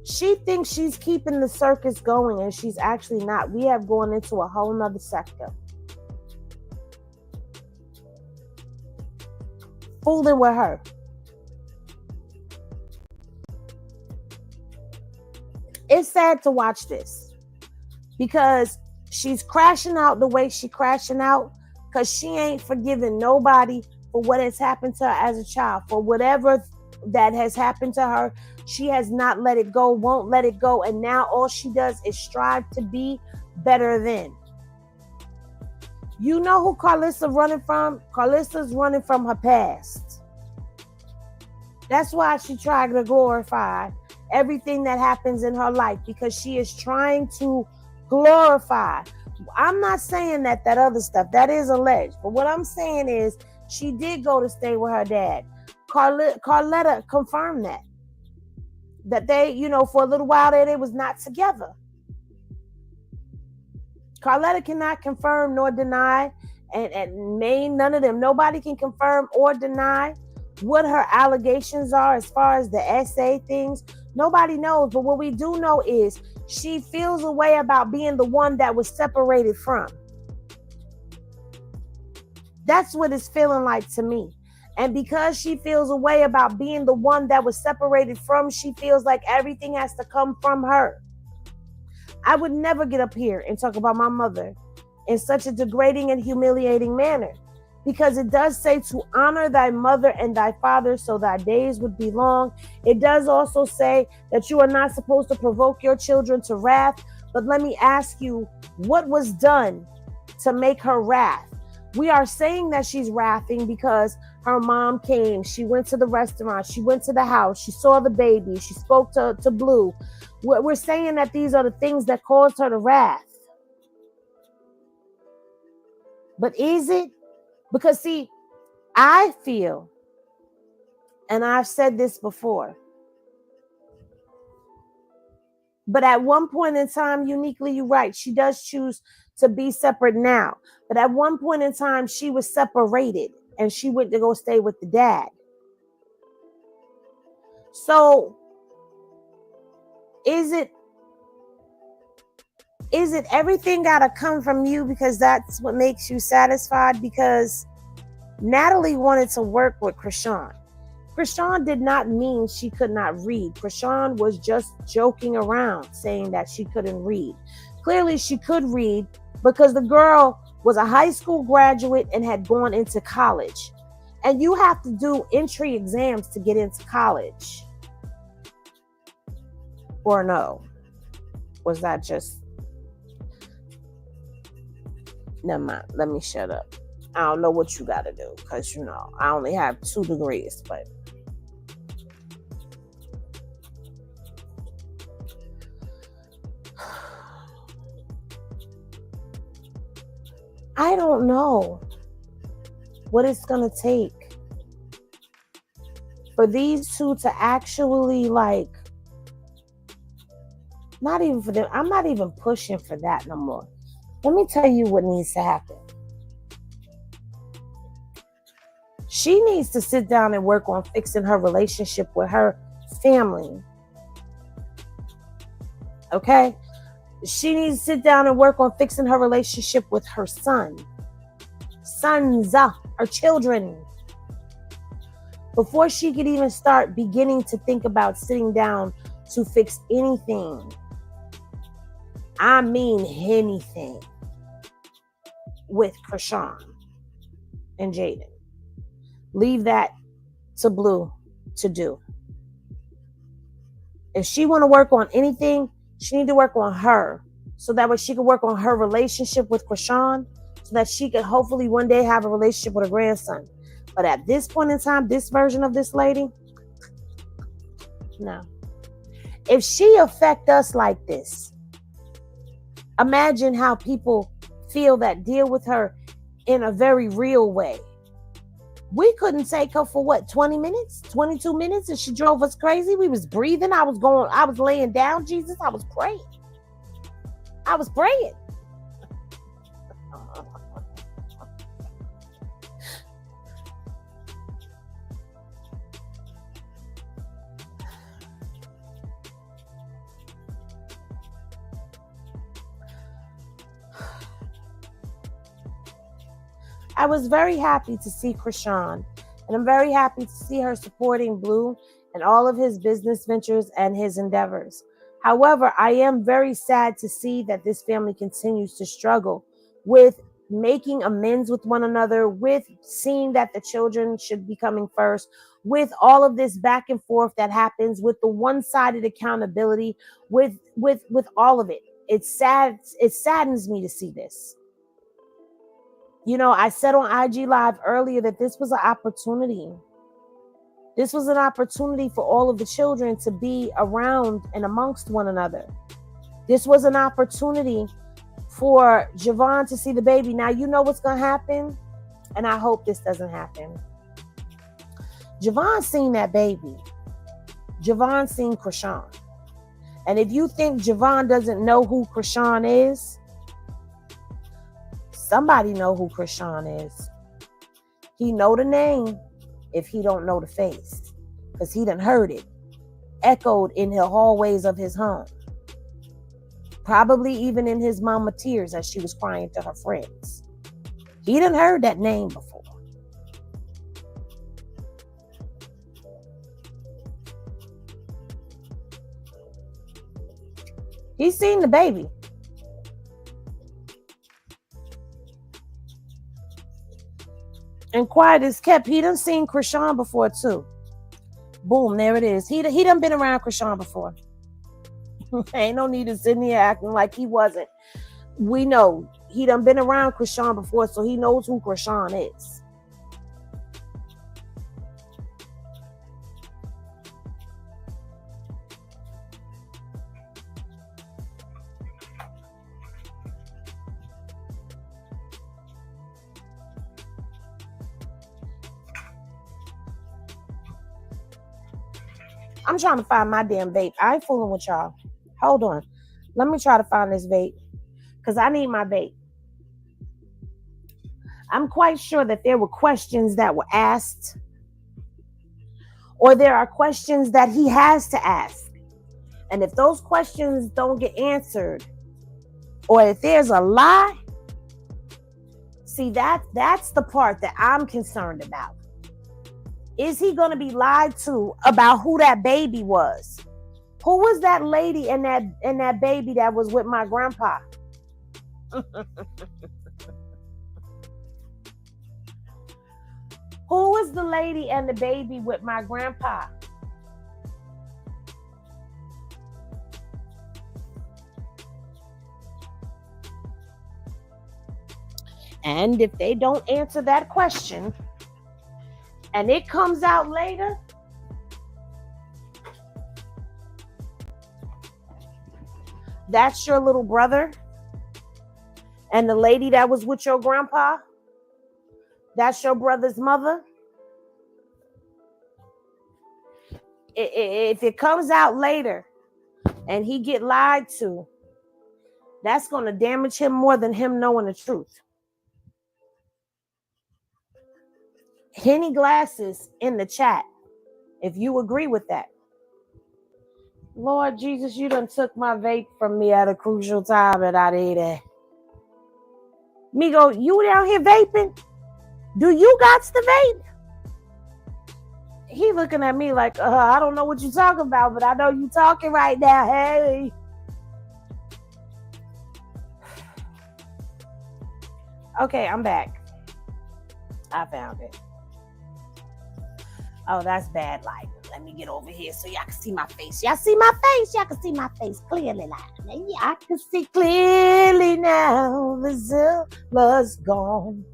She thinks she's keeping the circus going, and she's actually not. We have gone into a whole nother sector. Fooling with her. It's sad to watch this because she's crashing out the way she's crashing out because she ain't forgiving nobody for what has happened to her as a child. For whatever that has happened to her, she has not let it go, won't let it go. And now all she does is strive to be better than. You know who Karlissa running from? Karlissa's running from her past. That's why she tried to glorify everything that happens in her life, because she is trying to glorify. I'm not saying that other stuff, that is alleged. But what I'm saying is she did go to stay with her dad. Carletta confirmed that they, for a little while there, they was not together. Carletta cannot confirm nor deny, and none of them, nobody can confirm or deny what her allegations are as far as the essay things. Nobody knows, but what we do know is she feels a way about being the one that was separated from. That's what it's feeling like to me. And because she feels a way about being the one that was separated from, she feels like everything has to come from her. I would never get up here and talk about my mother in such a degrading and humiliating manner, because it does say to honor thy mother and thy father so thy days would be long. It does also say that you are not supposed to provoke your children to wrath. But let me ask you, what was done to make her wrath? We are saying that she's wrathing because her mom came, she went to the restaurant, she went to the house, she saw the baby, she spoke to Blue. We're saying that these are the things that caused her to wrath. But is it? Because see, I feel, and I've said this before, but at one point in time, uniquely, you're right, she does choose to be separate now. But at one point in time, she was separated and she went to go stay with the dad. So is it everything gotta come from you because that's what makes you satisfied? Because Natalie wanted to work with Krishan. Krishan did not mean she could not read. Krishan was just joking around saying that she couldn't read. Clearly she could read because the girl was a high school graduate and had gone into college. And you have to do entry exams to get into college. Or no? Was that just... Never mind. Let me shut up. I don't know what you got to do because, I only have 2 degrees, but... I don't know what it's going to take for these two to actually, Not even for them. I'm not even pushing for that no more. Let me tell you what needs to happen. She needs to sit down and work on fixing her relationship with her family. Okay? She needs to sit down and work on fixing her relationship with her sons, her children, before she could even start beginning to think about sitting down to fix anything. I mean anything with Krishan and Jaden. Leave that to Blue to do. If she want to work on anything, she need to work on her, so that way she can work on her relationship with Krishan, so that she could hopefully one day have a relationship with her grandson. But at this point in time, this version of this lady, no. If she affect us like this, imagine how people feel that deal with her in a very real way. We couldn't take her for what, 20 minutes, 22 minutes, and she drove us crazy. We was breathing. I was laying down, Jesus. I was praying. I was very happy to see Krishan, and I'm very happy to see her supporting Blue and all of his business ventures and his endeavors. However, I am very sad to see that this family continues to struggle with making amends with one another, with seeing that the children should be coming first, with all of this back and forth that happens, with the one-sided accountability, with all of it. It's sad. It saddens me to see this. You know, I said on IG Live earlier that this was an opportunity. This was an opportunity for all of the children to be around and amongst one another. This was an opportunity for Javon to see the baby. Now, you know what's going to happen, and I hope this doesn't happen. Javon seen that baby. Javon seen Krishan. And if you think Javon doesn't know who Krishan is, somebody know who Krishan is. He know the name if he don't know the face, because he done heard it echoed in the hallways of his home, probably even in his mama tears as she was crying to her friends. He done heard that name before. He's seen the baby. And quiet as kept, he done seen Krishan before too. Boom, there it is. He done been around Krishan before. Ain't no need to sit here acting like he wasn't. We know he done been around Krishan before, so he knows who Krishan is. I'm trying to find my damn vape. I ain't fooling with y'all. Hold on. Let me try to find this vape, because I need my vape. I'm quite sure that there were questions that were asked, or there are questions that he has to ask. And if those questions don't get answered, or if there's a lie, see, that's the part that I'm concerned about. Is he going to be lied to about who that baby was? Who was that lady and that baby that was with my grandpa? Who was the lady and the baby with my grandpa? And if they don't answer that question, and it comes out later, that's your little brother, and the lady that was with your grandpa, that's your brother's mother. If it comes out later and he get lied to, that's going to damage him more than him knowing the truth. Henny Glasses in the chat, if you agree with that. Lord Jesus, you done took my vape from me at a crucial time and I need it. Migo, you down here vaping? Do you got the vape? He looking at me like, I don't know what you talking about, but I know you talking right now. Hey. Okay, I'm back. I found it. Oh, that's bad light. Let me get over here so y'all can see my face. Y'all see my face? Y'all can see my face clearly now. I can see clearly now. The Zilla's gone.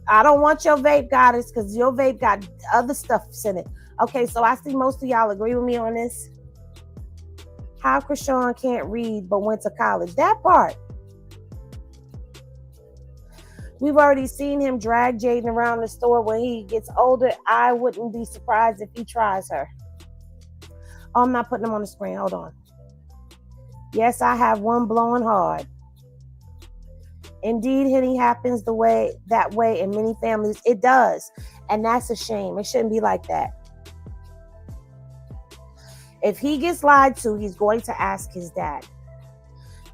I don't want your vape, goddess, because your vape got other stuff in it. Okay, so I see most of y'all agree with me on this. How Krishan can't read but went to college. That part. We've already seen him drag Jaden around the store. When he gets older, I wouldn't be surprised if he tries her. Oh, I'm not putting them on the screen. Hold on. Yes, I have one blowing hard. Indeed, hitting happens that way in many families. It does. And that's a shame. It shouldn't be like that. If he gets lied to, he's going to ask his dad.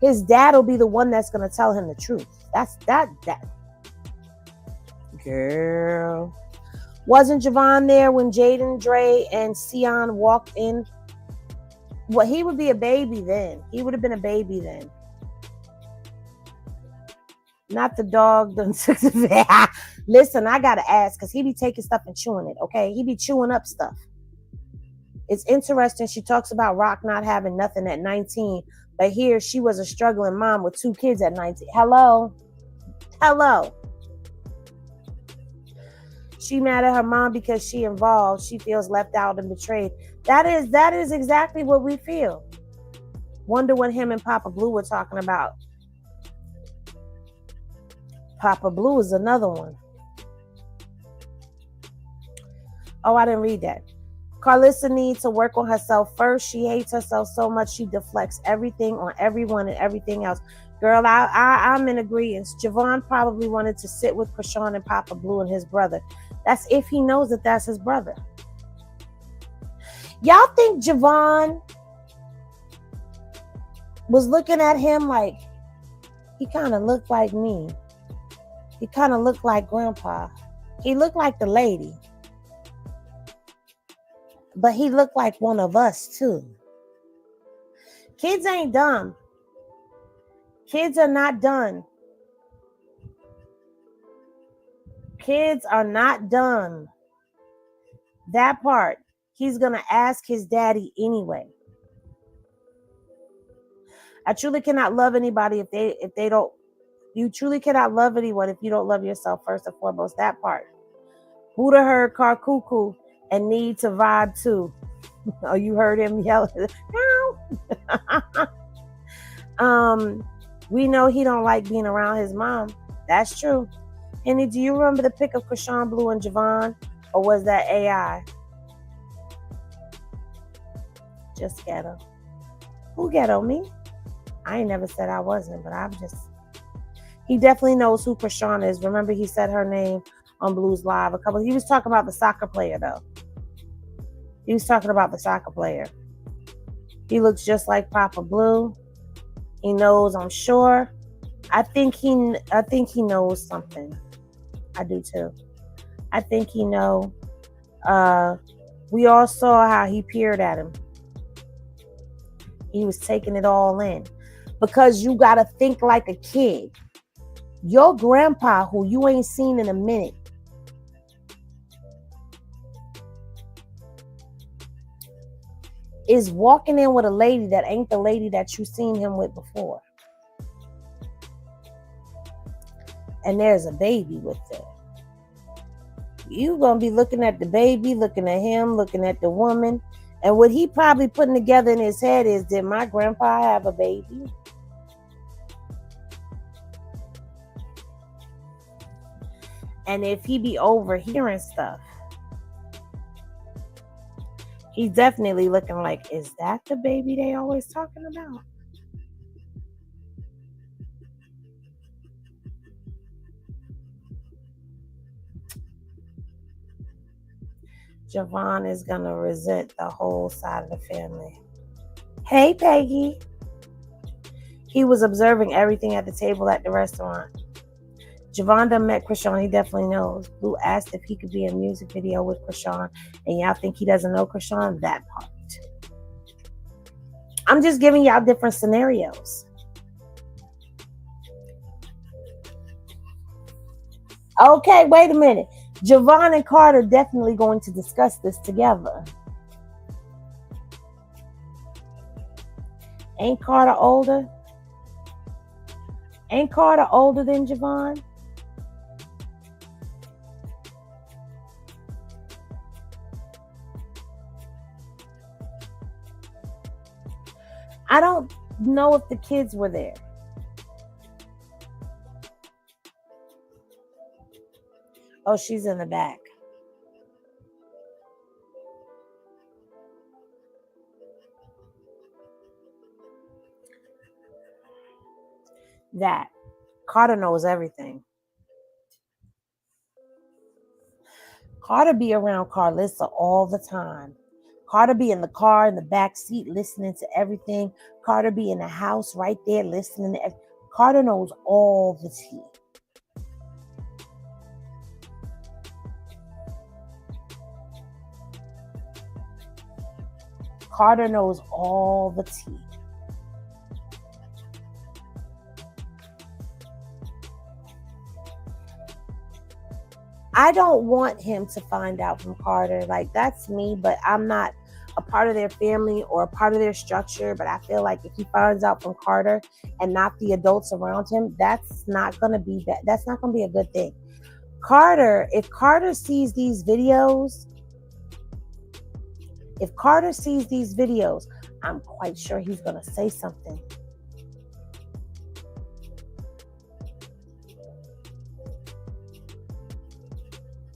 His dad will be the one that's going to tell him the truth. That's that. Girl. Wasn't Javon there when Jaden, Dre, and Sion walked in? Well, he would be a baby then. He would have been a baby then. Not the dog. Listen, I got to ask because he be taking stuff and chewing it, okay? He be chewing up stuff. It's interesting. She talks about Rock not having nothing at 19, but here she was a struggling mom with 2 kids at 19. Hello. She mad at her mom because she involved. She feels left out and betrayed. That is exactly what we feel. Wonder what him and Papa Blue were talking about. Papa Blue is another one. Oh, I didn't read that. Karlissa needs to work on herself first. She hates herself so much she deflects everything on everyone and everything else. Girl, I'm in agreement. Javon probably wanted to sit with Krishan and Papa Blue and his brother. That's if he knows that that's his brother. Y'all think Javon was looking at him like, he kind of looked like me. He kind of looked like Grandpa. He looked like the lady. But he looked like one of us too. Kids ain't dumb. Kids are not done. Kids are not dumb. That part, he's going to ask his daddy anyway. I truly cannot love anybody if they don't. You truly cannot love anyone if you don't love yourself first and foremost. That part. Buddha heard car cuckoo and need to vibe too. Oh, you heard him yell. No. We know he don't like being around his mom. That's true. Henny, do you remember the pic of Krishan Blue and Javon? Or was that AI? Just ghetto. Who ghetto? Me? I ain't never said I wasn't, but I'm just... He definitely knows who Krishan is. Remember he said her name on Blues Live. He was talking about the soccer player, though. He was talking about the soccer player. He looks just like Papa Blue. He knows, I'm sure. I think he knows something. I do too. I think he know. We all saw how he peered at him. He was taking it all in. Because you gotta think like a kid. Your grandpa, who you ain't seen in a minute, is walking in with a lady that ain't the lady that you seen him with before. And there's a baby with them. You gonna be looking at the baby, looking at him, looking at the woman. And what he probably putting together in his head is, did my grandpa have a baby? And if he be overhearing stuff, He's definitely looking like, is that the baby they always talking about? Javon is going to resent the whole side of the family. Hey, Peggy. He was observing everything at the table at the restaurant. Javon done met Krishan. He definitely knows. Blue asked if he could be in a music video with Krishan. And y'all think he doesn't know Krishan? That part. I'm just giving y'all different scenarios. Okay, wait a minute. Javon and Carter definitely going to discuss this together. Ain't Carter older? Ain't Carter older than Javon? I don't know if the kids were there. Oh, she's in the back. That. Carter knows everything. Carter be around Karlissa all the time. Carter be in the car, in the back seat, listening to everything. Carter be in the house right there, listening to everything. Carter knows all the tea. Carter knows all the tea. I don't want him to find out from Carter. Like, that's me, but I'm not a part of their family or a part of their structure. But I feel like if he finds out from Carter and not the adults around him, that's not going to be that. That's not going to be a good thing. Carter, if Carter sees these videos, I'm quite sure he's going to say something.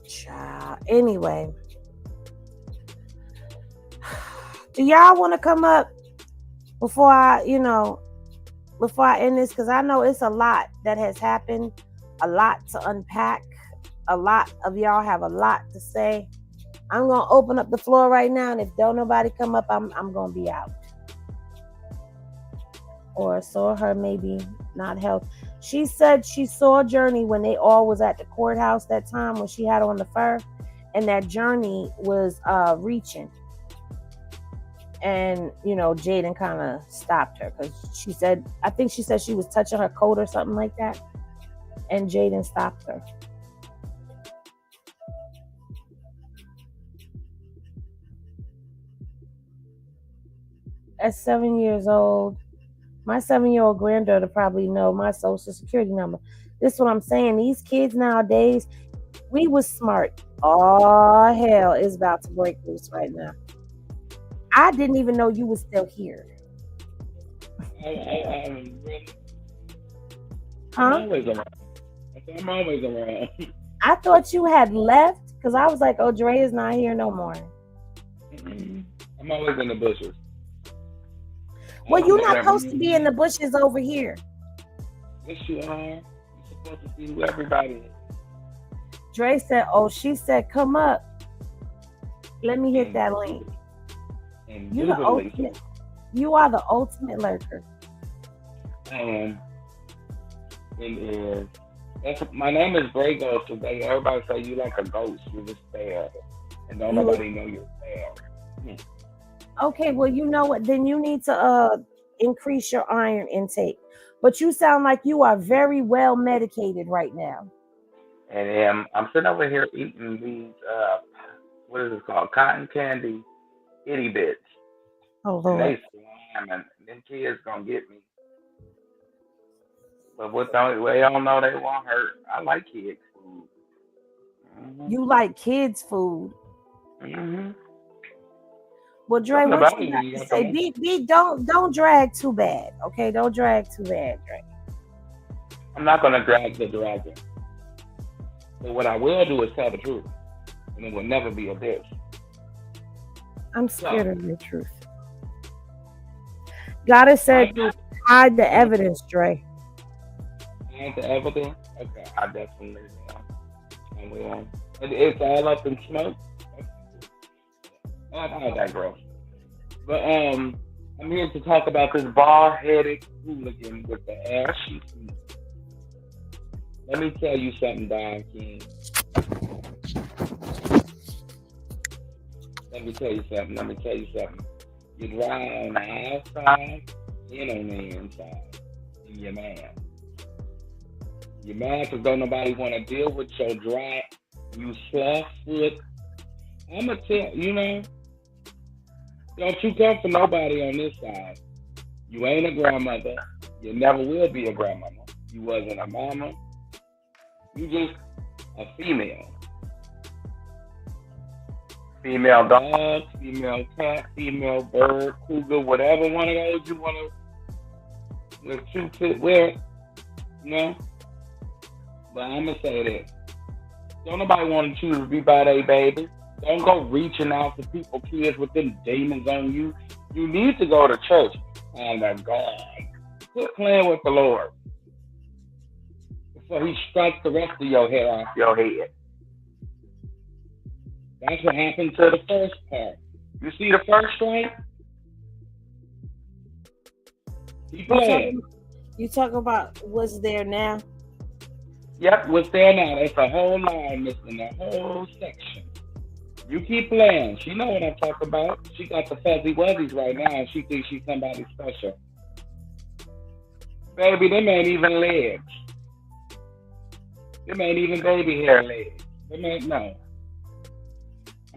Child. Anyway, do y'all want to come up before I end this? Because I know it's a lot that has happened, a lot to unpack. A lot of y'all have a lot to say. I'm going to open up the floor right now, and if don't nobody come up, I'm going to be out. Or saw her maybe not help. She said she saw Journey when they all was at the courthouse that time when she had on the fur, and that Journey was reaching. And, Jaden kind of stopped her because I think she said she was touching her coat or something like that. And Jaden stopped her. At 7 years old, my 7-year-old granddaughter probably know my social security number. This is what I'm saying. These kids nowadays, we was smart. Oh, hell is about to break loose right now. I didn't even know you was still here. Huh? I'm always around. I thought you had left because I was like, oh, Dre is not here no more. I'm always in the bushes. Well, you're not supposed to be in the bushes over here. Yes, you are. You're supposed to see who everybody is. Dre said, oh, she said, come up. Let me hit that link. You are the ultimate lurker. I am. It is. My name is Grey Ghost today. Everybody say you like a ghost. You're just there. And don't nobody know you're there. Okay, well, you know what? Then you need to increase your iron intake. But you sound like you are very well medicated right now. And I'm sitting over here eating these, what is it called? Cotton candy itty bits. Oh, Lord. And they slam, and them kids gonna get me. But they don't know they won't hurt. I like kids' food. Mm-hmm. You like kids' food? Mm-hmm. Well, Dre, what you got to say? B, don't drag too bad, okay? Don't drag too bad, Dre. I'm not gonna drag the dragon. But what I will do is tell the truth, and it will never be a bitch. I'm scared of your truth. God has said, hide the evidence, Dre. Hide the evidence? Okay, I definitely will. It's all up in smoke. I digress. But I'm here to talk about this bald-headed hooligan with the ashy feet. Let me tell you something, Don King. Let me tell you something. You're dry on the outside and on the inside. And you're mad. You're mad because don't nobody want to deal with your dry, you soft foot. I'm going to tell you, don't you come for nobody on this side. You ain't a grandmother. You never will be a grandmama. You wasn't a mama. You just a female. Female dog, female cat, female bird, cougar, whatever one of those you want to with you fit with, But I'm going to say this. Don't nobody want to choose to be by their baby. Don't go reaching out to people, kids with them demons on you. You need to go to church. Oh my God. Quit playing with the Lord before he strikes the rest of your hair off your head. That's what happened to the first part. You see the first strike? Keep playing. You talk about what's there now? Yep, what's there now. That's a whole line missing, a whole section. You keep playing. She know what I'm talking about. She got the fuzzy wuzzies right now, and she thinks she's somebody special. Baby, them ain't even legs. Them ain't even baby hair legs. Them ain't, no.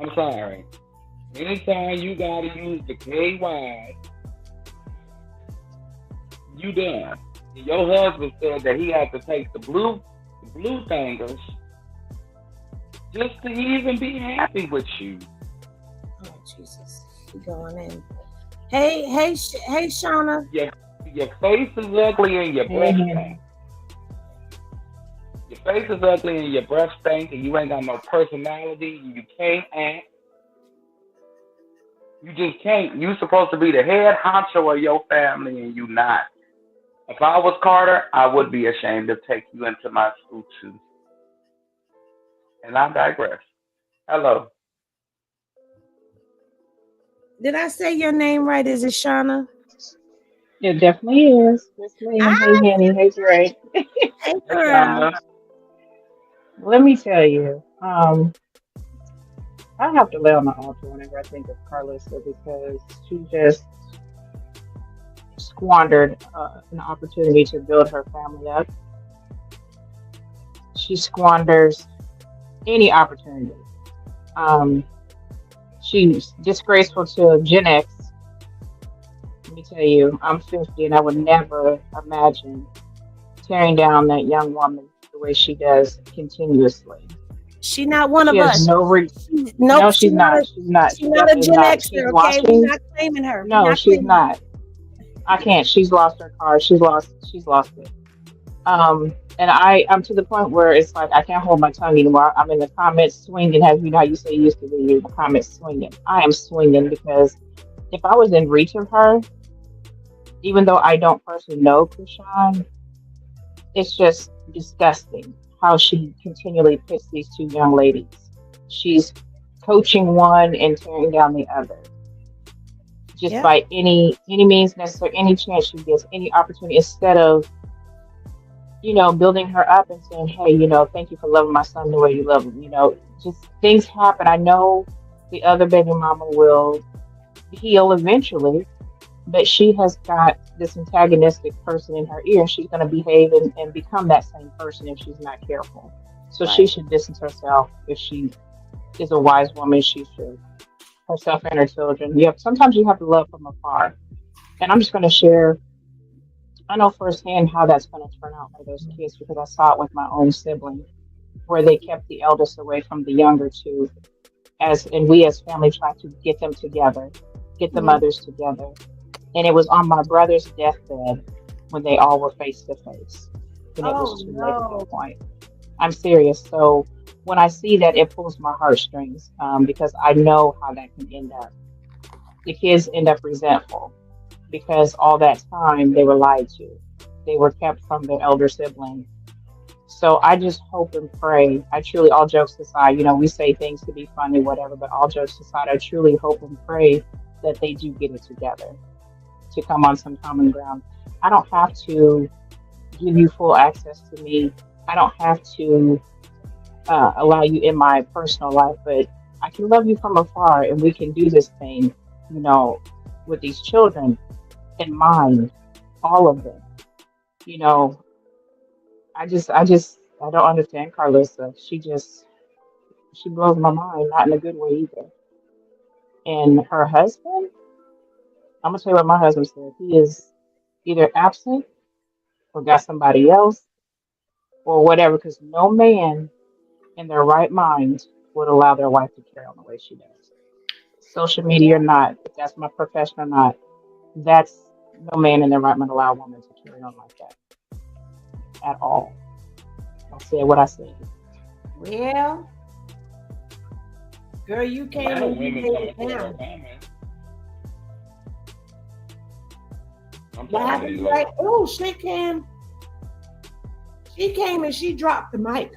I'm sorry. Anytime you gotta use the KY, you done. And your husband said that he had to take the blue fingers just to even be happy with you. Oh Jesus, you going in? Hey, Shauna. Your face is ugly and your breath stank. Your face is ugly and your breath stank, and you ain't got no personality. And you can't act. You just can't. You supposed to be the head honcho of your family, and you not. If I was Carter, I would be ashamed to take you into my school too. And I digress. Hello. Did I say your name right? Is it Shauna? It definitely is. It's me. Hey, Henny. Hey, Dre. Hey, girl. Let me tell you, I have to lay on the altar whenever I think of Karlissa because she just squandered an opportunity to build her family up. She squanders any opportunity. She's disgraceful to Gen X. Let me tell you, I'm 50 and I would never imagine tearing down that young woman the way she does continuously. She's not one of us. No, she's not. She's not. She's not a Gen Xer, okay? We're not claiming her. No, she's not. I can't. She's lost her car. She's lost it. And I'm to the point where it's like I can't hold my tongue anymore. I'm in the comments swinging. Have you know how you say you used to be in the comments swinging? I am swinging because if I was in reach of her, even though I don't personally know Krishan, it's just disgusting how she continually pits these two young ladies. She's coaching one and tearing down the other. Just by any means necessary, any chance she gets, any opportunity, instead of, building her up and saying, hey, thank you for loving my son the way you love him. Just things happen. I know the other baby mama will heal eventually, but she has got this antagonistic person in her ear, and she's going to behave and become that same person if she's not careful. So she should distance herself. If she is a wise woman, she should. Herself and her children. Sometimes you have to love from afar. And I'm just going to share, I know firsthand how that's going to turn out for those kids because I saw it with my own sibling, where they kept the eldest away from the younger two, and we as family tried to get them together, get the mothers together. And it was on my brother's deathbed when they all were face to face. And it was too late at that point. I'm serious. So when I see that, it pulls my heartstrings because I know how that can end up. The kids end up resentful because all that time they were lied to. They were kept from their elder sibling. So I just hope and pray. I truly, all jokes aside, we say things to be funny, whatever, but all jokes aside, I truly hope and pray that they do get it together to come on some common ground. I don't have to give you full access to me. I don't have to allow you in my personal life, but I can love you from afar and we can do this thing, with these children in mind, all of them. You know, I don't understand Karlissa. She blows my mind, not in a good way either. And her husband, I'm gonna tell you what my husband said. He is either absent or got somebody else or whatever, because no man in their right mind would allow their wife to carry on the way she does. Social media or not, if that's my profession or not, that's no man in their right mind allow a woman to carry on like that at all. I said what I said. Well, girl, you A came lot of and you women laid coming it to her down. comments. I'm What talking to you, happened? Like, Lord. oh, she came and she dropped the mic.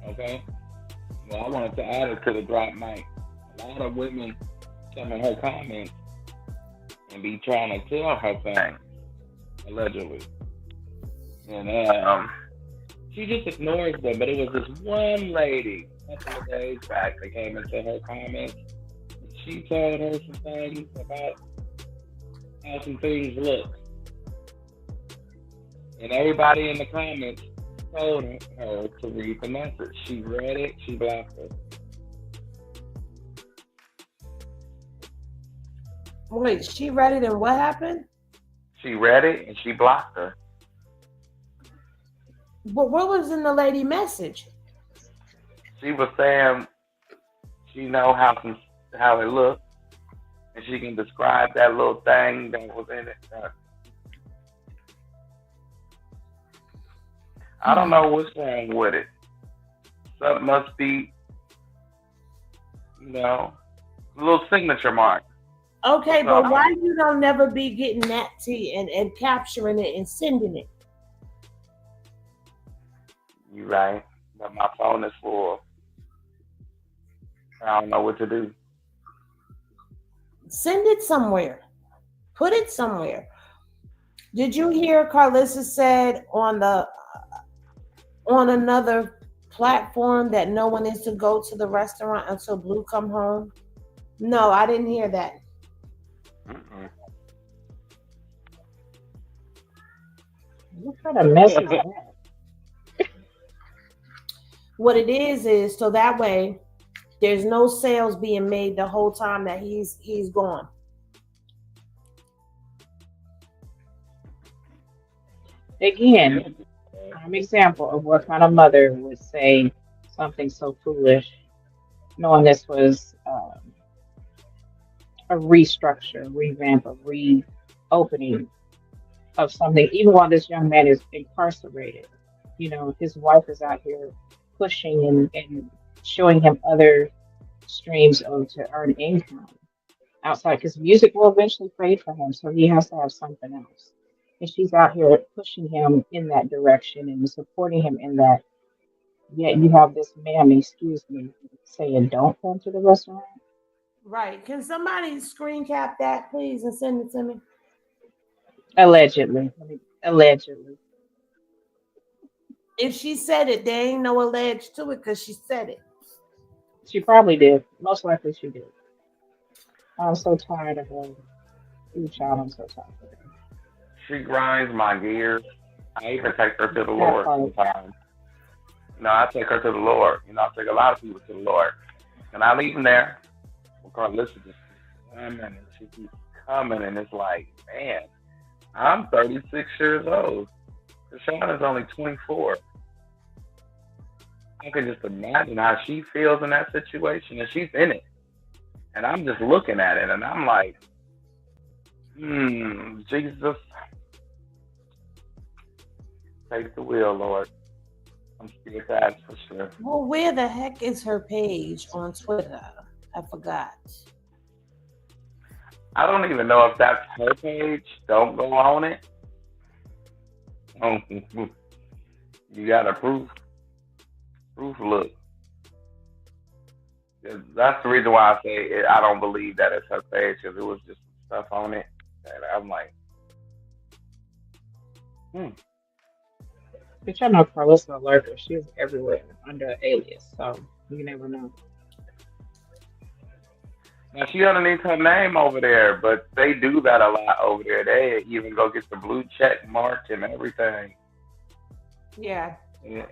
Okay. Well, I wanted to add it to the drop mic. A lot of women come in her comments and be trying to tell her thing, allegedly. And she just ignores them. But it was this one lady a couple of days back that came into her comments. And she told her some things about how some things look. And everybody in the comments told her to read the message. She read it, she blocked her. Wait, she read it and what happened? She read it and she blocked her. But what was in the lady message? She was saying she know how it looked, and she can describe that little thing that was in it. I don't know what's wrong with it. Something must be, a little signature mark. Okay, but why you don't never be getting that tea and capturing it and sending it? You right, but my phone is full. I don't know what to do. Send it somewhere. Put it somewhere. Did you hear Karlissa said on another platform that no one is to go to the restaurant until Blue come home? No, I didn't hear that. Mm-mm. What kind of mess is that? What it is so that way there's no sales being made the whole time that he's gone. Again, prime example of what kind of mother would say something so foolish, knowing this was a restructure, revamp, a reopening of something, even while this young man is incarcerated. His wife is out here pushing and showing him other streams to earn income outside, because music will eventually fade for him, so he has to have something else. And she's out here pushing him in that direction and supporting him in that. Yet you have this man, excuse me, saying, don't come to the restaurant. Right. Can somebody screen cap that, please, and send it to me? Allegedly. Allegedly. If she said it, there ain't no alleged to it because she said it. She probably did. Most likely she did. I'm so tired of her. Ooh, child, I'm so tired of her. She grinds my gears. I even take her to the Lord sometimes. I take her to the Lord. I take a lot of people to the Lord. And I leave them there. Karlissa just coming and she keeps coming, and it's like, man, I'm 36 years old. Deshaun is only 24. I can just imagine how she feels in that situation, and she's in it. And I'm just looking at it, and I'm like, Jesus, take the wheel, Lord. I'm scared to ask for sure. Well, where the heck is her page on Twitter? I forgot. I don't even know if that's her page. Don't go on it. Oh, you got to proof. Proof look. That's the reason why I say I don't believe that it's her page because it was just stuff on it that I'm like, hmm. But y'all know Karlissa a lurker. She's everywhere under an alias, so you never know. Now she underneath her name over there, but they do that a lot over there. They even go get the blue check mark and everything, Yeah. and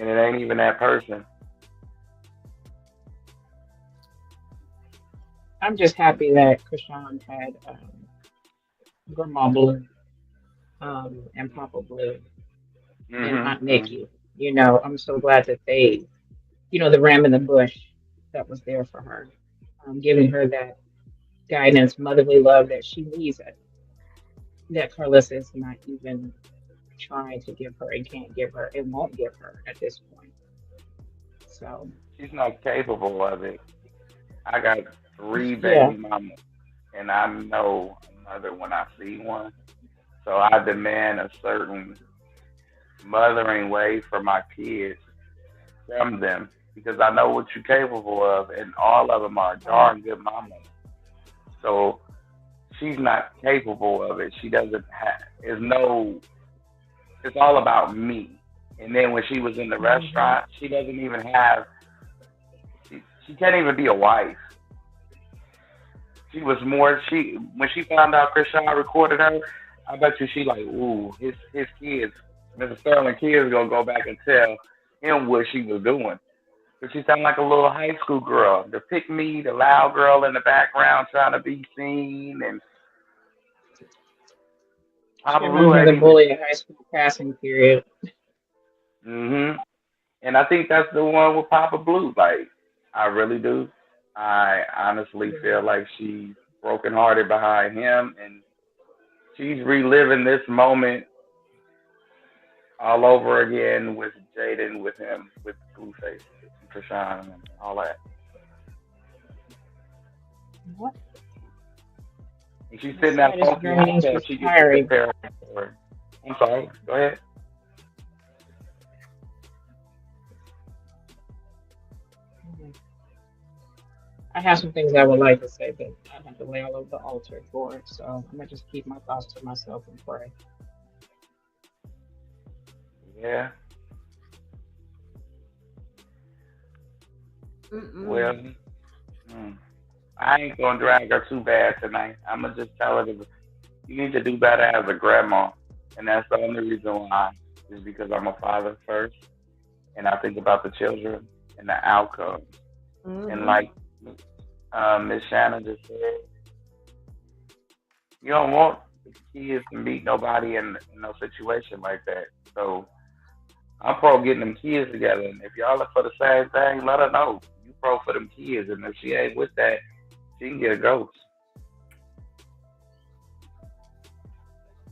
it ain't even that person. I'm just happy that Krishan had Grandma Blue and Papa Blue and Aunt Mm-hmm. Nikki. You know, I'm so glad that they, the ram in the bush that was there for her, giving her that guidance, motherly love that she needs that Carlissa is not even trying to give her and can't give her and won't give her at this point. So, She's not capable of it. I got three yeah. baby mamas, and I know a mother when I see one. So I demand a certain mothering way for my kids from them because I know what you're capable of, and all of them are darn good mamas. So she's not capable of it. She doesn't have. There's no. It's all about me. And then when she was in the restaurant, she doesn't even have. She can't even be a wife. She was more. She when she found out Krishan recorded her, I bet you she like, ooh, his kids, Mr. Sterling kids gonna go back and tell him what she was doing. But she sounded like a little high school girl, the pick me, the loud girl in the background trying to be seen, and She Papa Blue reminds me of ain't the even. bully in high school passing period. And I think that's the one with Papa Blue. Like, I really do. I honestly feel like she's brokenhearted behind him, and she's reliving this moment all over again with Jaden, with him, with Blueface, and Krishan, and all that. What? And she's The sitting at saddest funky girl needs hotel. She gets to retiring. compare her. I'm sorry. Go ahead. I have some things I would like to say, but I have to lay all over the altar for it. So I'm gonna just keep my thoughts to myself and pray. Yeah. Well, I ain't gonna drag her too bad tonight. I'm gonna just tell her that you need to do better as a grandma, and that's the only reason why. Is because I'm a father first, and I think about the children and the outcomes. And like Miss Shannon just said, you don't want kids to meet nobody in no situation like that. So I'm pro getting them kids together, and if y'all are for the same thing, let her know. You pro for them kids, and if she ain't with that, she can get a ghost.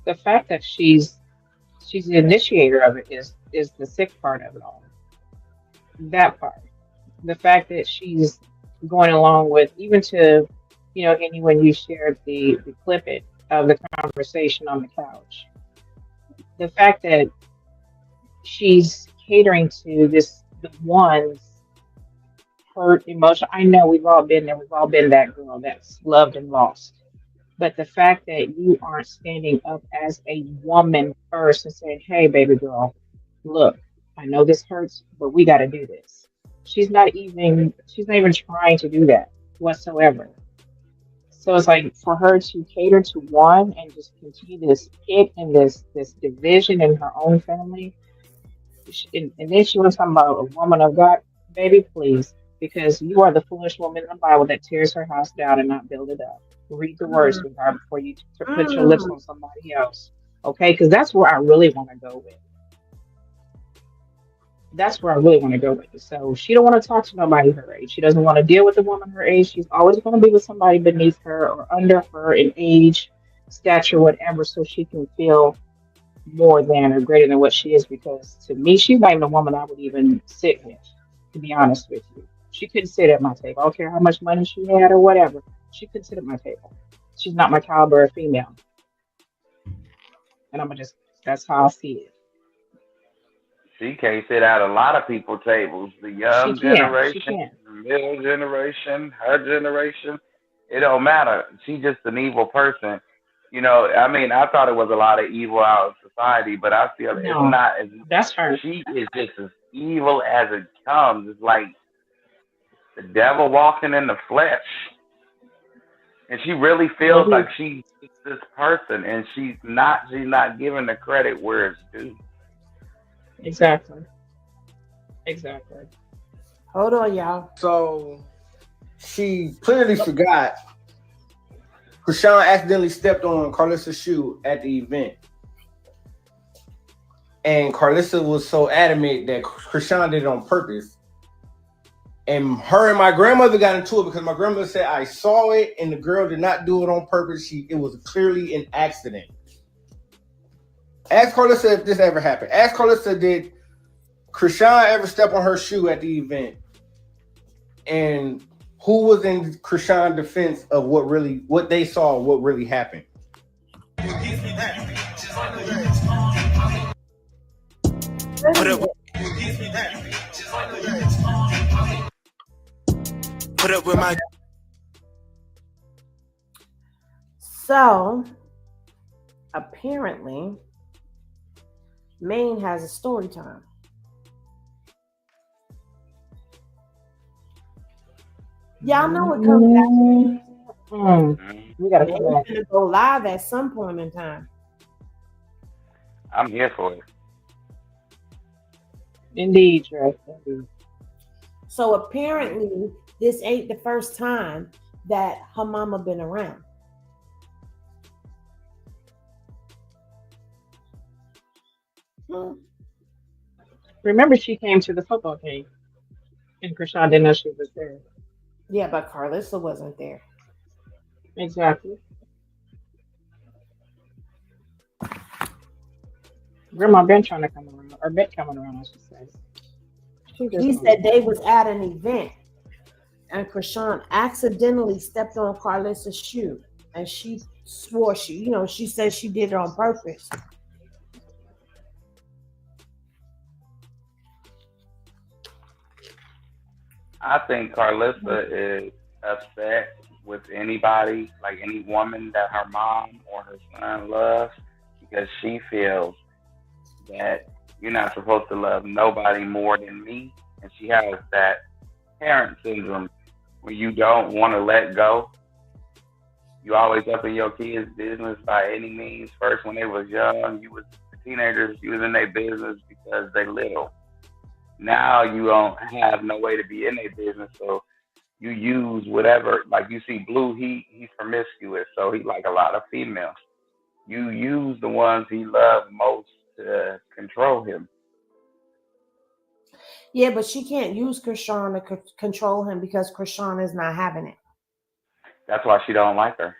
The fact that she's the initiator of it is the sick part of it all. That part. The fact that she's going along with even to, Annie, when you shared the clip it of the conversation on the couch. The fact that she's catering to the one's hurt emotion. I know we've all been there. We've all been that girl that's loved and lost. But the fact that you aren't standing up as a woman first and saying, "Hey, baby girl, look, I know this hurts, but we got to do this." She's not even trying to do that whatsoever. So it's like for her to cater to one and just continue this hit and this division in her own family, and then she was talking about a woman of God, baby, please, because you are the foolish woman in the Bible that tears her house down and not build it up. Read the words, sweetheart, before you to put your lips on somebody else. Okay, because that's where I really want to go with. That's where I really want to go with it. So she don't want to talk to nobody her age. She doesn't want to deal with a woman her age. She's always going to be with somebody beneath her or under her in age, stature, whatever, so she can feel more than or greater than what she is. Because to me, she's not even a woman I would even sit with, to be honest with you. She couldn't sit at my table. I don't care how much money she had or whatever. She couldn't sit at my table. she's not my caliber of female. And that's how I see it. She can't sit at a lot of people's tables. The She young can. She generation, can. the middle generation, her generation. It don't matter. She's just an evil person. I mean, I thought it was a lot of evil out in society, but I feel it's No, not as that's her. she is just as evil as it comes. It's like the devil walking in the flesh. And she really feels like she's this person and she's not giving the credit where it's due. Exactly. Exactly. Hold on, y'all. So she clearly forgot. Krishan accidentally stepped on Karlissa's shoe at the event. And Karlissa was so adamant that Krishan did it on purpose. And her and my grandmother got into it because my grandmother said, I saw it and the girl did not do it on purpose. It was clearly an accident. Ask Karlissa if this ever happened. Ask Karlissa, did Krishan ever step on her shoe at the event? And who was in Krishan's defense of what they saw, what really happened? Put up with my. So apparently, Maine has a story time. Y'all know it comes back. We gotta come back. Gonna go live at some point in time. I'm here for it. Indeed, Trey. Indeed. So apparently, this ain't the first time that her mama been around. Remember, she came to the football game, and Krishan didn't know she was there. Yeah, but Karlissa wasn't there. Exactly. Grandma been trying to come around, or been coming around, I should say. He said they was at an event, and Krishan accidentally stepped on Karlissa's shoe, and she swore she said she did it on purpose. I think Karlissa is upset with anybody, like any woman that her mom or her son loves, because she feels that you're not supposed to love nobody more than me. And she has that parent syndrome where you don't want to let go. You always up in your kids' business by any means. First, when they was young, you was teenagers, you was in their business because they little. Now you don't have no way to be in their business, so you use whatever. Like you see Blue, he's promiscuous, so he like a lot of females. You use the ones he loves most to control him. Yeah, but she can't use Krishan to control him because Krishan is not having it. That's why she don't like her.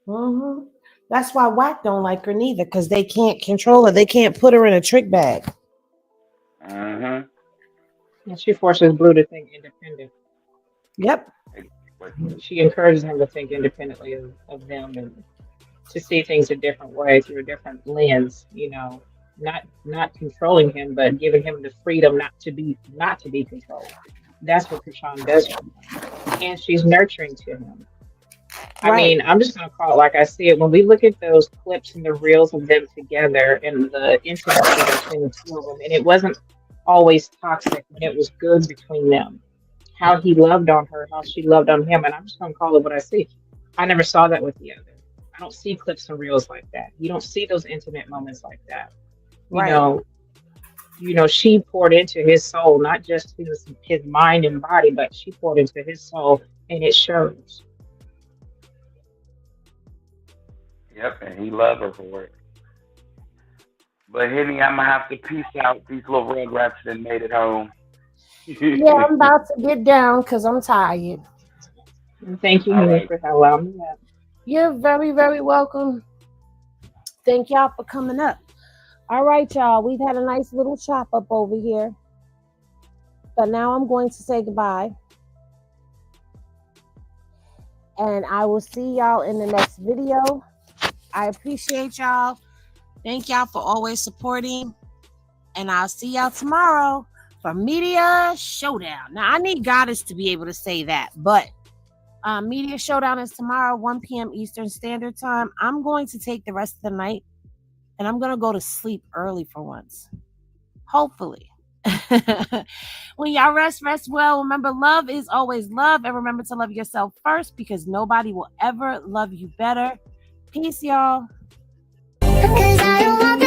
Mm-hmm. That's why Wack don't like her neither, because they can't control her. They can't put her in a trick bag. Mm-hmm. And she forces Blue to think independent. Yep. She encourages him to think independently of them and to see things a different way through a different lens. Not controlling him, but giving him the freedom not to be controlled. That's what Krishan does, and she's nurturing to him. I mean, I'm just gonna call it like I see it. When we look at those clips and the reels of them together and the intimacy between the two of them, and it wasn't always toxic when it was good between them. How he loved on her, how she loved on him, and I'm just gonna call it what I see. I never saw that with the other. I don't see clips and reels like that. You don't see those intimate moments like that. She poured into his soul, not just his mind and body, but she poured into his soul, and it shows. Yep, and he loved her for it. But Henny, I'm gonna have to peace out. These little rugrats that made it home. Yeah, I'm about to get down because I'm tired. Thank you, Henny, for allowing me that. You're very, very welcome. Thank y'all for coming up. All right, y'all. We've had a nice little chop up over here. But now I'm going to say goodbye. And I will see y'all in the next video. I appreciate y'all. Thank y'all for always supporting. And I'll see y'all tomorrow for Media Showdown. Now, I need Goddess to be able to say that, but Media Showdown is tomorrow, 1 p.m. Eastern Standard Time. I'm going to take the rest of the night, and I'm going to go to sleep early for once. Hopefully. When y'all rest well. Remember, love is always love. And remember to love yourself first, because nobody will ever love you better. Peace, y'all. 'Cause I don't want